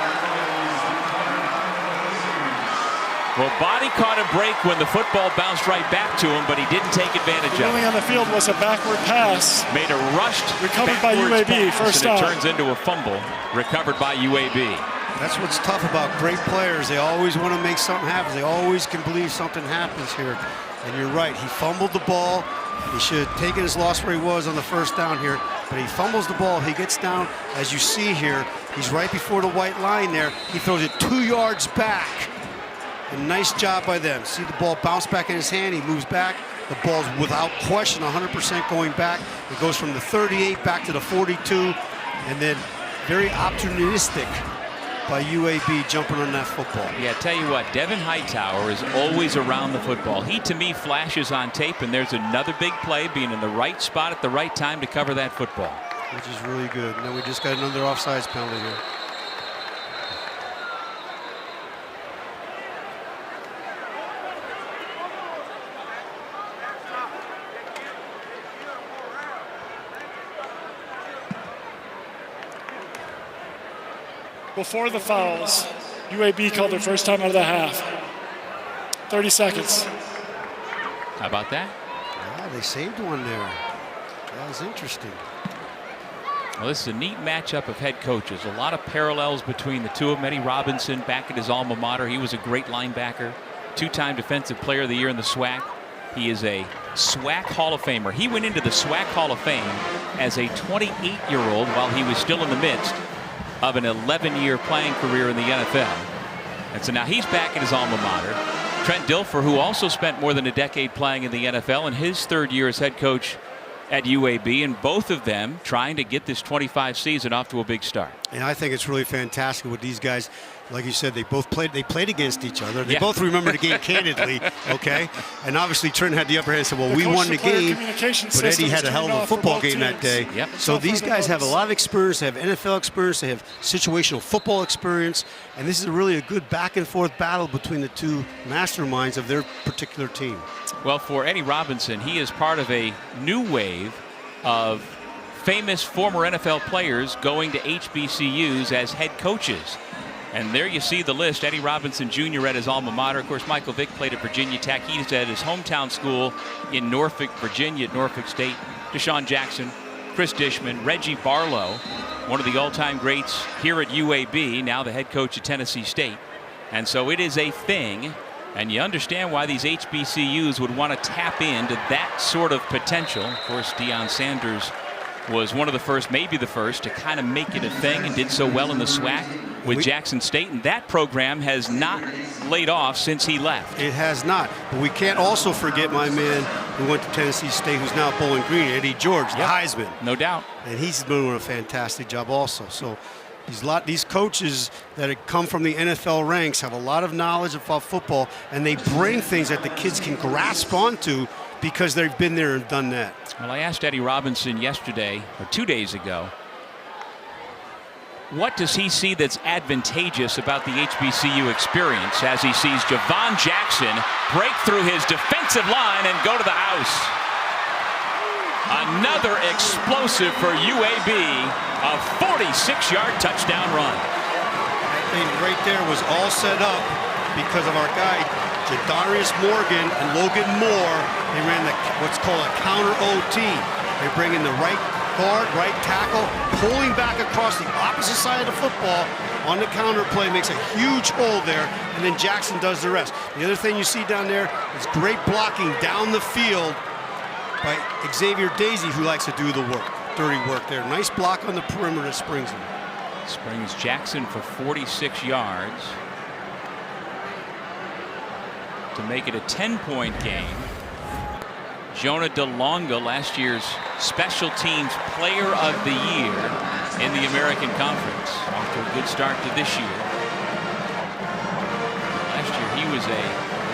Well, Body caught a break when the football bounced right back to him, but he didn't take advantage of it. Ruling on the field was a backward pass. Made a rushed recovered by UAB. Pass, first and down. it turns into a fumble recovered by UAB. That's what's tough about great players. They always want to make something happen. They always can believe something happens here. And you're right. He fumbled the ball. He should have taken his loss where he was on the first down here. But he fumbles the ball. He gets down, as you see here. He's right before the white line there. He throws it 2 yards back. A nice job by them. See the ball bounce back in his hand. He moves back. The ball's without question 100% going back. It goes from the 38 back to the 42. And then very opportunistic by UAB jumping on that football. Yeah, tell you what, Devin Hightower is always around the football. He, to me, flashes on tape, and there's another big play, being in the right spot at the right time to cover that football. Which is really good. Now we just got another offsides penalty here. Before the fouls, UAB called their first time out of the half. 30 seconds. How about that? Yeah, they saved one there. That was interesting. Well, this is a neat matchup of head coaches. A lot of parallels between the two of them. Eddie Robinson back at his alma mater. He was a great linebacker. Two-time Defensive Player of the Year in the SWAC. He is a SWAC Hall of Famer. He went into the SWAC Hall of Fame as a 28-year-old while he was still in the midst of an 11-year playing career in the NFL. And so now he's back at his alma mater. Trent Dilfer, who also spent more than a decade playing in the NFL, in his third year as head coach at UAB, and both of them trying to get this 25 season off to a big start. And I think it's really fantastic with these guys. Like you said, they played against each other. They Yeah. both remember the game candidly, okay? And obviously Trent had the upper hand and said, well, we won the game, but Eddie had a hell of a football game that day. Yep. So these guys have a lot of experience. They have NFL experience. They have situational football experience. And this is really a good back and forth battle between the two masterminds of their particular team. Well, for Eddie Robinson, he is part of a new wave of famous former NFL players going to HBCUs as head coaches. And there you see the list. Eddie Robinson Jr. at his alma mater. Of course, Michael Vick played at Virginia Tech. He's at his hometown school in Norfolk, Virginia, at Norfolk State. Deshaun Jackson, Chris Dishman, Reggie Barlow, one of the all-time greats here at UAB, now the head coach at Tennessee State. And so it is a thing. And you understand why these HBCUs would want to tap into that sort of potential. Of course, Deion Sanders was one of the first, maybe the first, to kind of make it a thing, and did so well in the SWAC with Jackson State. And that program has not laid off since he left. It has not. But we can't also forget my man who went to Tennessee State, who's now at Bowling Green, Eddie George, the Heisman. No doubt. And he's doing a fantastic job also. So these coaches that have come from the NFL ranks have a lot of knowledge about football, and they bring things that the kids can grasp onto because they've been there and done that. Well, I asked Eddie Robinson yesterday, or 2 days ago, what does he see that's advantageous about the HBCU experience as he sees Javon Jackson break through his defensive line and go to the house. Another explosive for UAB, a 46-yard touchdown run. That thing right there was all set up because of our guy, Jadarius Morgan and Logan Moore. They ran what's called a counter OT. They bring in the right guard, right tackle, pulling back across the opposite side of the football on the counter play, makes a huge hole there, and then Jackson does the rest. The other thing you see down there is great blocking down the field by Xavier Daisy, who likes to do the work, dirty work there. Nice block on the perimeter that springs him. Springs Jackson for 46 yards to make it a 10-point game. Jonah DeLonga, last year's Special Teams Player of the Year in the American Conference. Off to a good start to this year. Last year he was a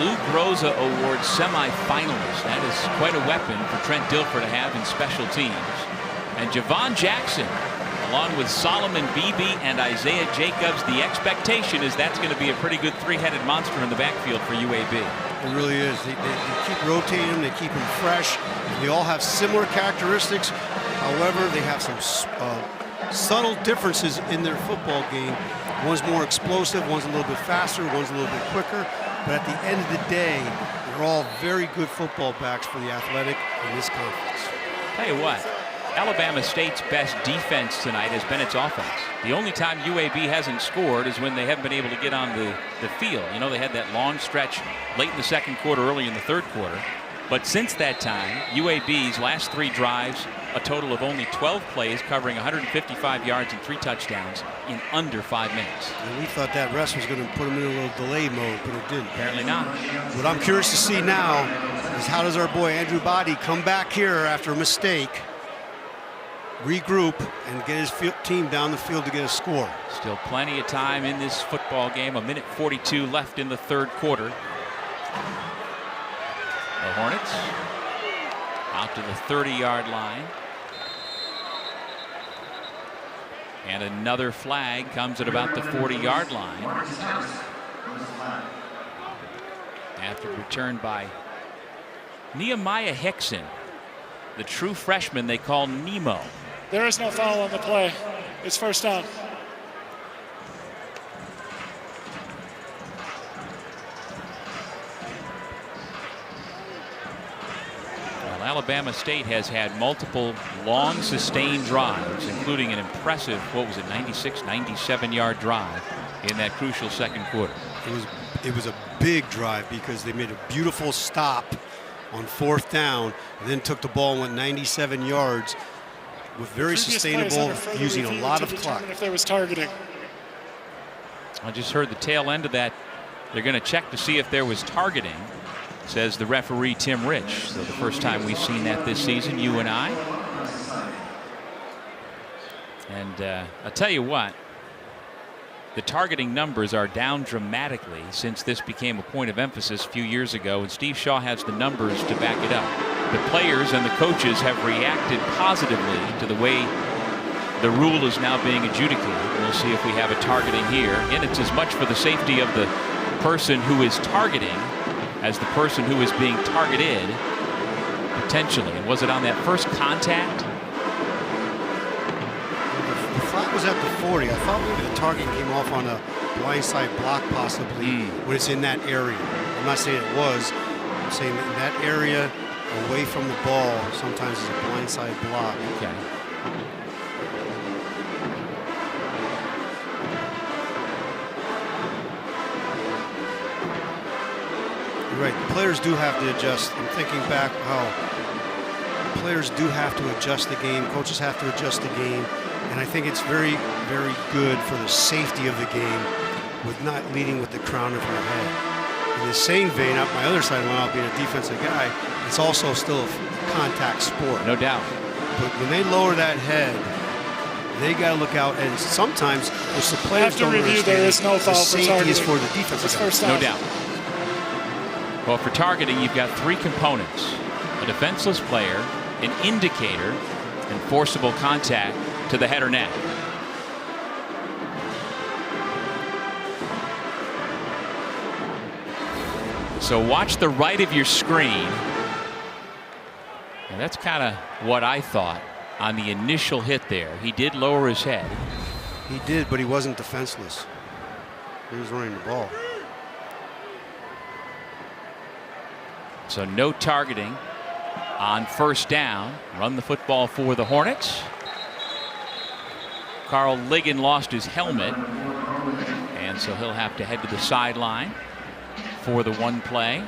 Lou Groza Award semifinalist. That is quite a weapon for Trent Dilfer to have in special teams. And Javon Jackson, along with Solomon Beebe and Isaiah Jacobs. The expectation is that's going to be a pretty good three-headed monster in the backfield for UAB. It really is. They keep rotating them. They keep them fresh. They all have similar characteristics. However, they have some subtle differences in their football game. One's more explosive, one's a little bit faster, one's a little bit quicker. But at the end of the day, they're all very good football backs for the Athletic in this conference. Tell you what, Alabama State's best defense tonight has been its offense. The only time UAB hasn't scored is when they haven't been able to get on the field. You know, they had that long stretch late in the second quarter, early in the third quarter. But since that time, UAB's last 3 drives, a total of only 12 plays, covering 155 yards and 3 touchdowns in under 5 minutes. And we thought that rest was going to put them in a little delay mode, but it didn't. Apparently not. What I'm curious to see now is how does our boy Andrew Body come back here after a mistake, regroup, and get his team down the field to get a score. Still plenty of time in this football game. 1:42 left in the third quarter. The Hornets out to the 30-yard line. And another flag comes at about the 40-yard line. After return by Nehemiah Hickson, the true freshman they call Nemo. There is no foul on the play. It's first down. Alabama State has had multiple long sustained drives, including an impressive, 96, 97-yard drive in that crucial second quarter. It was a big drive because they made a beautiful stop on 4th down, and then took the ball and went 97 yards with very sustainable, using a lot of clock. If there was targeting. I just heard the tail end of that. They're going to check to see if there was targeting, says the referee Tim Rich. So the first time we've seen that this season, you and I. And I'll tell you what, the targeting numbers are down dramatically since this became a point of emphasis a few years ago, and Steve Shaw has the numbers to back it up. The players and the coaches have reacted positively to the way the rule is now being adjudicated. We'll see if we have a targeting here. Again, it's as much for the safety of the person who is targeting as the person who is being targeted, potentially. And was it on that first contact? The flag was at the 40. I thought maybe the targeting came off on a blindside block, possibly, when it's in that area. I'm not saying it was. I'm saying that in that area, away from the ball, sometimes it's a blindside block. Okay. Right, the players do have to adjust. I'm thinking back how players do have to adjust the game. Coaches have to adjust the game. And I think it's very, very good for the safety of the game with not leading with the crown of your head. In the same vein, up my other side, when I'll be a defensive guy, it's also still a contact sport. No doubt. But when they lower that head, they got to look out. And sometimes, which the players don't understand, there is no foul the for safety is targeting. for the defensive guy. No doubt. Well, for targeting, you've got 3 components: a defenseless player, an indicator, and forcible contact to the head or neck. So watch the right of your screen. And that's kind of what I thought on the initial hit there. He did lower his head. He did, but he wasn't defenseless. He was running the ball. So no targeting on first down. Run the football for the Hornets. Carl Ligon lost his helmet, and so he'll have to head to the sideline for the one play.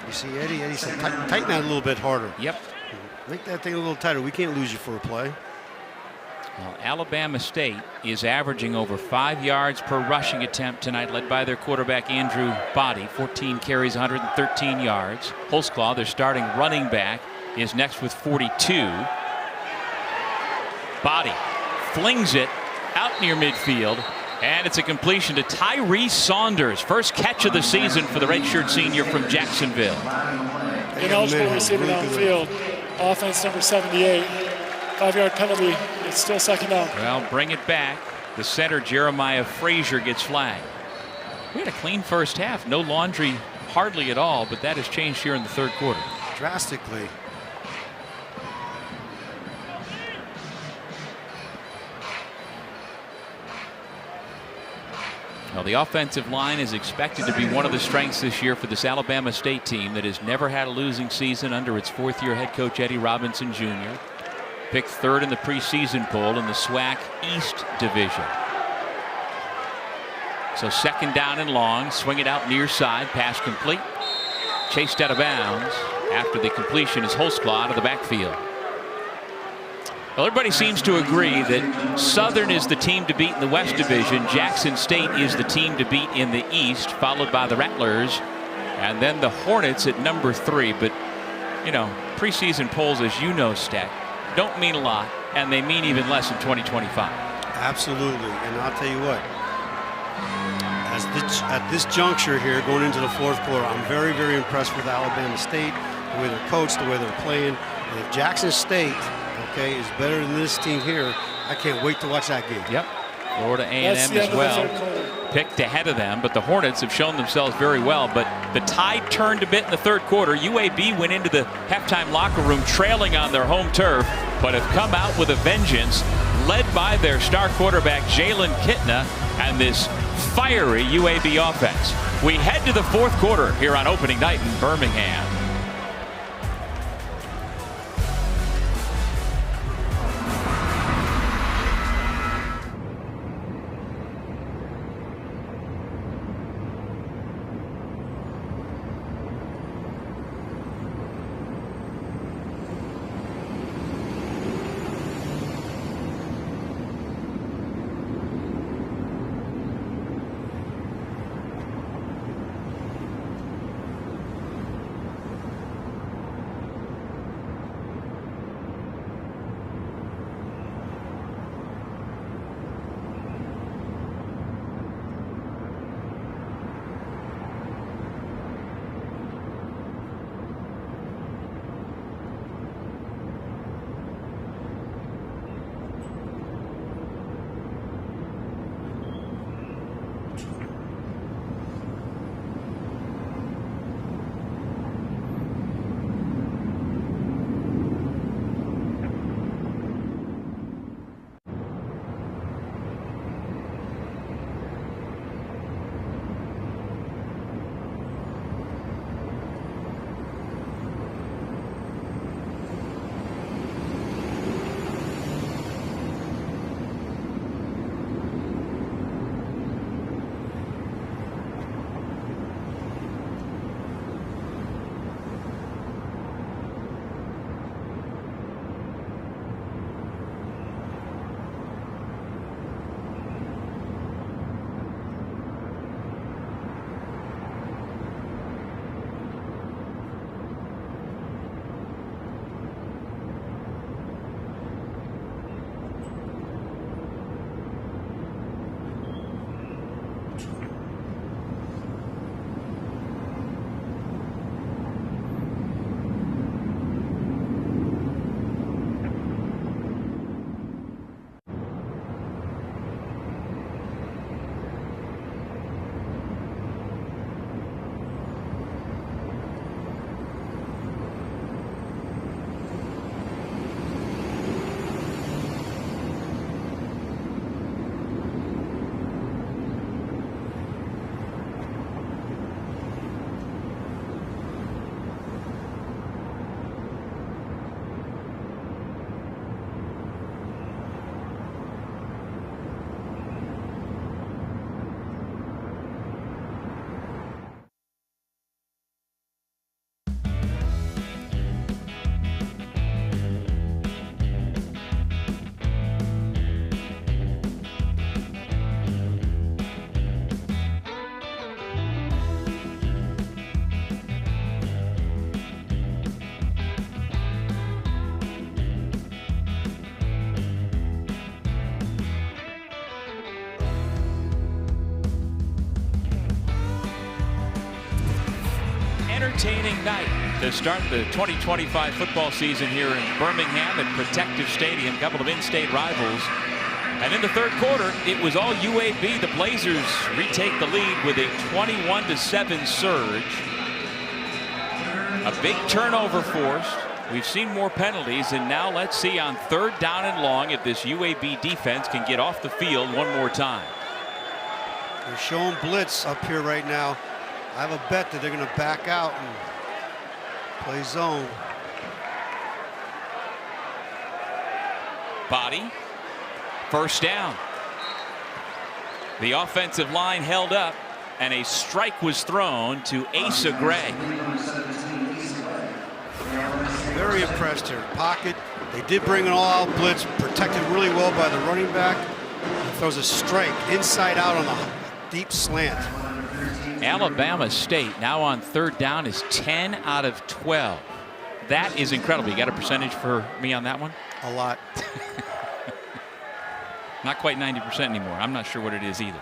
You see Eddie said, tighten that a little bit harder. Yep. Make that thing a little tighter. We can't lose you for a play. Well, Alabama State is averaging over 5 yards per rushing attempt tonight, led by their quarterback Andrew Body. 14 carries, 113 yards. Holtzclaw, their starting running back, is next with 42. Body flings it out near midfield, and it's a completion to Tyree Saunders. First catch of the season for the redshirt senior from Jacksonville. Ineligible receiver downfield. Offense number 78. 5-yard penalty. It's still second down. Well, bring it back. The center, Jeremiah Frazier, gets flagged. We had a clean first half. No laundry hardly at all, but that has changed here in the third quarter. Drastically. Well, the offensive line is expected to be one of the strengths this year for this Alabama State team that has never had a losing season under its fourth-year head coach Eddie Robinson Jr. Picked third in the preseason poll in the SWAC East Division. So second down and long, swing it out near side, pass complete. Chased out of bounds after the completion is Holtzclaw out of the backfield. Well, everybody seems to agree that Southern is the team to beat in the West Division. Jackson State is the team to beat in the East, followed by the Rattlers, and then the Hornets at number 3. But, you know, preseason polls, as you know, Stack, don't mean a lot, and they mean even less in 2025. Absolutely, and I'll tell you what. At this juncture here, going into the fourth quarter, I'm very, very impressed with Alabama State, the way they're coached, the way they're playing. And if Jackson State, okay, is better than this team here, I can't wait to watch that game. Yep. Florida A&M as well, picked ahead of them, but the Hornets have shown themselves very well. But the tide turned a bit in the third quarter. UAB went into the halftime locker room trailing on their home turf, but have come out with a vengeance, led by their star quarterback Jalen Kitna and this fiery UAB offense. We head to the fourth quarter here on opening night in Birmingham. entertaining night to start the 2025 football season here in Birmingham at Protective Stadium. A couple of in-state rivals. And in the third quarter, it was all UAB. The Blazers retake the lead with a 21-7 surge. A big turnover forced. We've seen more penalties, and now let's see on 3rd down and long if this UAB defense can get off the field one more time. They're showing blitz up here right now. I have a bet that they're going to back out and play zone. Body. First down. The offensive line held up, and a strike was thrown to Asa Gray. Very impressed here. Pocket. They did bring an all-out blitz, protected really well by the running back. He throws a strike inside out on the deep slant. Alabama State now on 3rd down is 10 out of 12. That is incredible. You got a percentage for me on that one? A lot. Not quite 90% anymore. I'm not sure what it is either.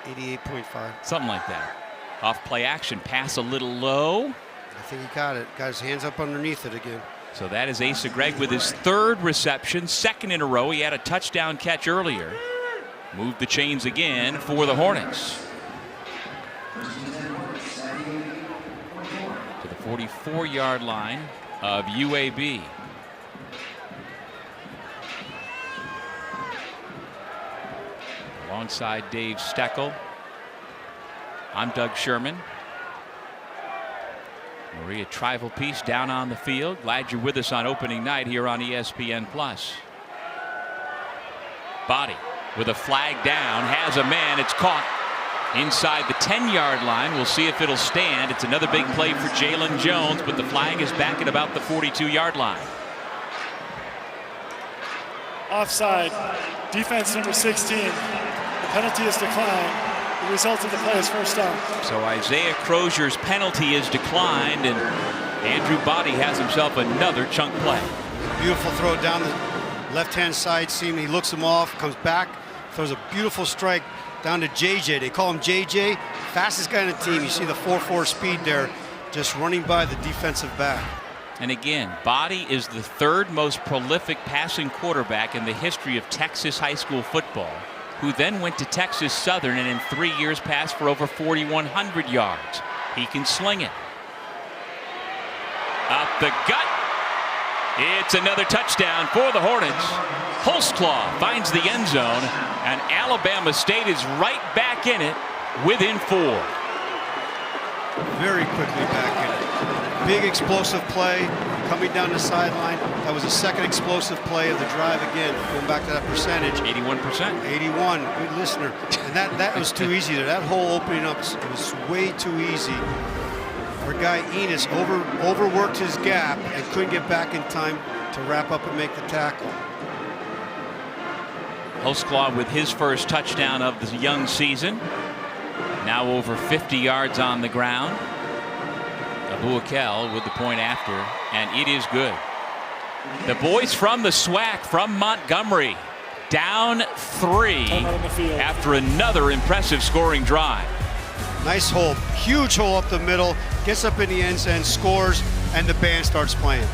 88.5. Something like that. Off play action, pass a little low. I think he got it. Got his hands up underneath it again. So that is Asa Gregg with his 3rd reception, 2nd in a row. He had a touchdown catch earlier. Moved the chains again for the Hornets. To the 44-yard line of UAB. Alongside Dave Steckel, I'm Doug Sherman. Maria Trival-Peace down on the field. Glad you're with us on opening night here on ESPN+. Body with a flag down, has a man. It's caught inside the 10-yard line. We'll see if it'll stand. It's another big play for Jalen Jones, but the flag is back at about the 42-yard line. Offside. Defense number 16. The penalty is declined. The result of the play is first down. So Isaiah Crozier's penalty is declined, and Andrew Body has himself another chunk play. Beautiful throw down the left-hand side seam. He looks him off, comes back, throws a beautiful strike down to JJ. They call him JJ, fastest guy on the team. You see the 4.4 speed there, just running by the defensive back. And again, Body is the 3rd most prolific passing quarterback in the history of Texas high school football, who then went to Texas Southern and in 3 years passed for over 4,100 yards. He can sling it. Up the gut. It's another touchdown for the Hornets. Holzclaw finds the end zone, and Alabama State is right back in it within 4. Very quickly back in it. Big explosive play coming down the sideline. That was the 2nd explosive play of the drive again. Going back to that percentage. 81%. 81. Good listener. And that was too easy there. That hole opening up, it was way too easy. Our guy Enos overworked his gap and couldn't get back in time to wrap up and make the tackle. Holzclaw with his first touchdown of the young season. Now over 50 yards on the ground. Abuakel with the point after, and it is good. The boys from the SWAC from Montgomery down 3 after another impressive scoring drive. Nice hole, huge hole up the middle, gets up in the end zone, scores, and the band starts playing.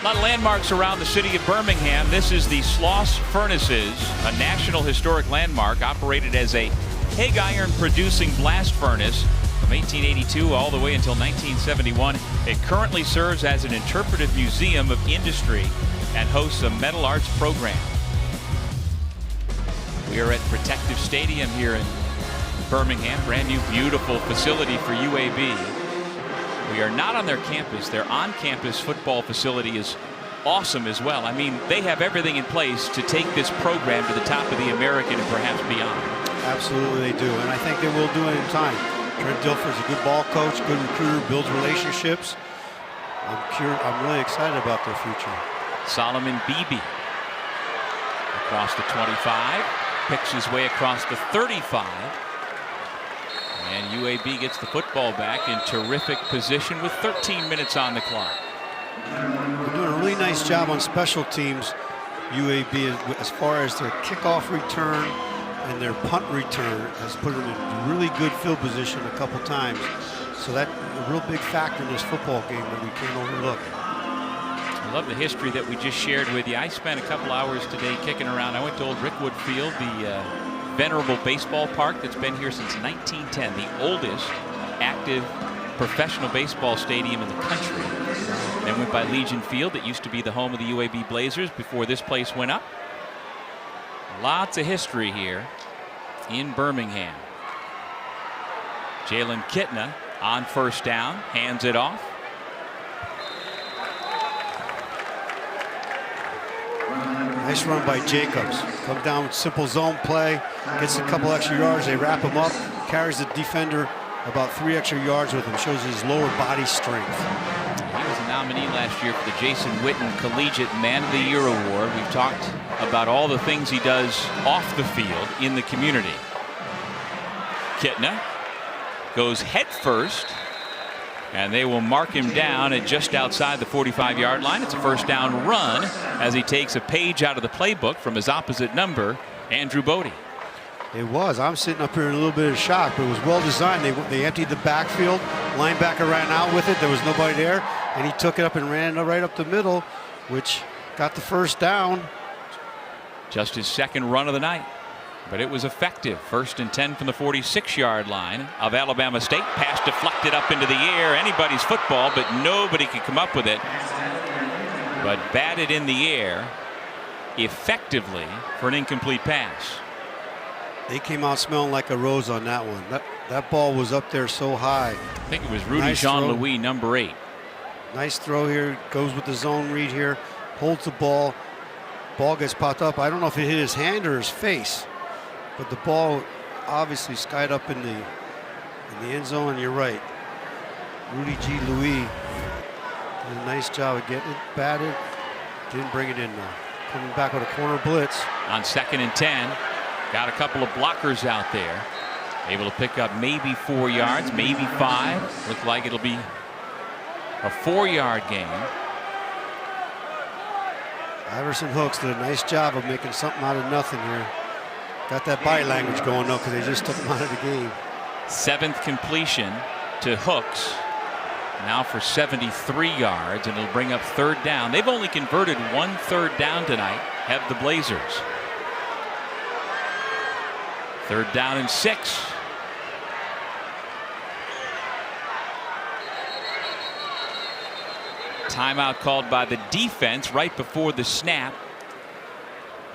A lot of landmarks around the city of Birmingham. This is the Sloss Furnaces, a National Historic Landmark operated as a pig iron producing blast furnace from 1882 all the way until 1971. It currently serves as an interpretive museum of industry and hosts a metal arts program. We are at Protective Stadium here in Birmingham, brand new beautiful facility for UAB. We are not on their campus. Their on-campus football facility is awesome as well. I mean, they have everything in place to take this program to the top of the American and perhaps beyond. Absolutely they do, and I think they will do it in time. Trent Dilfer's a good ball coach, good recruiter, builds relationships. I'm really excited about their future. Solomon Beebe across the 25, picks his way across the 35. And UAB gets the football back in terrific position with 13 minutes on the clock. They're doing a really nice job on special teams, UAB, as far as their kickoff return and their punt return has put them in really good field position a couple times. So that's a real big factor in this football game that we can't overlook. I love the history that we just shared with you. I spent a couple hours today kicking around. I went to Old Rickwood Field, the venerable baseball park that's been here since 1910, the oldest active professional baseball stadium in the country. Then went by Legion Field, that used to be the home of the UAB Blazers before this place went up. Lots of history here in Birmingham. Jalen Kitna on first down, hands it off. Nice run by Jacobs. Come down with simple zone play, gets a couple extra yards, they wrap him up, carries the defender about 3 extra yards with him, shows his lower body strength. He was a nominee last year for the Jason Witten Collegiate Man of the Year Award. We've talked about all the things he does off the field in the community. Kitna goes head first, and they will mark him down at just outside the 45-yard line. It's a first down run as he takes a page out of the playbook from his opposite number, Andrew Bodie. It was. I'm sitting up here in a little bit of shock, but it was well designed. They emptied the backfield. Linebacker ran out with it. There was nobody there, and he took it up and ran it right up the middle, which got the first down. Just his second run of the night, but it was effective. 1st and 10 from the 46-yard line of Alabama State. Pass deflected up into the air. Anybody's football, but nobody could come up with it. But batted in the air effectively for an incomplete pass. They came out smelling like a rose on that one. That ball was up there so high. I think it was Rudy Jean-Louis, number 8. Nice throw here. Goes with the zone read here. Holds the ball. Ball gets popped up. I don't know if it hit his hand or his face, but the ball obviously skied up in the end zone. And you're right. Rudy G. Louis did a nice job of getting it batted. Didn't bring it in though. Coming back with a corner blitz. On 2nd and 10. Got a couple of blockers out there. Able to pick up maybe 4 yards, maybe 5. Looked like it'll be a 4-yard gain. Iverson Hooks did a nice job of making something out of nothing here. Got that body language going though, because they just took him out of the game. 7th completion to Hooks. Now for 73 yards, and it'll bring up 3rd down. They've only converted 1 3rd down tonight, have the Blazers. 3rd down and 6. Timeout called by the defense right before the snap.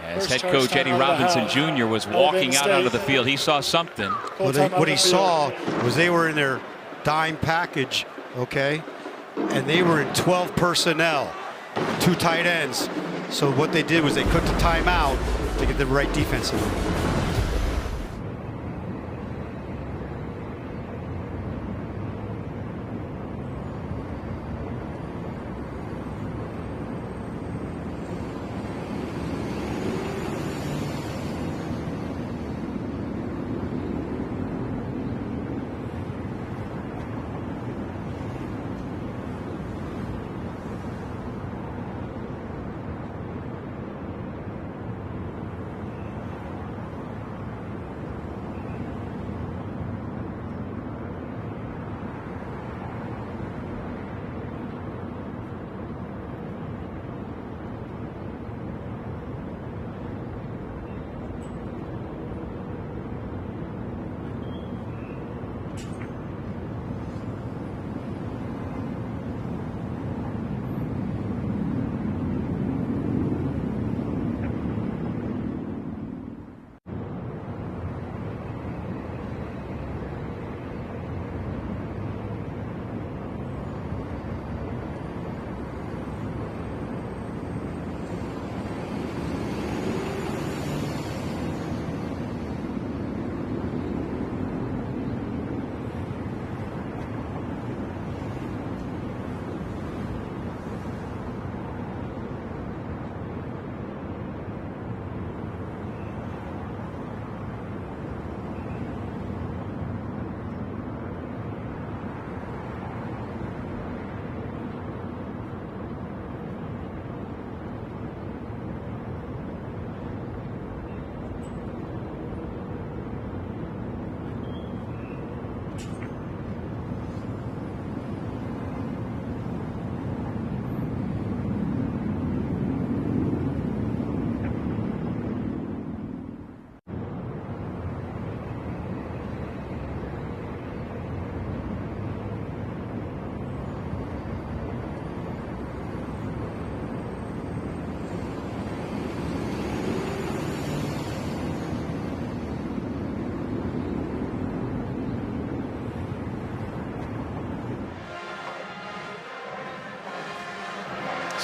As head coach Eddie Robinson Jr. was walking out onto the field, he saw something. What he saw was they were in their dime package, okay, and they were in 12 personnel, 2 tight ends. So what they did was they took the timeout to get the right defense in.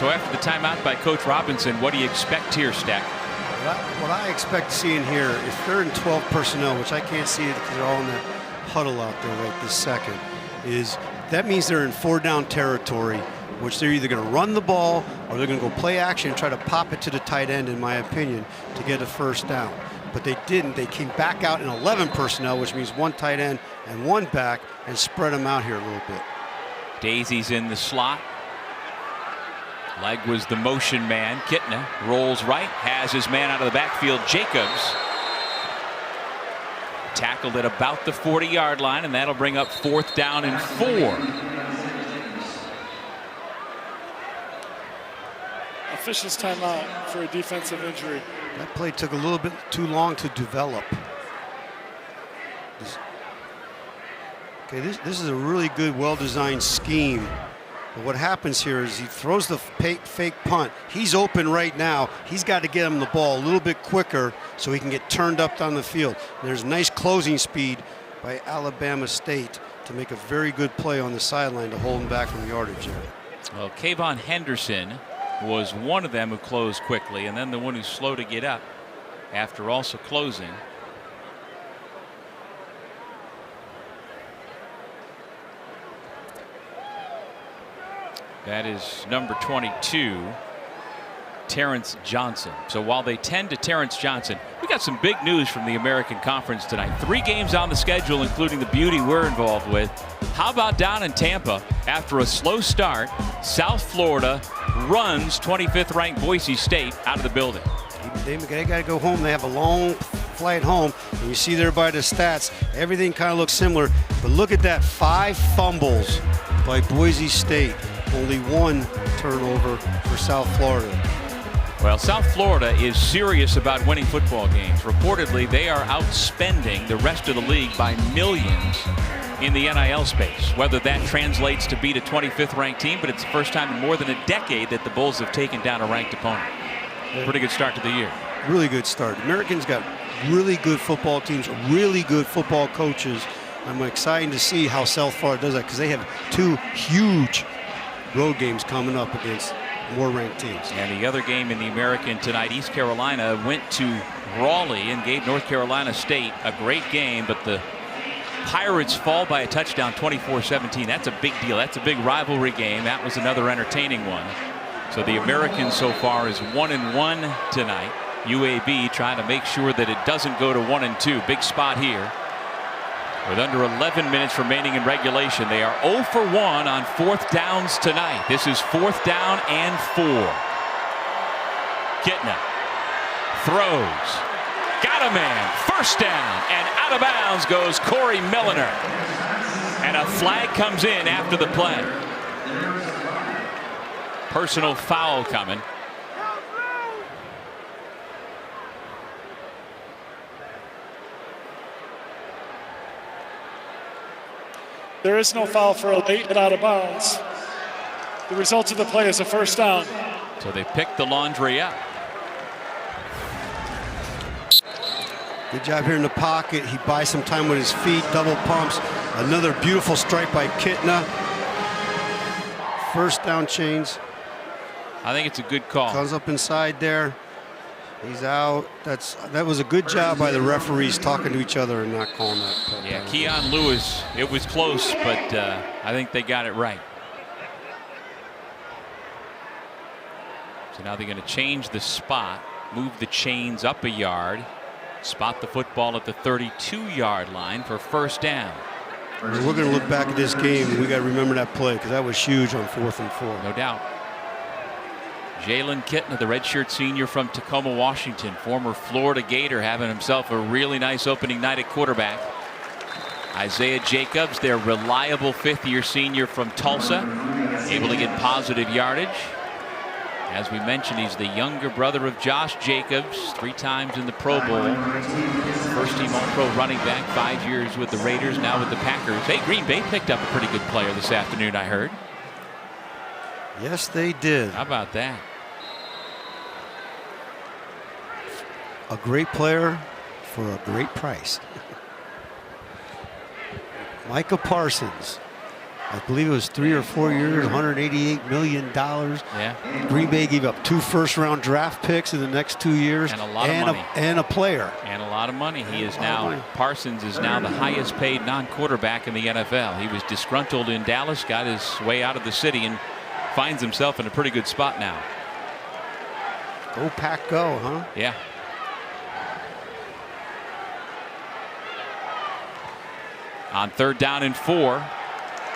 So after the timeout by Coach Robinson, what do you expect here, Steck? What I expect to see in here, if they're in 12 personnel, which I can't see it because they're all in that huddle out there right this second, is that means they're in 4-down territory, which they're either going to run the ball or they're going to go play action and try to pop it to the tight end, in my opinion, to get a first down. But they didn't. They came back out in 11 personnel, which means 1 tight end and 1 back, and spread them out here a little bit. Daisy's in the slot. Leg was the motion man. Kitna rolls right, has his man out of the backfield. Jacobs tackled at about the 40-yard line, and that'll bring up 4th down and 4. Officials timeout for a defensive injury. That play took a little bit too long to develop. This is a really good, well-designed scheme. But what happens here is he throws the fake punt. He's open right now. He's got to get him the ball a little bit quicker so he can get turned up down the field. And there's nice closing speed by Alabama State to make a very good play on the sideline to hold him back from yardage there. Well, Kayvon Henderson was one of them who closed quickly, and then the one who's slow to get up after also closing. That is number 22, Terrence Johnson. So while they tend to Terrence Johnson, we got some big news from the American Conference tonight. 3 games on the schedule, including the beauty we're involved with. How about down in Tampa? After a slow start, South Florida runs 25th ranked Boise State out of the building. They got to go home. They have a long flight home. And you see there by the stats, everything kind of looks similar. But look at that, 5 fumbles by Boise State. Only 1 turnover for South Florida. Well, South Florida is serious about winning football games. Reportedly, they are outspending the rest of the league by millions in the NIL space. Whether that translates to beat a 25th ranked team, but it's the first time in more than a decade that the Bulls have taken down a ranked opponent. Pretty good start to the year. Really good start. Americans got really good football teams, really good football coaches. I'm excited to see how South Florida does that because they have 2 huge road games coming up against more ranked teams. And the other game in the American tonight, East Carolina went to Raleigh and gave North Carolina State a great game, but the Pirates fall by a touchdown 24-17. That's a big deal. That's a big rivalry game. That was another entertaining one. So the American so far is 1-1 tonight. UAB trying to make sure that it doesn't go to 1-2. Big spot here. With under 11 minutes remaining in regulation, they are 0 for 1 on 4th downs tonight. This is 4th down and 4. Kitna throws. Got a man. First down. And out of bounds goes Corey Milliner. And a flag comes in after the play. Personal foul coming. There is no foul for a late and out of bounds. The result of the play is a first down. So they pick the laundry up. Good job here in the pocket. He buys some time with his feet, double pumps. Another beautiful strike by Kitna. First down chains. I think it's a good call. Comes up inside there. He's out. That was a good job by the referees talking to each other and not calling that. Yeah, Keon Lewis, it was close, but I think they got it right. So now they're going to change the spot, move the chains up a yard, spot the football at the 32-yard line for first down. We're going to look back at this game, and we got to remember that play because that was huge on 4th and 4. No doubt. Jalen Kitna, the redshirt senior from Tacoma, Washington, former Florida Gator, having himself a really nice opening night at quarterback. Isaiah Jacobs, their reliable 5th-year senior from Tulsa, able to get positive yardage. As we mentioned, he's the younger brother of Josh Jacobs, 3 times in the Pro Bowl. First team All-Pro running back, 5 years with the Raiders, now with the Packers. Hey, Green Bay picked up a pretty good player this afternoon, I heard. Yes, they did. How about that? A great player for a great price. Micah Parsons. I believe it was 3 or 4 years, $188 million. Yeah. Green Bay gave up 2 first-round draft picks in the next 2 years. And a lot of money. And a player. And a lot of money. He is now, Parsons is now the highest paid non-quarterback in the NFL. He was disgruntled in Dallas, got his way out of the city, and finds himself in a pretty good spot now. Go Pack go, huh? Yeah. On 3rd down and 4.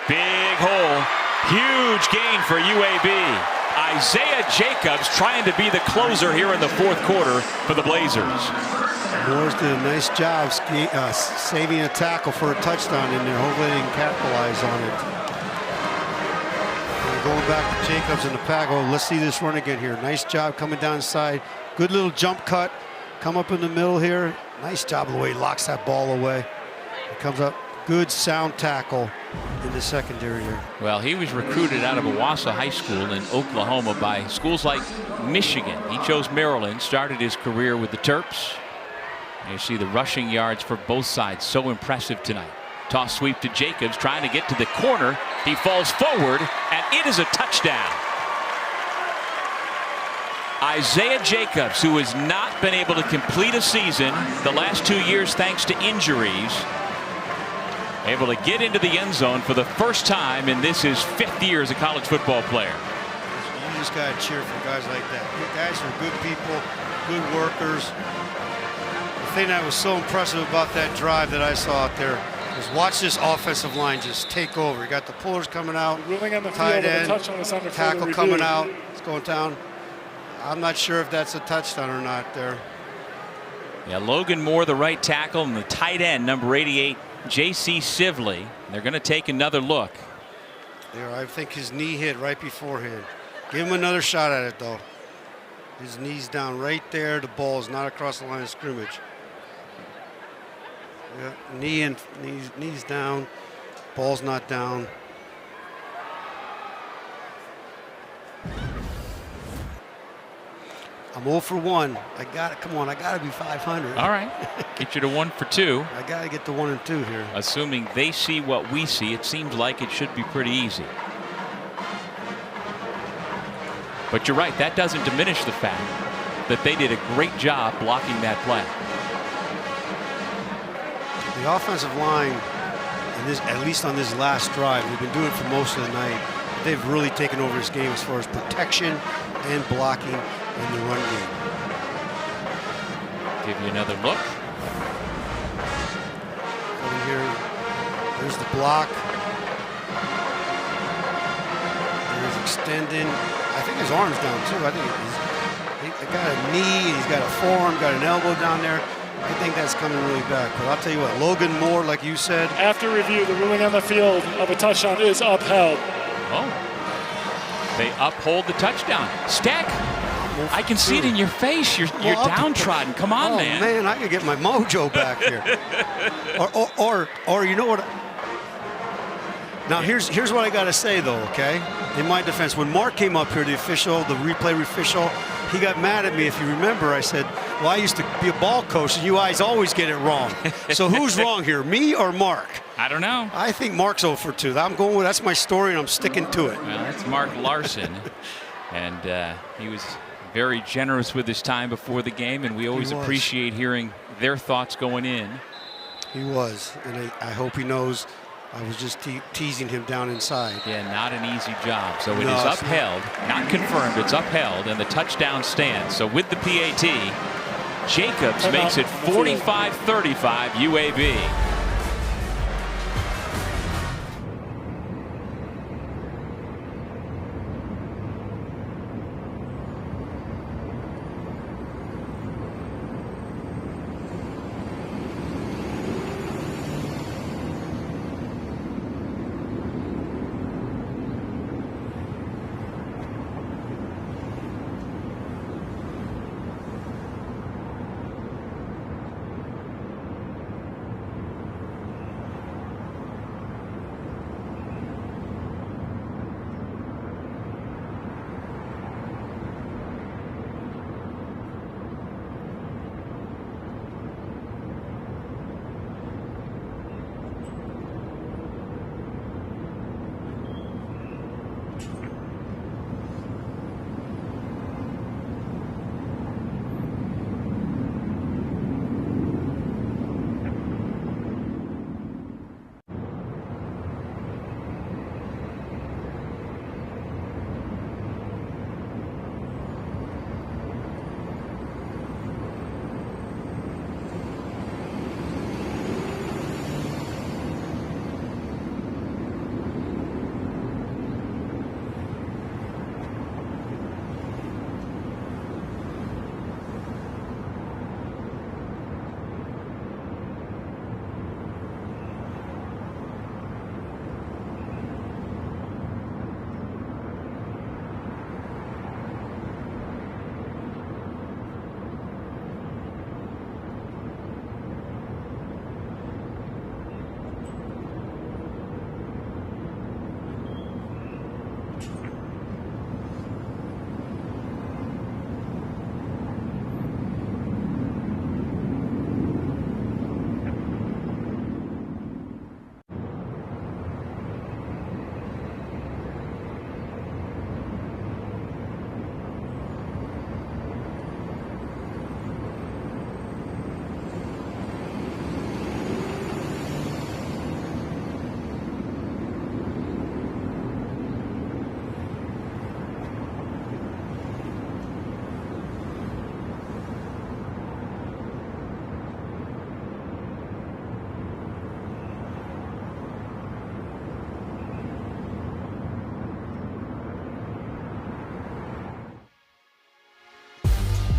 Big hole. Huge gain for UAB. Isaiah Jacobs trying to be the closer here in the 4th quarter for the Blazers. Moore's did a nice job saving a tackle for a touchdown in there. Hopefully they can capitalize on it. And going back to Jacobs in the pack. Oh, let's see this run again here. Nice job coming down inside. Good little jump cut. Come up in the middle here. Nice job of the way he locks that ball away. It comes up. Good sound tackle in the secondary here. Well, he was recruited out of Owasso High School in Oklahoma by schools like Michigan. He chose Maryland, started his career with the Terps. And you see the rushing yards for both sides. So impressive tonight. Toss sweep to Jacobs, trying to get to the corner. He falls forward, and it is a touchdown. Isaiah Jacobs, who has not been able to complete a season the last 2 years thanks to injuries, able to get into the end zone for the first time in this his 5th year as a college football player. You just got to cheer for guys like that. You guys are good people, good workers. The thing that was so impressive about that drive that I saw out there was watch this offensive line just take over. You got the pullers coming out, Ruling on the tight field end, of a touchdown is under tackle further coming review. out. It's going down. I'm not sure if that's a touchdown or not there. Yeah, Logan Moore, the right tackle, and the tight end, number 88, J.C. Sivley. They're going to take another look. There, I think his knee hit right beforehand. Give him another shot at it, though. His knee's down right there. The ball's not across the line of scrimmage. Yeah, knees down. Ball's not down. I'm 0 for 1. I got it. Come on, I got to be 500. All right. Get you to 1 for 2. I got to get to 1 and 2 here. Assuming they see what we see, it seems like it should be pretty easy. But you're right, that doesn't diminish the fact that they did a great job blocking that play. The offensive line, at least on this last drive, they've been doing it for most of the night. They've really taken over this game as far as protection and blocking in the run game. Give you another look. Coming here. There's the block. There's extending. I think his arm's down too. I think he's got a knee, he's got a forearm, got an elbow down there. I think that's coming really back. But I'll tell you what, Logan Moore, like you said. After review, the ruling on the field of a touchdown is upheld. Oh, they uphold the touchdown. Stack, I can see it in your face. You're downtrodden. Come on, oh, man. Man, I could get my mojo back here. or you know what? Now here's what I got to say though. Okay, in my defense, when Mark came up here, the replay official, he got mad at me. If you remember, I said, "Well, I used to be a ball coach, and you guys always get it wrong." So who's wrong here, me or Mark? I don't know. I think Mark's 0 for 2. That's my story, and I'm sticking to it. Well, that's Mark Larson, and he was very generous with his time before the game, and we always appreciate hearing their thoughts going in. He was, and I hope he knows I was just teasing him down inside. Yeah, not an easy job. So it is upheld, not confirmed, it's upheld, and the touchdown stands. So with the PAT, Jacobs makes it 45-35 UAB.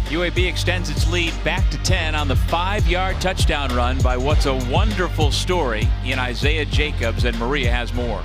UAB extends its lead back to 10 on the 5-yard touchdown run by what's a wonderful story in Isaiah Jacobs, and Maria has more.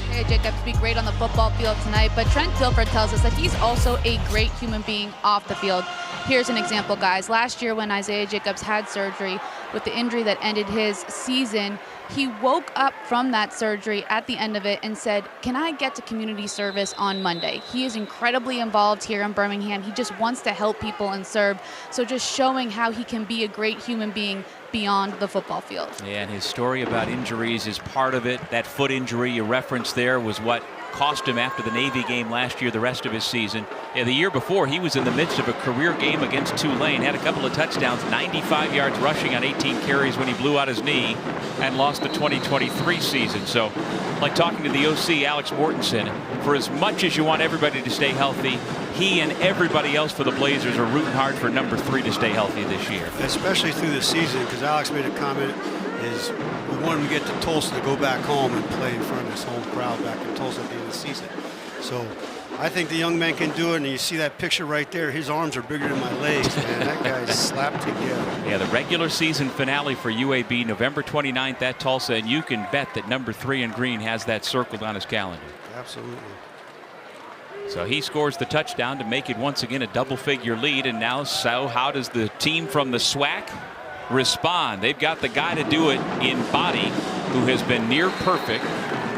Isaiah Jacobs be great on the football field tonight, but Trent Dilfer tells us that he's also a great human being off the field. Here's an example, guys. Last year when Isaiah Jacobs had surgery with the injury that ended his season, he woke up from that surgery at the end of it and said, "Can I get to community service on Monday?" He is incredibly involved here in Birmingham. He just wants to help people and serve. So just showing how he can be a great human being beyond the football field. Yeah, and his story about injuries is part of it. That foot injury you referenced there was what cost him after the Navy game last year the rest of his season. Yeah, the year before, he was in the midst of a career game against Tulane, had a couple of touchdowns, 95 yards rushing on 18 carries when he blew out his knee and lost the 2023 season. So, like talking to the OC, Alex Mortensen, for as much as you want everybody to stay healthy, he and everybody else for the Blazers are rooting hard for number 3 to stay healthy this year. Especially through the season, because Alex made a comment, is we want him to get to Tulsa to go back home and play in front of his home crowd back in Tulsa at the end of the season. So I think the young man can do it, and you see that picture right there. His arms are bigger than my legs, man. That guy's slapped together. Yeah, the regular season finale for UAB, November 29th at Tulsa, and you can bet that number 3 in green has that circled on his calendar. Absolutely. So he scores the touchdown to make it once again a double-figure lead, and now so how does the team from the SWAC respond? They've got the guy to do it in Body, who has been near perfect.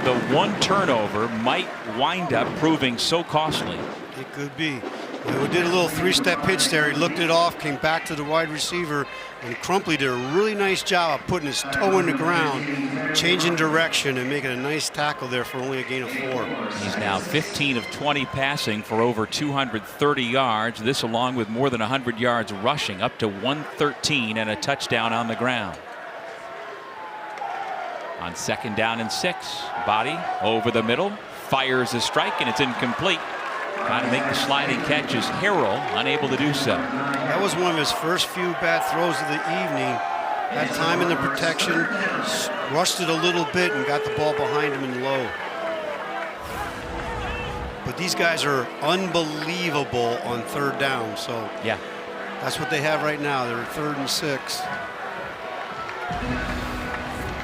The one turnover might wind up proving so costly. It could be. We did a little 3-step pitch there. He looked it off, came back to the wide receiver, and Crumpley did a really nice job of putting his toe in the ground, changing direction, and making a nice tackle there for only a gain of 4. He's now 15 of 20 passing for over 230 yards. This along with more than 100 yards rushing, up to 113 and a touchdown on the ground. On 2nd down and 6, Body over the middle, fires a strike, and it's incomplete. Trying to make the sliding catch is Harrell, unable to do so. That was one of his first few bad throws of the evening. Had time in the protection, rushed it a little bit, and got the ball behind him and low. But these guys are unbelievable on 3rd down, so yeah, that's what they have right now. They're 3rd and 6.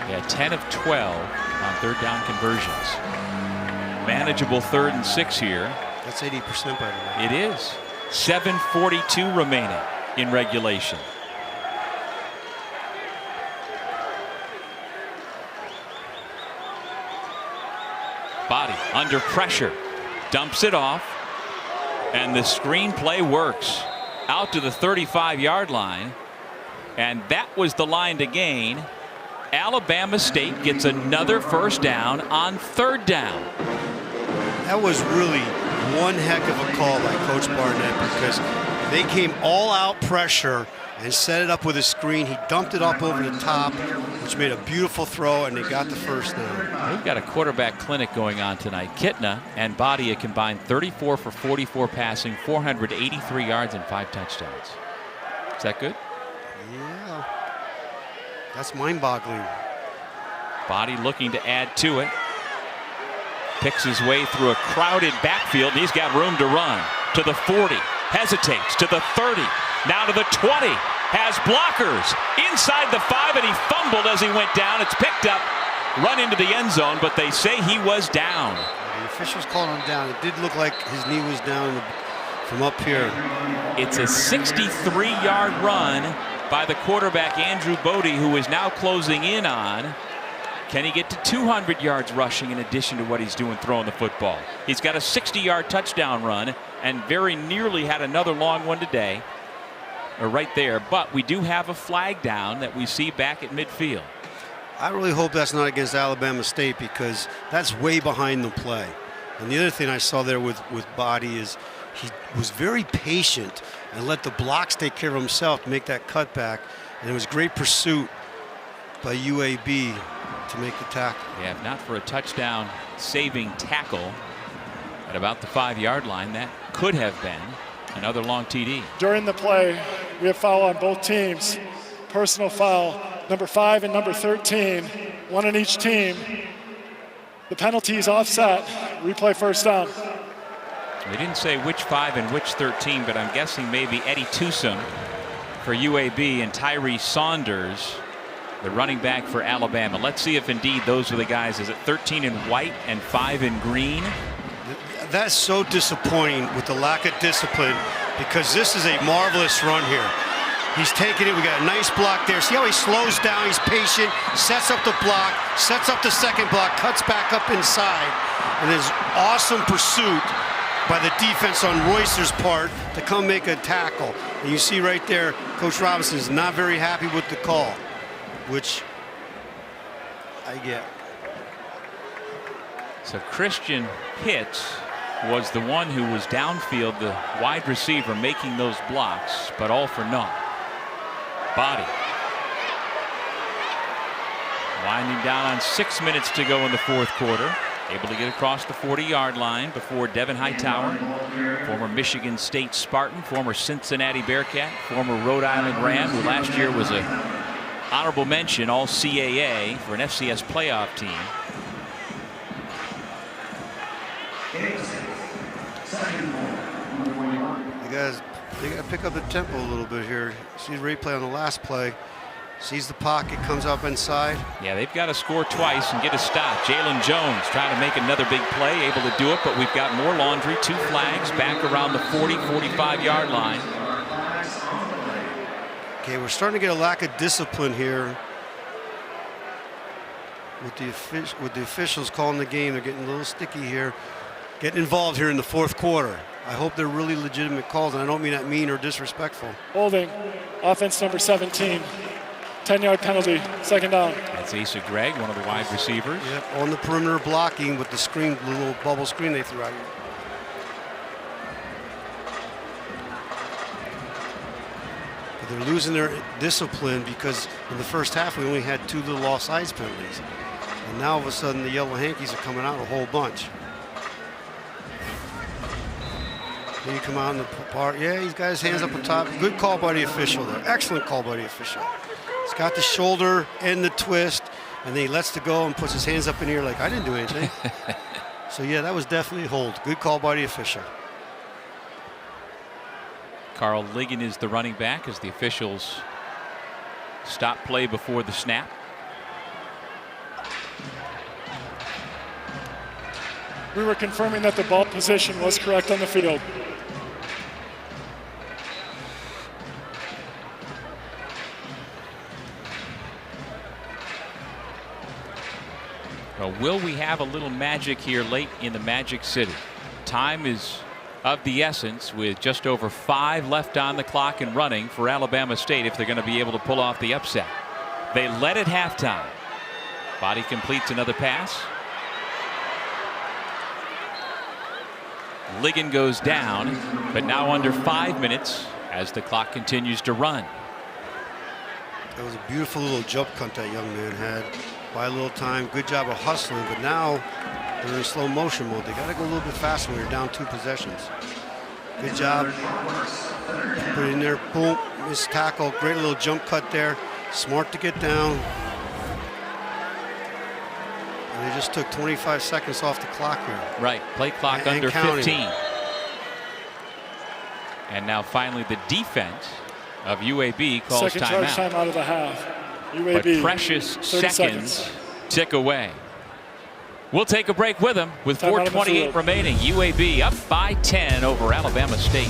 Yeah, 10 of 12 on 3rd down conversions. Manageable 3rd and 6 here. That's 80% by the way. It is. 7:42 remaining in regulation. Body under pressure, dumps it off, and the screenplay works out to the 35-yard line, and that was the line to gain. Alabama State gets another 1st down on 3rd down. That was really one heck of a call by Coach Barnett, because they came all out pressure and set it up with a screen. He dumped it up over the top, which made a beautiful throw, and they got the 1st down. We've got a quarterback clinic going on tonight. Kitna and Badia combined 34 for 44 passing, 483 yards and 5 touchdowns. Is that good? Yeah. That's mind-boggling. Body looking to add to it. Picks his way through a crowded backfield, and he's got room to run. To the 40, hesitates, to the 30, now to the 20, has blockers inside the 5, and he fumbled as he went down. It's picked up, run into the end zone, but they say he was down. The officials called him down. It did look like his knee was down from up here. It's a 63-yard run by the quarterback, Andrew Bodie, who is now closing in on. Can he get to 200 yards rushing in addition to what he's doing throwing the football? He's got a 60-yard touchdown run and very nearly had another long one today, or right there. But we do have a flag down that we see back at midfield. I really hope that's not against Alabama State, because that's way behind the play. And the other thing I saw there with Body is he was very patient and let the blocks take care of himself to make that cutback. And it was great pursuit by UAB to make the tackle. Yeah, if not for a touchdown saving tackle at about the 5-yard line, that could have been another long TD. During the play, we have foul on both teams. Personal foul, number 5 and number 13, one on each team. The penalty is offset. Replay 1st down. They didn't say which 5 and which 13, but I'm guessing maybe Eddie Tucson for UAB and Tyree Saunders, the running back for Alabama. Let's see if indeed those are the guys. Is it 13 in white and 5 in green? That's so disappointing with the lack of discipline, because this is a marvelous run here. He's taking it. We got a nice block there. See how he slows down? He's patient, sets up the block, sets up the second block, cuts back up inside, and there's awesome pursuit by the defense on Royster's part to come make a tackle. And you see right there, Coach Robinson is not very happy with the call, which I get. So Christian Pitts was the one who was downfield, the wide receiver, making those blocks, but all for naught. Body. Winding down on 6 minutes to go in the fourth quarter. Able to get across the 40-yard line before Devin Hightower, former Michigan State Spartan, former Cincinnati Bearcat, former Rhode Island Ram, who last year was a honorable mention All CAA for an FCS playoff team. They got to pick up the tempo a little bit here. See the replay on the last play. Sees the pocket, comes up inside. Yeah, they've got to score twice and get a stop. Jalen Jones trying to make another big play, able to do it, but we've got more laundry. 2 flags back around the 40, 45-yard line. Okay, we're starting to get a lack of discipline here with the officials calling the game. They're getting a little sticky here, getting involved here in the fourth quarter. I hope they're really legitimate calls, and I don't mean that mean or disrespectful. Holding, offense number 17. 10-yard penalty, second down. That's Asa Gregg, one of the wide receivers. Yep, on the perimeter blocking with the screen, the little bubble screen they threw out here. But they're losing their discipline because in the first half we only had 2 little offsides penalties. And now all of a sudden the Yellow Hankies are coming out a whole bunch. Then you come out in the part. Yeah, he's got his hands up on top. Good call by the official there. Excellent call by the official. He's got the shoulder and the twist, and then he lets it go and puts his hands up in the air like, I didn't do anything. So, yeah, that was definitely a hold. Good call by the official. Carl Ligon is the running back as the officials stop play before the snap. We were confirming that the ball position was correct on the field. Well, will we have a little magic here late in the Magic City? Time is of the essence with just over 5 left on the clock and running for Alabama State if they're going to be able to pull off the upset. They led at halftime. Body completes another pass. Ligon goes down, but now under 5 minutes as the clock continues to run. That was a beautiful little jump cut that young man had. By a little time, good job of hustling, but now they're in slow motion mode. They got to go a little bit faster when you're down 2 possessions. Good job. Put it in there, boom, missed tackle, great little jump cut there. Smart to get down. And they just took 25 seconds off the clock here. Right, play clock under 15. And now finally the defense of UAB calls second charge timeout. Time out of the half. But UAB, precious 30 seconds tick away. We'll take a break with them with Time out of the 4:28 field. remaining. UAB up by 10 over Alabama State.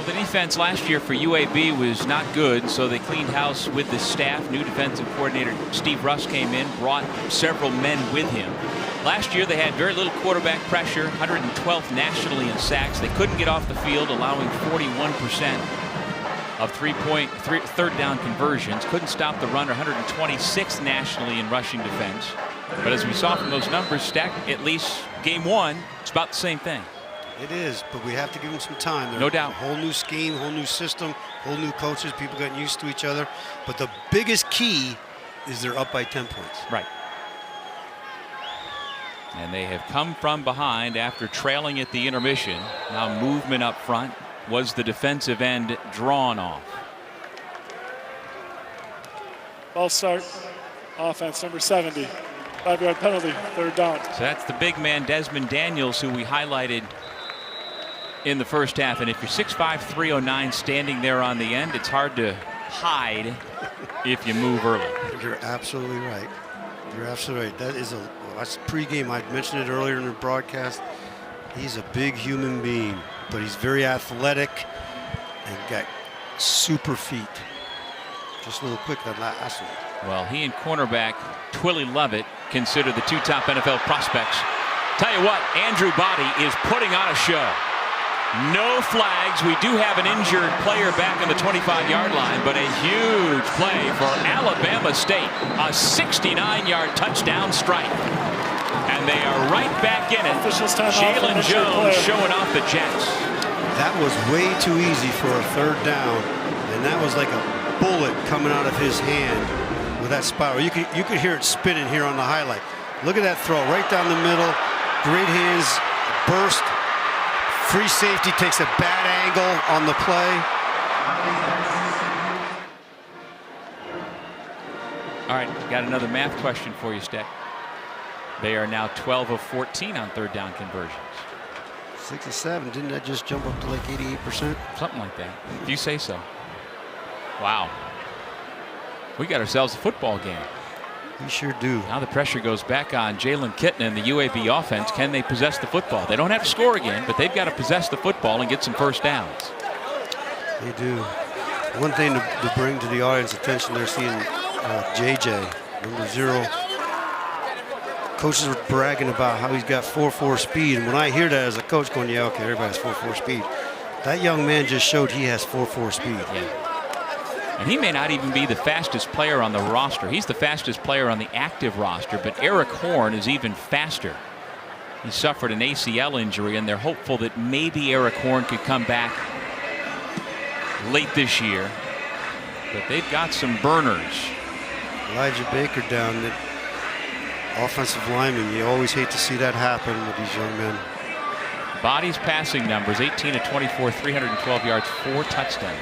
The defense last year for UAB was not good, so they cleaned house with the staff. New defensive coordinator Steve Russ came in, brought several men with him. Last year they had very little quarterback pressure, 112th nationally in sacks. They couldn't get off the field, allowing 41% of third down conversions. Couldn't stop the run, 126th nationally in rushing defense. But as we saw from those numbers, stacked at least game one, it's about the same thing. It is, but we have to give them some time. They're no doubt. A whole new scheme, whole new system, whole new coaches, people getting used to each other. But the biggest key is they're up by 10 points. Right. And they have come from behind after trailing at the intermission. Now movement up front. Was the defensive end drawn off? Ball start. Offense number 70. 5-yard penalty. Third down. So that's the big man Desmond Daniels, who we highlighted in the first half. And if you're 6'5", 309 standing there on the end, it's hard to hide if you move early. You're absolutely right. You're absolutely right. That's pregame. I mentioned it earlier in the broadcast. He's a big human being, but he's very athletic and got super feet. Just a little quick on that last one. Well, he and cornerback Twilly Lovett consider the two top NFL prospects. Tell you what, Andrew Body is putting on a show. No flags. We do have an injured player back on the 25-yard line, but a huge play for Alabama State. A 69-yard touchdown strike. And they are right back in it. Jalen Jones showing off the Jets. That was way too easy for a third down, and that was like a bullet coming out of his hand with that spiral. You could hear it spinning here on the highlight. Look at that throw right down the middle. Great hands, burst. Free safety takes a bad angle on the play. All right, got another math question for you, Steck. They are now 12 of 14 on third down conversions. 6 of 7. Didn't that just jump up to like 88%? Something like that, if you say so. Wow. We got ourselves a football game. We sure do. Now the pressure goes back on Jalen Kitna and the UAB offense. Can they possess the football? They don't have to score again, but they've got to possess the football and get some first downs. They do. One thing to bring to the audience attention, they're seeing JJ, number 0. Coaches are bragging about how he's got 4.4 speed, and when I hear that as a coach going, yeah, okay, everybody has 4.4 speed. That young man just showed he has 4.4 speed. Yeah. And he may not even be the fastest player on the roster. He's the fastest player on the active roster, but Eric Horn is even faster. He suffered an ACL injury, and they're hopeful that maybe Eric Horn could come back late this year. But they've got some burners. Elijah Baker down, the offensive lineman. You always hate to see that happen with these young men. Body's passing numbers, 18 of 24, 312 yards, 4 touchdowns.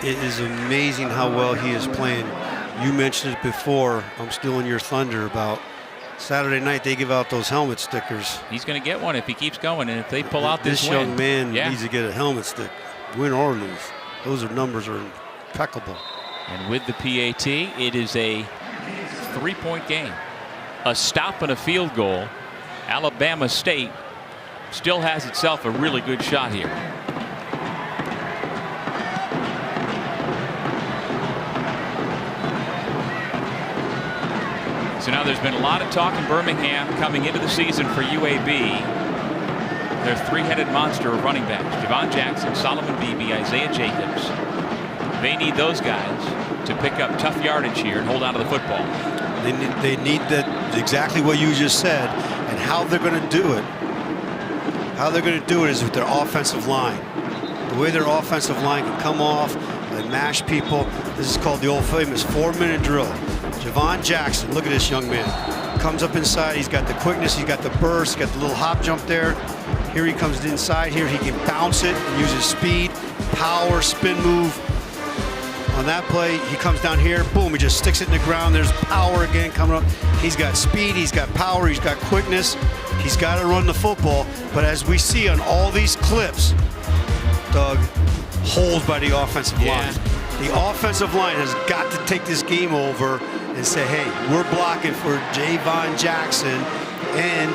It is amazing how well he is playing. You mentioned it before. I'm stealing your thunder about Saturday night. They give out those helmet stickers. He's going to get one if he keeps going, and if they pull out this young man needs to get a helmet stick, win or lose. Those numbers are impeccable. And with the PAT, it is a 3-point game. A stop and a field goal. Alabama State still has itself a really good shot here. So now there's been a lot of talk in Birmingham coming into the season for UAB. Their three-headed monster of running backs, Javon Jackson, Solomon Beebe, Isaiah Jacobs. They need those guys to pick up tough yardage here and hold on to the football. They need that, exactly what you just said, and how they're going to do it. How they're going to do it is with their offensive line. The way their offensive line can come off and mash people. This is called the old famous 4-minute drill. Javon Jackson, look at this young man. Comes up inside, he's got the quickness, he's got the burst, he's got the little hop jump there. Here he comes inside here, he can bounce it and use his speed, power, spin move. On that play, he comes down here, boom, he just sticks it in the ground. There's power again coming up. He's got speed, he's got power, he's got quickness. He's got to run the football, but as we see on all these clips, Doug, hold by the offensive line. The offensive line has got to take this game over and say, hey, we're blocking for Javon Jackson, and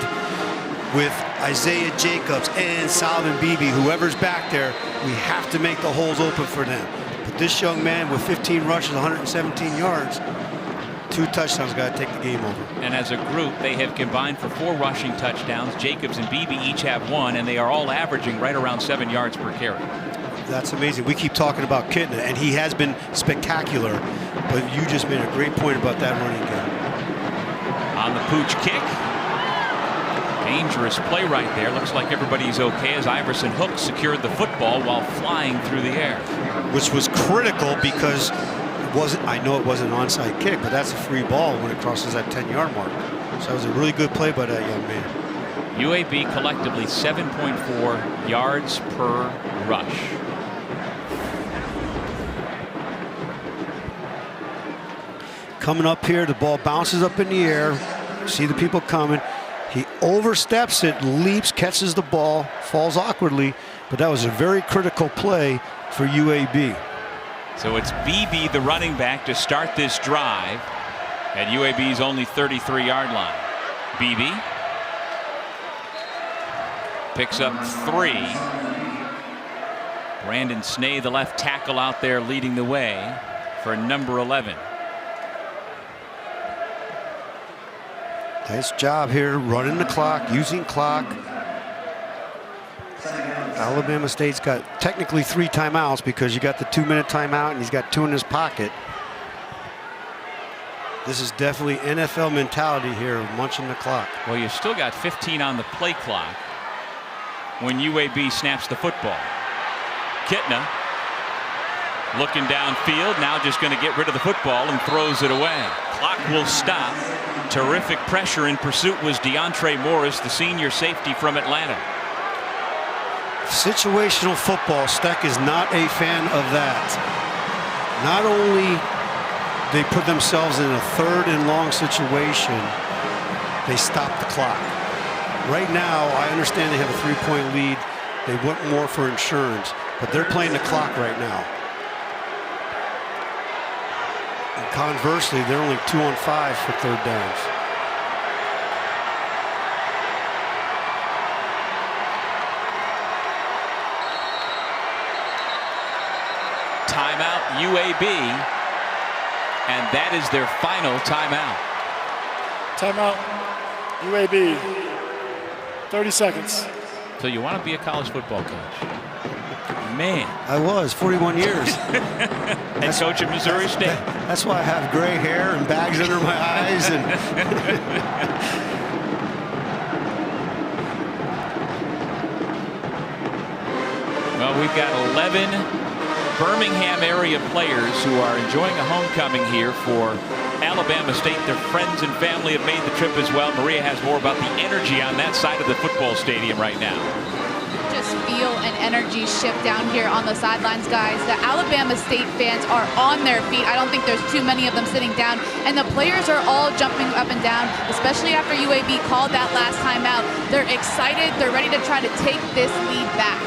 with Isaiah Jacobs and Solomon Beebe, whoever's back there, we have to make the holes open for them. But this young man with 15 rushes, 117 yards, 2 touchdowns, got to take the game over. And as a group, they have combined for 4 rushing touchdowns. Jacobs and Beebe each have 1, and they are all averaging right around 7 yards per carry. That's amazing. We keep talking about Kitna, and he has been spectacular, but you just made a great point about that running game. On the pooch kick. Dangerous play right there. Looks like everybody's okay as Iverson Hook secured the football while flying through the air. Which was critical because I know it wasn't an onside kick, but that's a free ball when it crosses that 10-yard mark. So that was a really good play by that young man. UAB collectively 7.4 yards per rush. Coming up here, the ball bounces up in the air. See the people coming. He oversteps it, leaps, catches the ball, falls awkwardly, but that was a very critical play for UAB. So it's Beebe, the running back, to start this drive at UAB's only 33-yard line. Beebe picks up 3. Brandon Snee, the left tackle, out there leading the way for number 11. Nice job here, running the clock, using clock. Alabama State's got technically 3 timeouts because you got the 2-minute timeout and he's got 2 in his pocket. This is definitely NFL mentality here, munching the clock. Well, you've still got 15 on the play clock when UAB snaps the football. Kitna looking downfield, now just going to get rid of the football and throws it away. Clock will stop. Terrific pressure in pursuit was DeAndre Morris, the senior safety from Atlanta. Situational football, Steck is not a fan of that. Not only they put themselves in a 3rd and long situation, they stop the clock. Right now, I understand they have a 3-point lead. They want more for insurance, but they're playing the clock right now. And conversely, they're only 2 on 5 for 3rd downs. Timeout UAB, and that is their final timeout. Timeout UAB. 30 seconds. So you want to be a college football coach? Man. I was 41 years. Head coach at Missouri State. That's why I have gray hair and bags under my eyes. And well, we've got 11 Birmingham area players who are enjoying a homecoming here for Alabama State. Their friends and family have made the trip as well. Maria has more about the energy on that side of the football stadium right now. Just feel an energy shift down here on the sidelines, guys. The Alabama State fans are on their feet. I don't think there's too many of them sitting down, and the players are all jumping up and down, especially after UAB called that last time out. They're excited. They're ready to try to take this lead back.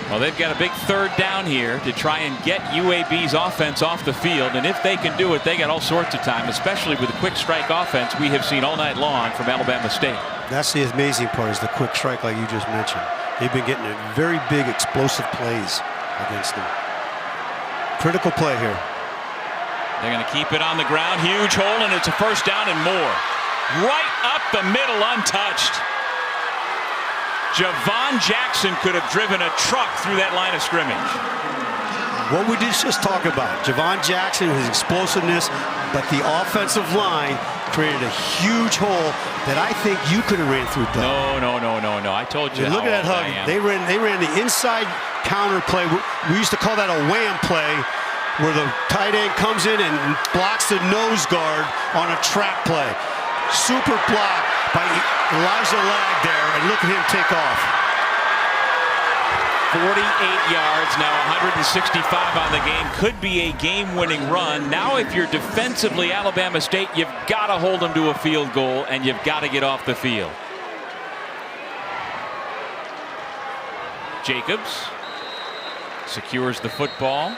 Well, they've got a big 3rd down here to try and get UAB's offense off the field, and if they can do it, they got all sorts of time, especially with the quick strike offense we have seen all night long from Alabama State. that's the amazing part, is the quick strike, like you just mentioned. They've been getting very big explosive plays against them. Critical play here. They're going to keep it on the ground. Huge hole, and it's a 1st down and more. Right up the middle, untouched. Javon Jackson could have driven a truck through that line of scrimmage. What we did just talk about, Javon Jackson, his explosiveness, but the offensive line created a huge hole that I think you could have ran through, Doug. No. I told you. Look at that hug. They ran the inside counter play. We used to call that a wham play, where the tight end comes in and blocks the nose guard on a trap play. Super block by Elijah Lag there, and look at him take off. 48 yards, now 165 on the game. Could be a game-winning run. Now if you're defensively Alabama State, you've got to hold them to a field goal, and you've got to get off the field. Jacobs secures the football.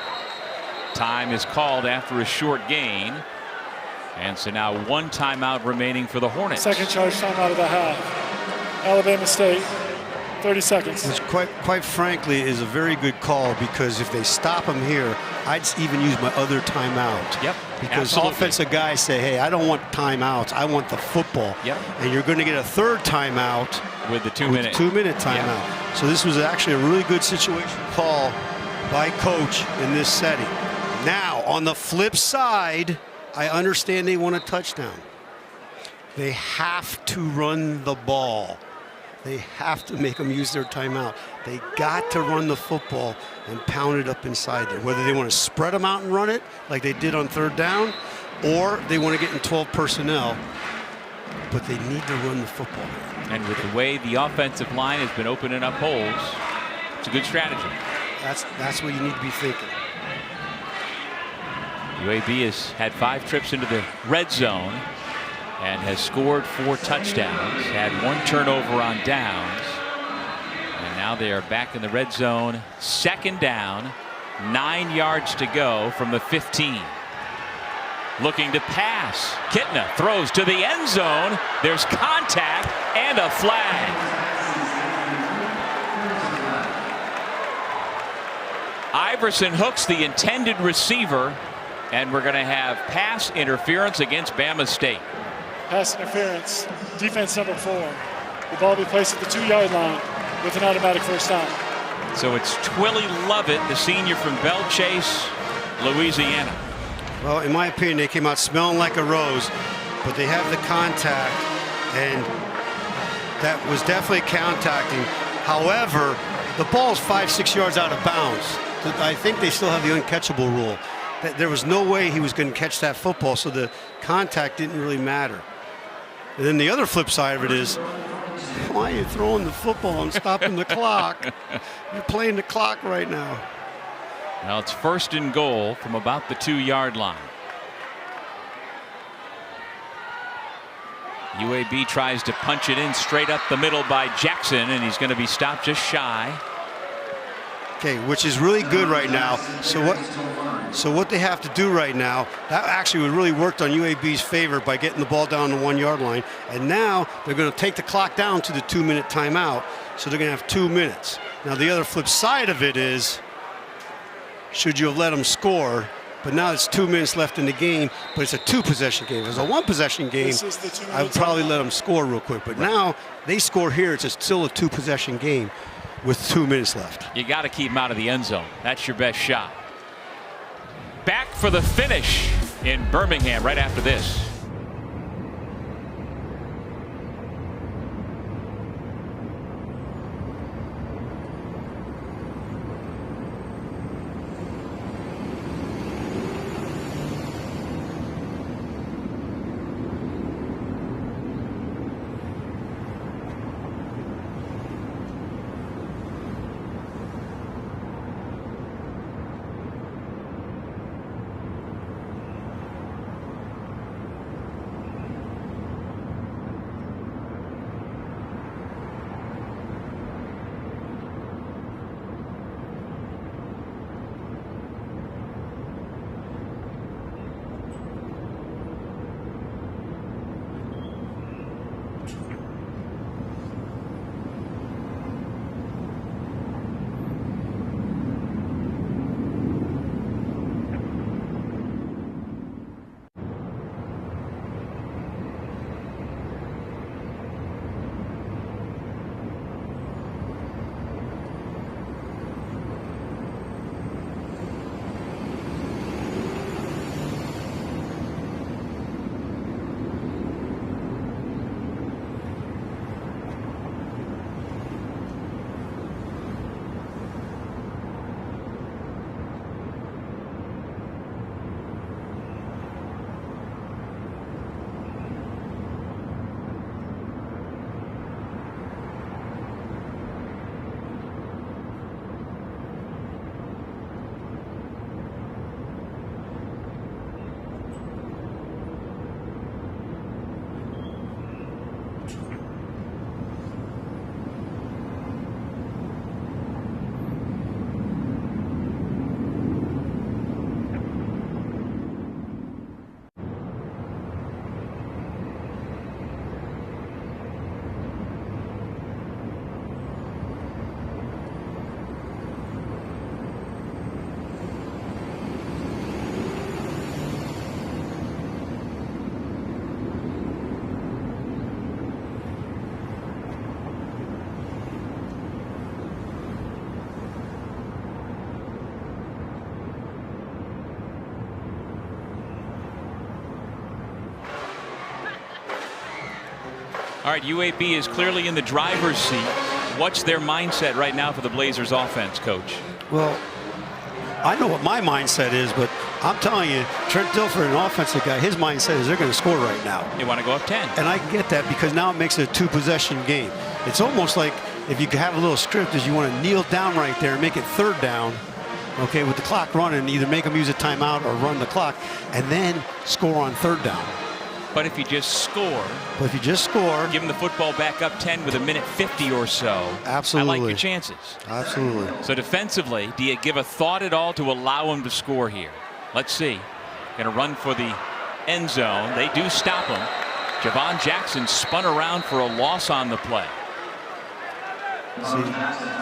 Time is called after a short gain. And so now 1 timeout remaining for the Hornets. Second charge timeout of the half. Alabama State, 30 seconds. Which quite frankly is a very good call, because if they stop him here, I'd even use my other timeout. Yep. Because absolutely. offensive guys say, hey, I don't want timeouts, I want the football. Yep. And you're going to get a third timeout with the 2-minute. 2-minute timeout. Yep. So this was actually a really good situation call by coach in this setting. Now, on the flip side, I understand they want a touchdown. They have to run the ball. They have to make them use their timeout. They got to run the football and pound it up inside there. Whether they want to spread them out and run it like they did on 3rd down, or they want to get in 12 personnel, but they need to run the football. And with the way the offensive line has been opening up holes, it's a good strategy. That's what you need to be thinking. UAB has had 5 trips into the red zone and has scored 4 touchdowns, had 1 turnover on downs, and now they are back in the red zone. 2nd down, 9 yards to go from the 15. Looking to pass. Kitna throws to the end zone. There's contact and a flag. Iverson hooks the intended receiver, and we're going to have pass interference against Bama State. Pass interference, defense number 4. The ball will be placed at the 2-yard line with an automatic first down. So it's Twilly Lovett, the senior from Belle Chase, Louisiana. Well, in my opinion, they came out smelling like a rose, but they have the contact, and that was definitely contacting. However, the ball is 5-6 yards out of bounds. I think they still have the uncatchable rule. There was no way he was going to catch that football, so the contact didn't really matter. And then the other flip side of it is, why are you throwing the football and stopping the clock? You're playing the clock right now. Now it's 1st and goal from about the 2-yard line. UAB tries to punch it in straight up the middle by Jackson, and he's going to be stopped just shy. Okay, which is really good right now. So what they have to do right now, that actually would really worked on UAB's favor by getting the ball down the 1-yard line. And now they're going to take the clock down to the 2-minute timeout. So they're going to have 2 minutes. Now the other flip side of it is, should you have let them score? But now it's 2 minutes left in the game, but it's a 2-possession game. If it was a 1-possession game, I would probably let them score real quick. But now they score here, it's still a 2-possession game with 2 minutes left. You got to keep him out of the end zone. That's your best shot. Back for the finish in Birmingham right after this. All right, UAB is clearly in the driver's seat. What's their mindset right now for the Blazers offense, Coach? Well, I know what my mindset is, but I'm telling you, Trent Dilfer, an offensive guy, his mindset is they're going to score right now. They want to go up 10. And I get that because now it makes it a two-possession game. It's almost like if you could have a little script is you want to kneel down right there and make it third down, okay, with the clock running, either make them use a timeout or run the clock, and then score on third down. But if you just score, give them the football back up 10 with a minute 50 or so. Absolutely. I like your chances. Absolutely. So defensively, do you give a thought at all to allow them to score here? Let's see. Going to run for the end zone. They do stop him. Javon Jackson spun around for a loss on the play. See,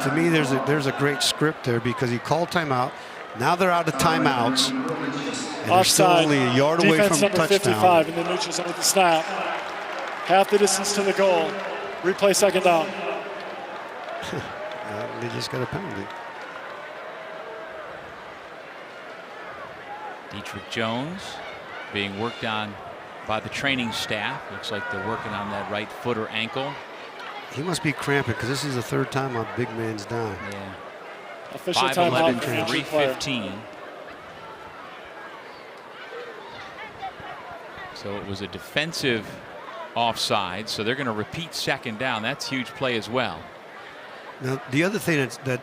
to me, there's a great script there because he called timeout. Now they're out of timeouts. And they're still only a yard away from a touchdown. 55 in the neutral zone with the snap. Half the distance to the goal. Replay second down. They just got a penalty. Dietrich Jones being worked on by the training staff. Looks like they're working on that right foot or ankle. He must be cramping because this is the third time our big man's down. Yeah. Official 5'11", timeout. 315. So it was a defensive offside. So they're going to repeat second down. That's a huge play as well. Now the other thing that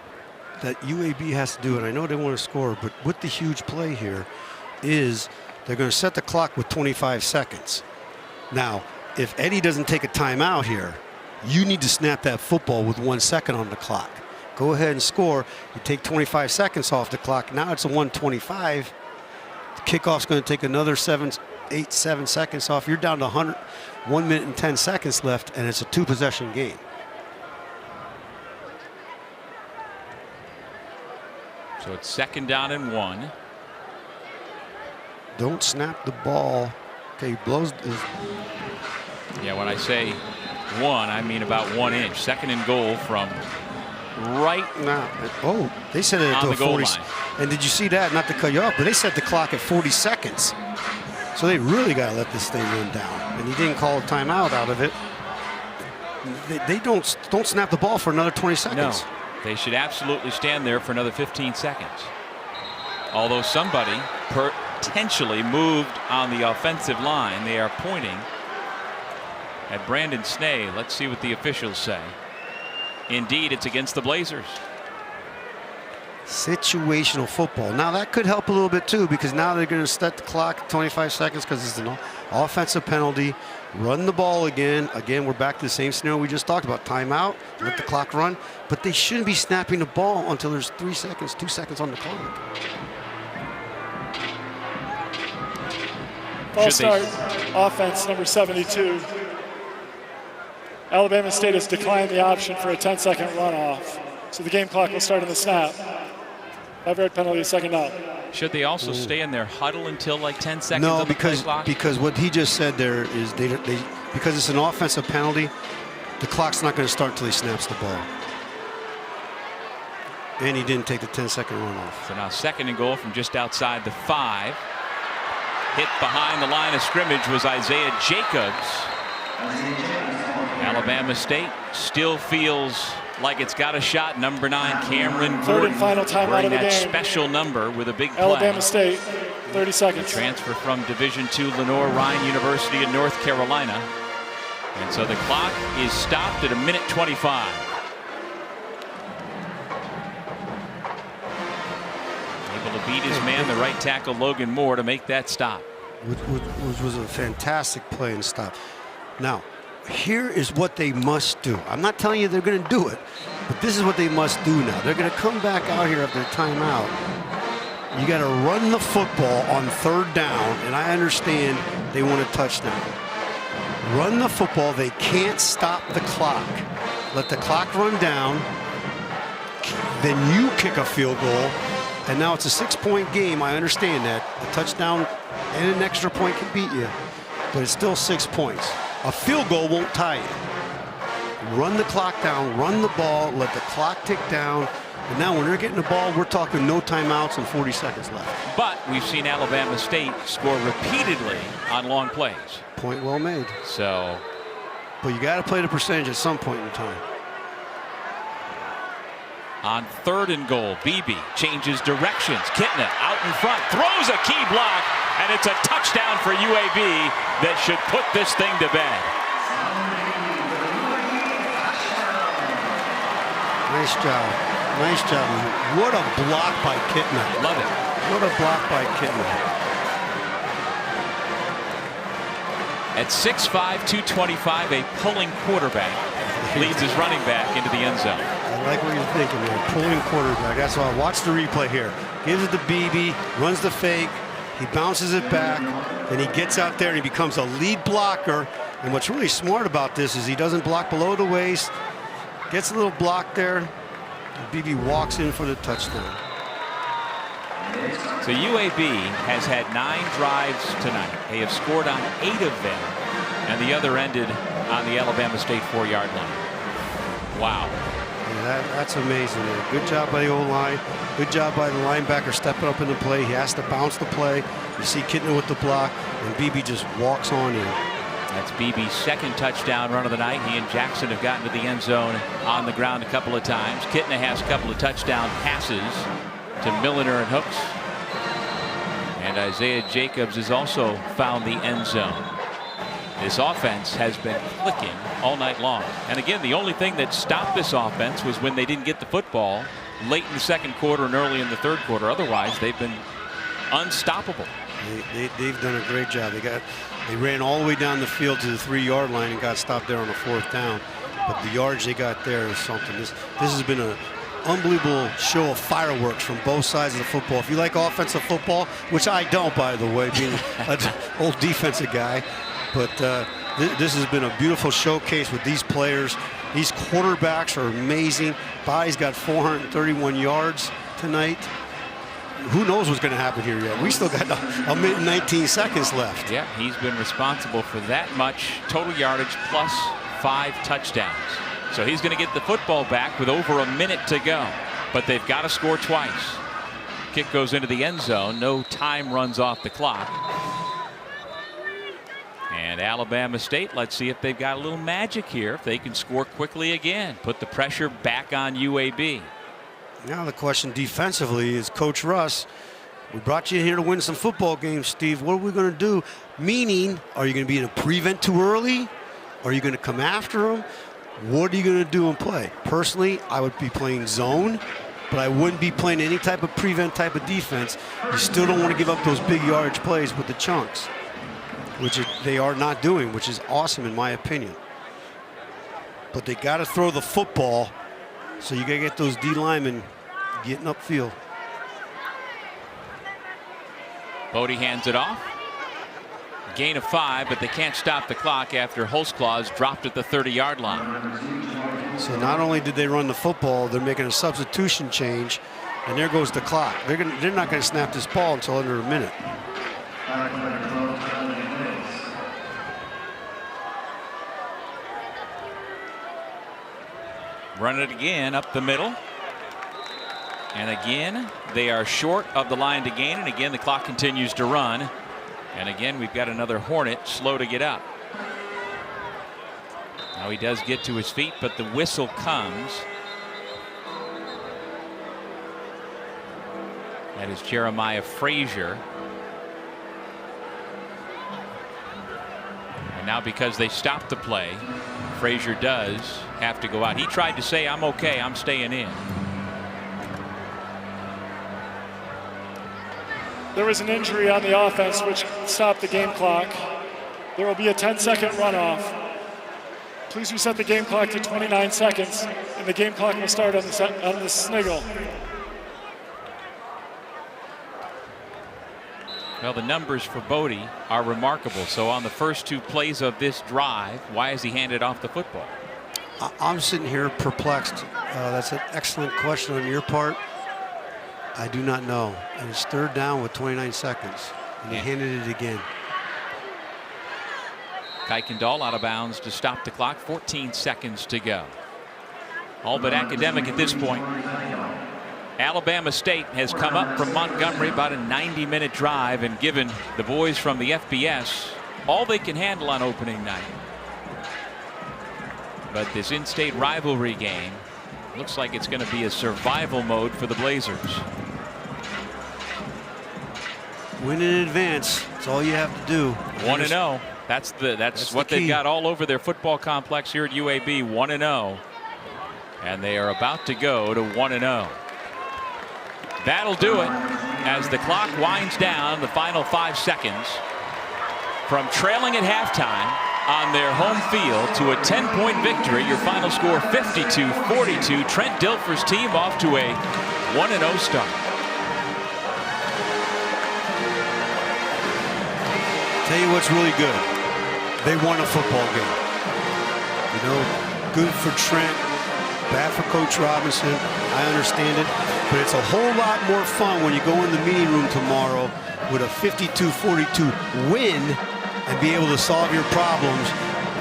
UAB has to do, and I know they want to score, but with the huge play here, is they're going to set the clock with 25 seconds. Now, if Eddie doesn't take a timeout here, you need to snap that football with 1 second on the clock. Go ahead and score. You take 25 seconds off the clock. Now it's a 125. The kickoff's going to take another 7 seconds off. You're down to 1 minute and 10 seconds left, and it's a two-possession game. So it's second down and 1. Don't snap the ball. Okay, he blows. Yeah, when I say 1, I mean about 1 inch. Second and goal from right now. Oh, they set it on to the 40. goal line. And did you see that? Not to cut you off, but they set the clock at 40 seconds. So they really got to let this thing run down. And he didn't call a timeout out of it. They don't snap the ball for another 20 seconds. No, they should absolutely stand there for another 15 seconds. Although somebody potentially moved on the offensive line, they are pointing at Brandon Snee. Let's see what the officials say. Indeed, it's against the Blazers. Situational football. Now that could help a little bit too, because now they're going to set the clock at 25 seconds because it's an offensive penalty. Run the ball again. Again, we're back to the same scenario we just talked about. Timeout, let the clock run. But they shouldn't be snapping the ball until there's 2 seconds on the clock. False start, offense number 72. Alabama State has declined the option for a 10-second runoff. So the game clock will start in the snap. 5-yard penalty, second down. Should they also stay in their huddle until like 10 seconds? No, on the play clock? because what he just said there is because it's an offensive penalty, the clock's not going to start until he snaps the ball. And he didn't take the 10-second runoff. So now second and goal from just outside the 5. Hit behind the line of scrimmage was Isaiah Jacobs. Alabama State still feels like it's got a shot. Number 9, Cameron Gordon. Third and final timeout of the that game. Special number with a big play. Alabama State, 30 seconds. Transfer from Division II Lenoir-Rhyne University in North Carolina. And so the clock is stopped at 1:25. Able to beat his man, the right tackle Logan Moore, to make that stop. Which was a fantastic play and stop. Now, here is what they must do. I'm not telling you they're going to do it, but this is what they must do now. They're going to come back out here after timeout. You got to run the football on third down, and I understand they want a touchdown. Run the football. They can't stop the clock. Let the clock run down. Then you kick a field goal, and now it's a 6-point game. I understand that. A touchdown and an extra point can beat you, but it's still 6 points. A field goal won't tie you. Run the clock down, run the ball, let the clock tick down. And now when they're getting the ball, we're talking no timeouts and 40 seconds left. But we've seen Alabama State score repeatedly on long plays. Point well made. So but you got to play the percentage at some point in time. On 3rd and goal, Beebe changes directions. Kitna out in front, throws a key block, and it's a touchdown for UAB that should put this thing to bed. Nice job. Nice job. What a block by Kitna. Love it. What a block by Kitna. At 6'5", 225, a pulling quarterback leads his running back into the end zone. I like what you're thinking, man. Pulling quarterback. That's why. Watch the replay here. Gives it to Beebe, runs the fake, he bounces it back, then he gets out there and he becomes a lead blocker. And what's really smart about this is he doesn't block below the waist, gets a little block there, and Beebe walks in for the touchdown. So UAB has had 9 drives tonight. They have scored on 8 of them, and the other ended on the Alabama State 4-yard line. Wow. Yeah, that's amazing. Man. Good job by the O-line. Good job by the linebacker stepping up in the play. He has to bounce the play. You see Kitna with the block, and Beebe just walks on in. That's Beebe's 2nd touchdown run of the night. He and Jackson have gotten to the end zone on the ground a couple of times. Kitna has a couple of touchdown passes to Milliner and Hooks. And Isaiah Jacobs has also found the end zone. This offense has been clicking all night long. And again, the only thing that stopped this offense was when they didn't get the football late in the 2nd quarter and early in the 3rd quarter. Otherwise, they've been unstoppable. They've done a great job. They ran all the way down the field to the 3-yard line and got stopped there on the 4th down. But the yards they got there is something. This has been an unbelievable show of fireworks from both sides of the football. If you like offensive football, which I don't, by the way, being an old defensive guy, but this has been a beautiful showcase with these players. These quarterbacks are amazing. Bai's got 431 yards tonight. Who knows what's going to happen here yet? We still got a minute and 19 seconds left. Yeah, he's been responsible for that much total yardage plus 5 touchdowns. So he's going to get the football back with over a minute to go. But they've got to score twice. Kick goes into the end zone. No time runs off the clock. And Alabama State, let's see if they've got a little magic here. If they can score quickly again. Put the pressure back on UAB. Now the question defensively is, Coach Russ, we brought you in here to win some football games, Steve. What are we going to do? Meaning, are you going to be in a prevent too early? Are you going to come after them? What are you going to do and play? Personally, I would be playing zone, but I wouldn't be playing any type of prevent type of defense. You still don't want to give up those big yardage plays with the chunks, which they are not doing, which is awesome in my opinion. But they got to throw the football, so you got to get those D linemen getting upfield. Bodie hands it off. Gain of 5, but they can't stop the clock after Holtzclaws dropped at the 30-yard line. So not only did they run the football, they're making a substitution change, and there goes the clock. They're not going to snap this ball until under a minute. Run it again up the middle. And again, they are short of the line to gain, and again the clock continues to run. And again, we've got another Hornet slow to get up. Now he does get to his feet, but the whistle comes. That is Jeremiah Frazier. And now because they stopped the play, Frazier does have to go out. He tried to say, I'm okay, I'm staying in. There was an injury on the offense which stopped the game clock. There will be a 10-second runoff. Please reset the game clock to 29 seconds, and the game clock will start on the sniggle. Well, the numbers for Bodie are remarkable. So on the first 2 plays of this drive, why has he handed off the football? I'm sitting here perplexed. That's an excellent question on your part. I do not know. And it's 3rd down with 29 seconds. And he handed it again. Kuykendall out of bounds to stop the clock. 14 seconds to go. All but academic at this point. Alabama State has come up from Montgomery, about a 90-minute drive, and given the boys from the FBS all they can handle on opening night. But this in-state rivalry game looks like it's going to be a survival mode for the Blazers. Win in advance. That's all you have to do. 1-0. That's what they've got all over their football complex here at UAB. 1-0. And they are about to go to 1-0. That'll do it as the clock winds down the final 5 seconds from trailing at halftime on their home field to a 10-point victory. Your final score 52-42. Trent Dilfer's team off to a 1-0 start. Tell you what's really good. They won a football game. You know, good for Trent, bad for Coach Robinson. I understand it, but it's a whole lot more fun when you go in the meeting room tomorrow with a 52-42 win and be able to solve your problems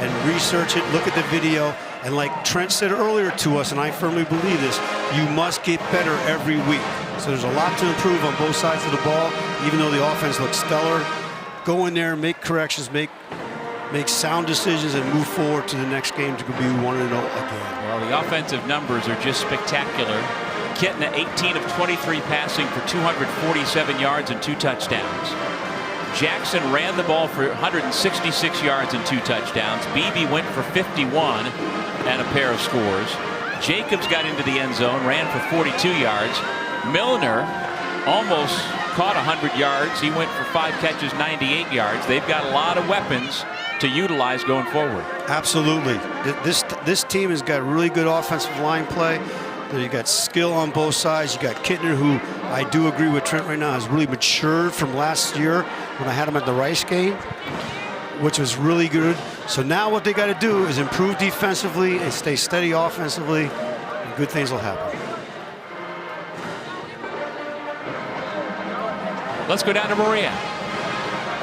and research it, look at the video, and like Trent said earlier to us, and I firmly believe this, you must get better every week. So there's a lot to improve on both sides of the ball, even though the offense looks stellar. Go in there, make corrections, make sound decisions, and move forward to the next game to be 1-0 again. Well, the offensive numbers are just spectacular. Kitten 18 of 23 passing for 247 yards and 2 touchdowns. Jackson ran the ball for 166 yards and 2 touchdowns. Beebe went for 51 and a pair of scores. Jacobs got into the end zone, ran for 42 yards. Milner almost caught 100 yards. He went for 5 catches, 98 yards. They've got a lot of weapons to utilize going forward. Absolutely. This team has got really good offensive line play. You got skill on both sides. You got Kittner, who I do agree with Trent right now, has really matured from last year when I had him at the Rice game, which was really good. So now what they got to do is improve defensively and stay steady offensively, and good things will happen. Let's go down to Maria.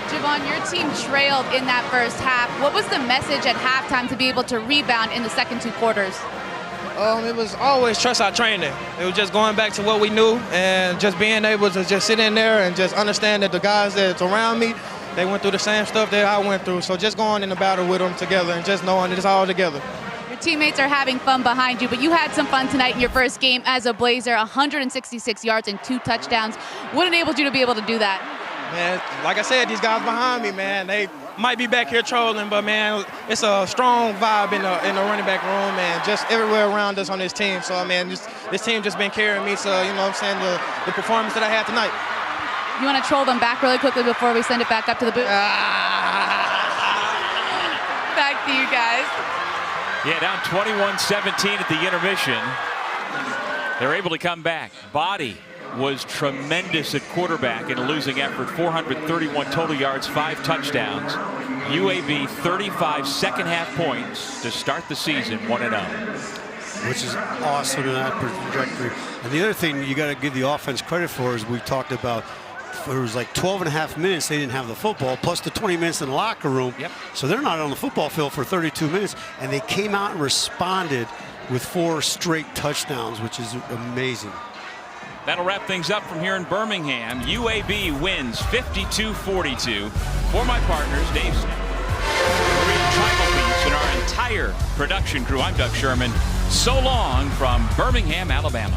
Javon, your team trailed in that first half. What was the message at halftime to be able to rebound in the second 2 quarters? It was always trust our training. It was just going back to what we knew and just being able to just sit in there and just understand that the guys that's around me, they went through the same stuff that I went through. So just going in the battle with them together and just knowing that it's all together. Your teammates are having fun behind you, but you had some fun tonight in your first game as a Blazer, 166 yards and 2 touchdowns. What enabled you to be able to do that? Man, like I said, these guys behind me, man, they might be back here trolling, but, man, it's a strong vibe in the running back room and just everywhere around us on this team. So, I mean, this team just been carrying me. So, you know what I'm saying, the performance that I had tonight. You want to troll them back really quickly before we send it back up to the booth? Back to you guys. Yeah, down 21-17 at the intermission. They're able to come back. Body was tremendous at quarterback in a losing effort. 431 total yards, 5 touchdowns. UAB 35 second half points to start the season 1-0. Which is awesome in that trajectory. And the other thing you got to give the offense credit for is we talked about, it was like 12 and a half minutes they didn't have the football, plus the 20 minutes in the locker room. Yep. So they're not on the football field for 32 minutes, and they came out and responded with 4 straight touchdowns, which is amazing. That'll wrap things up from here in Birmingham. UAB wins 52-42. For my partners, Dave Snell, Maria Tribal Beats, and our entire production crew, I'm Doug Sherman. So long from Birmingham, Alabama.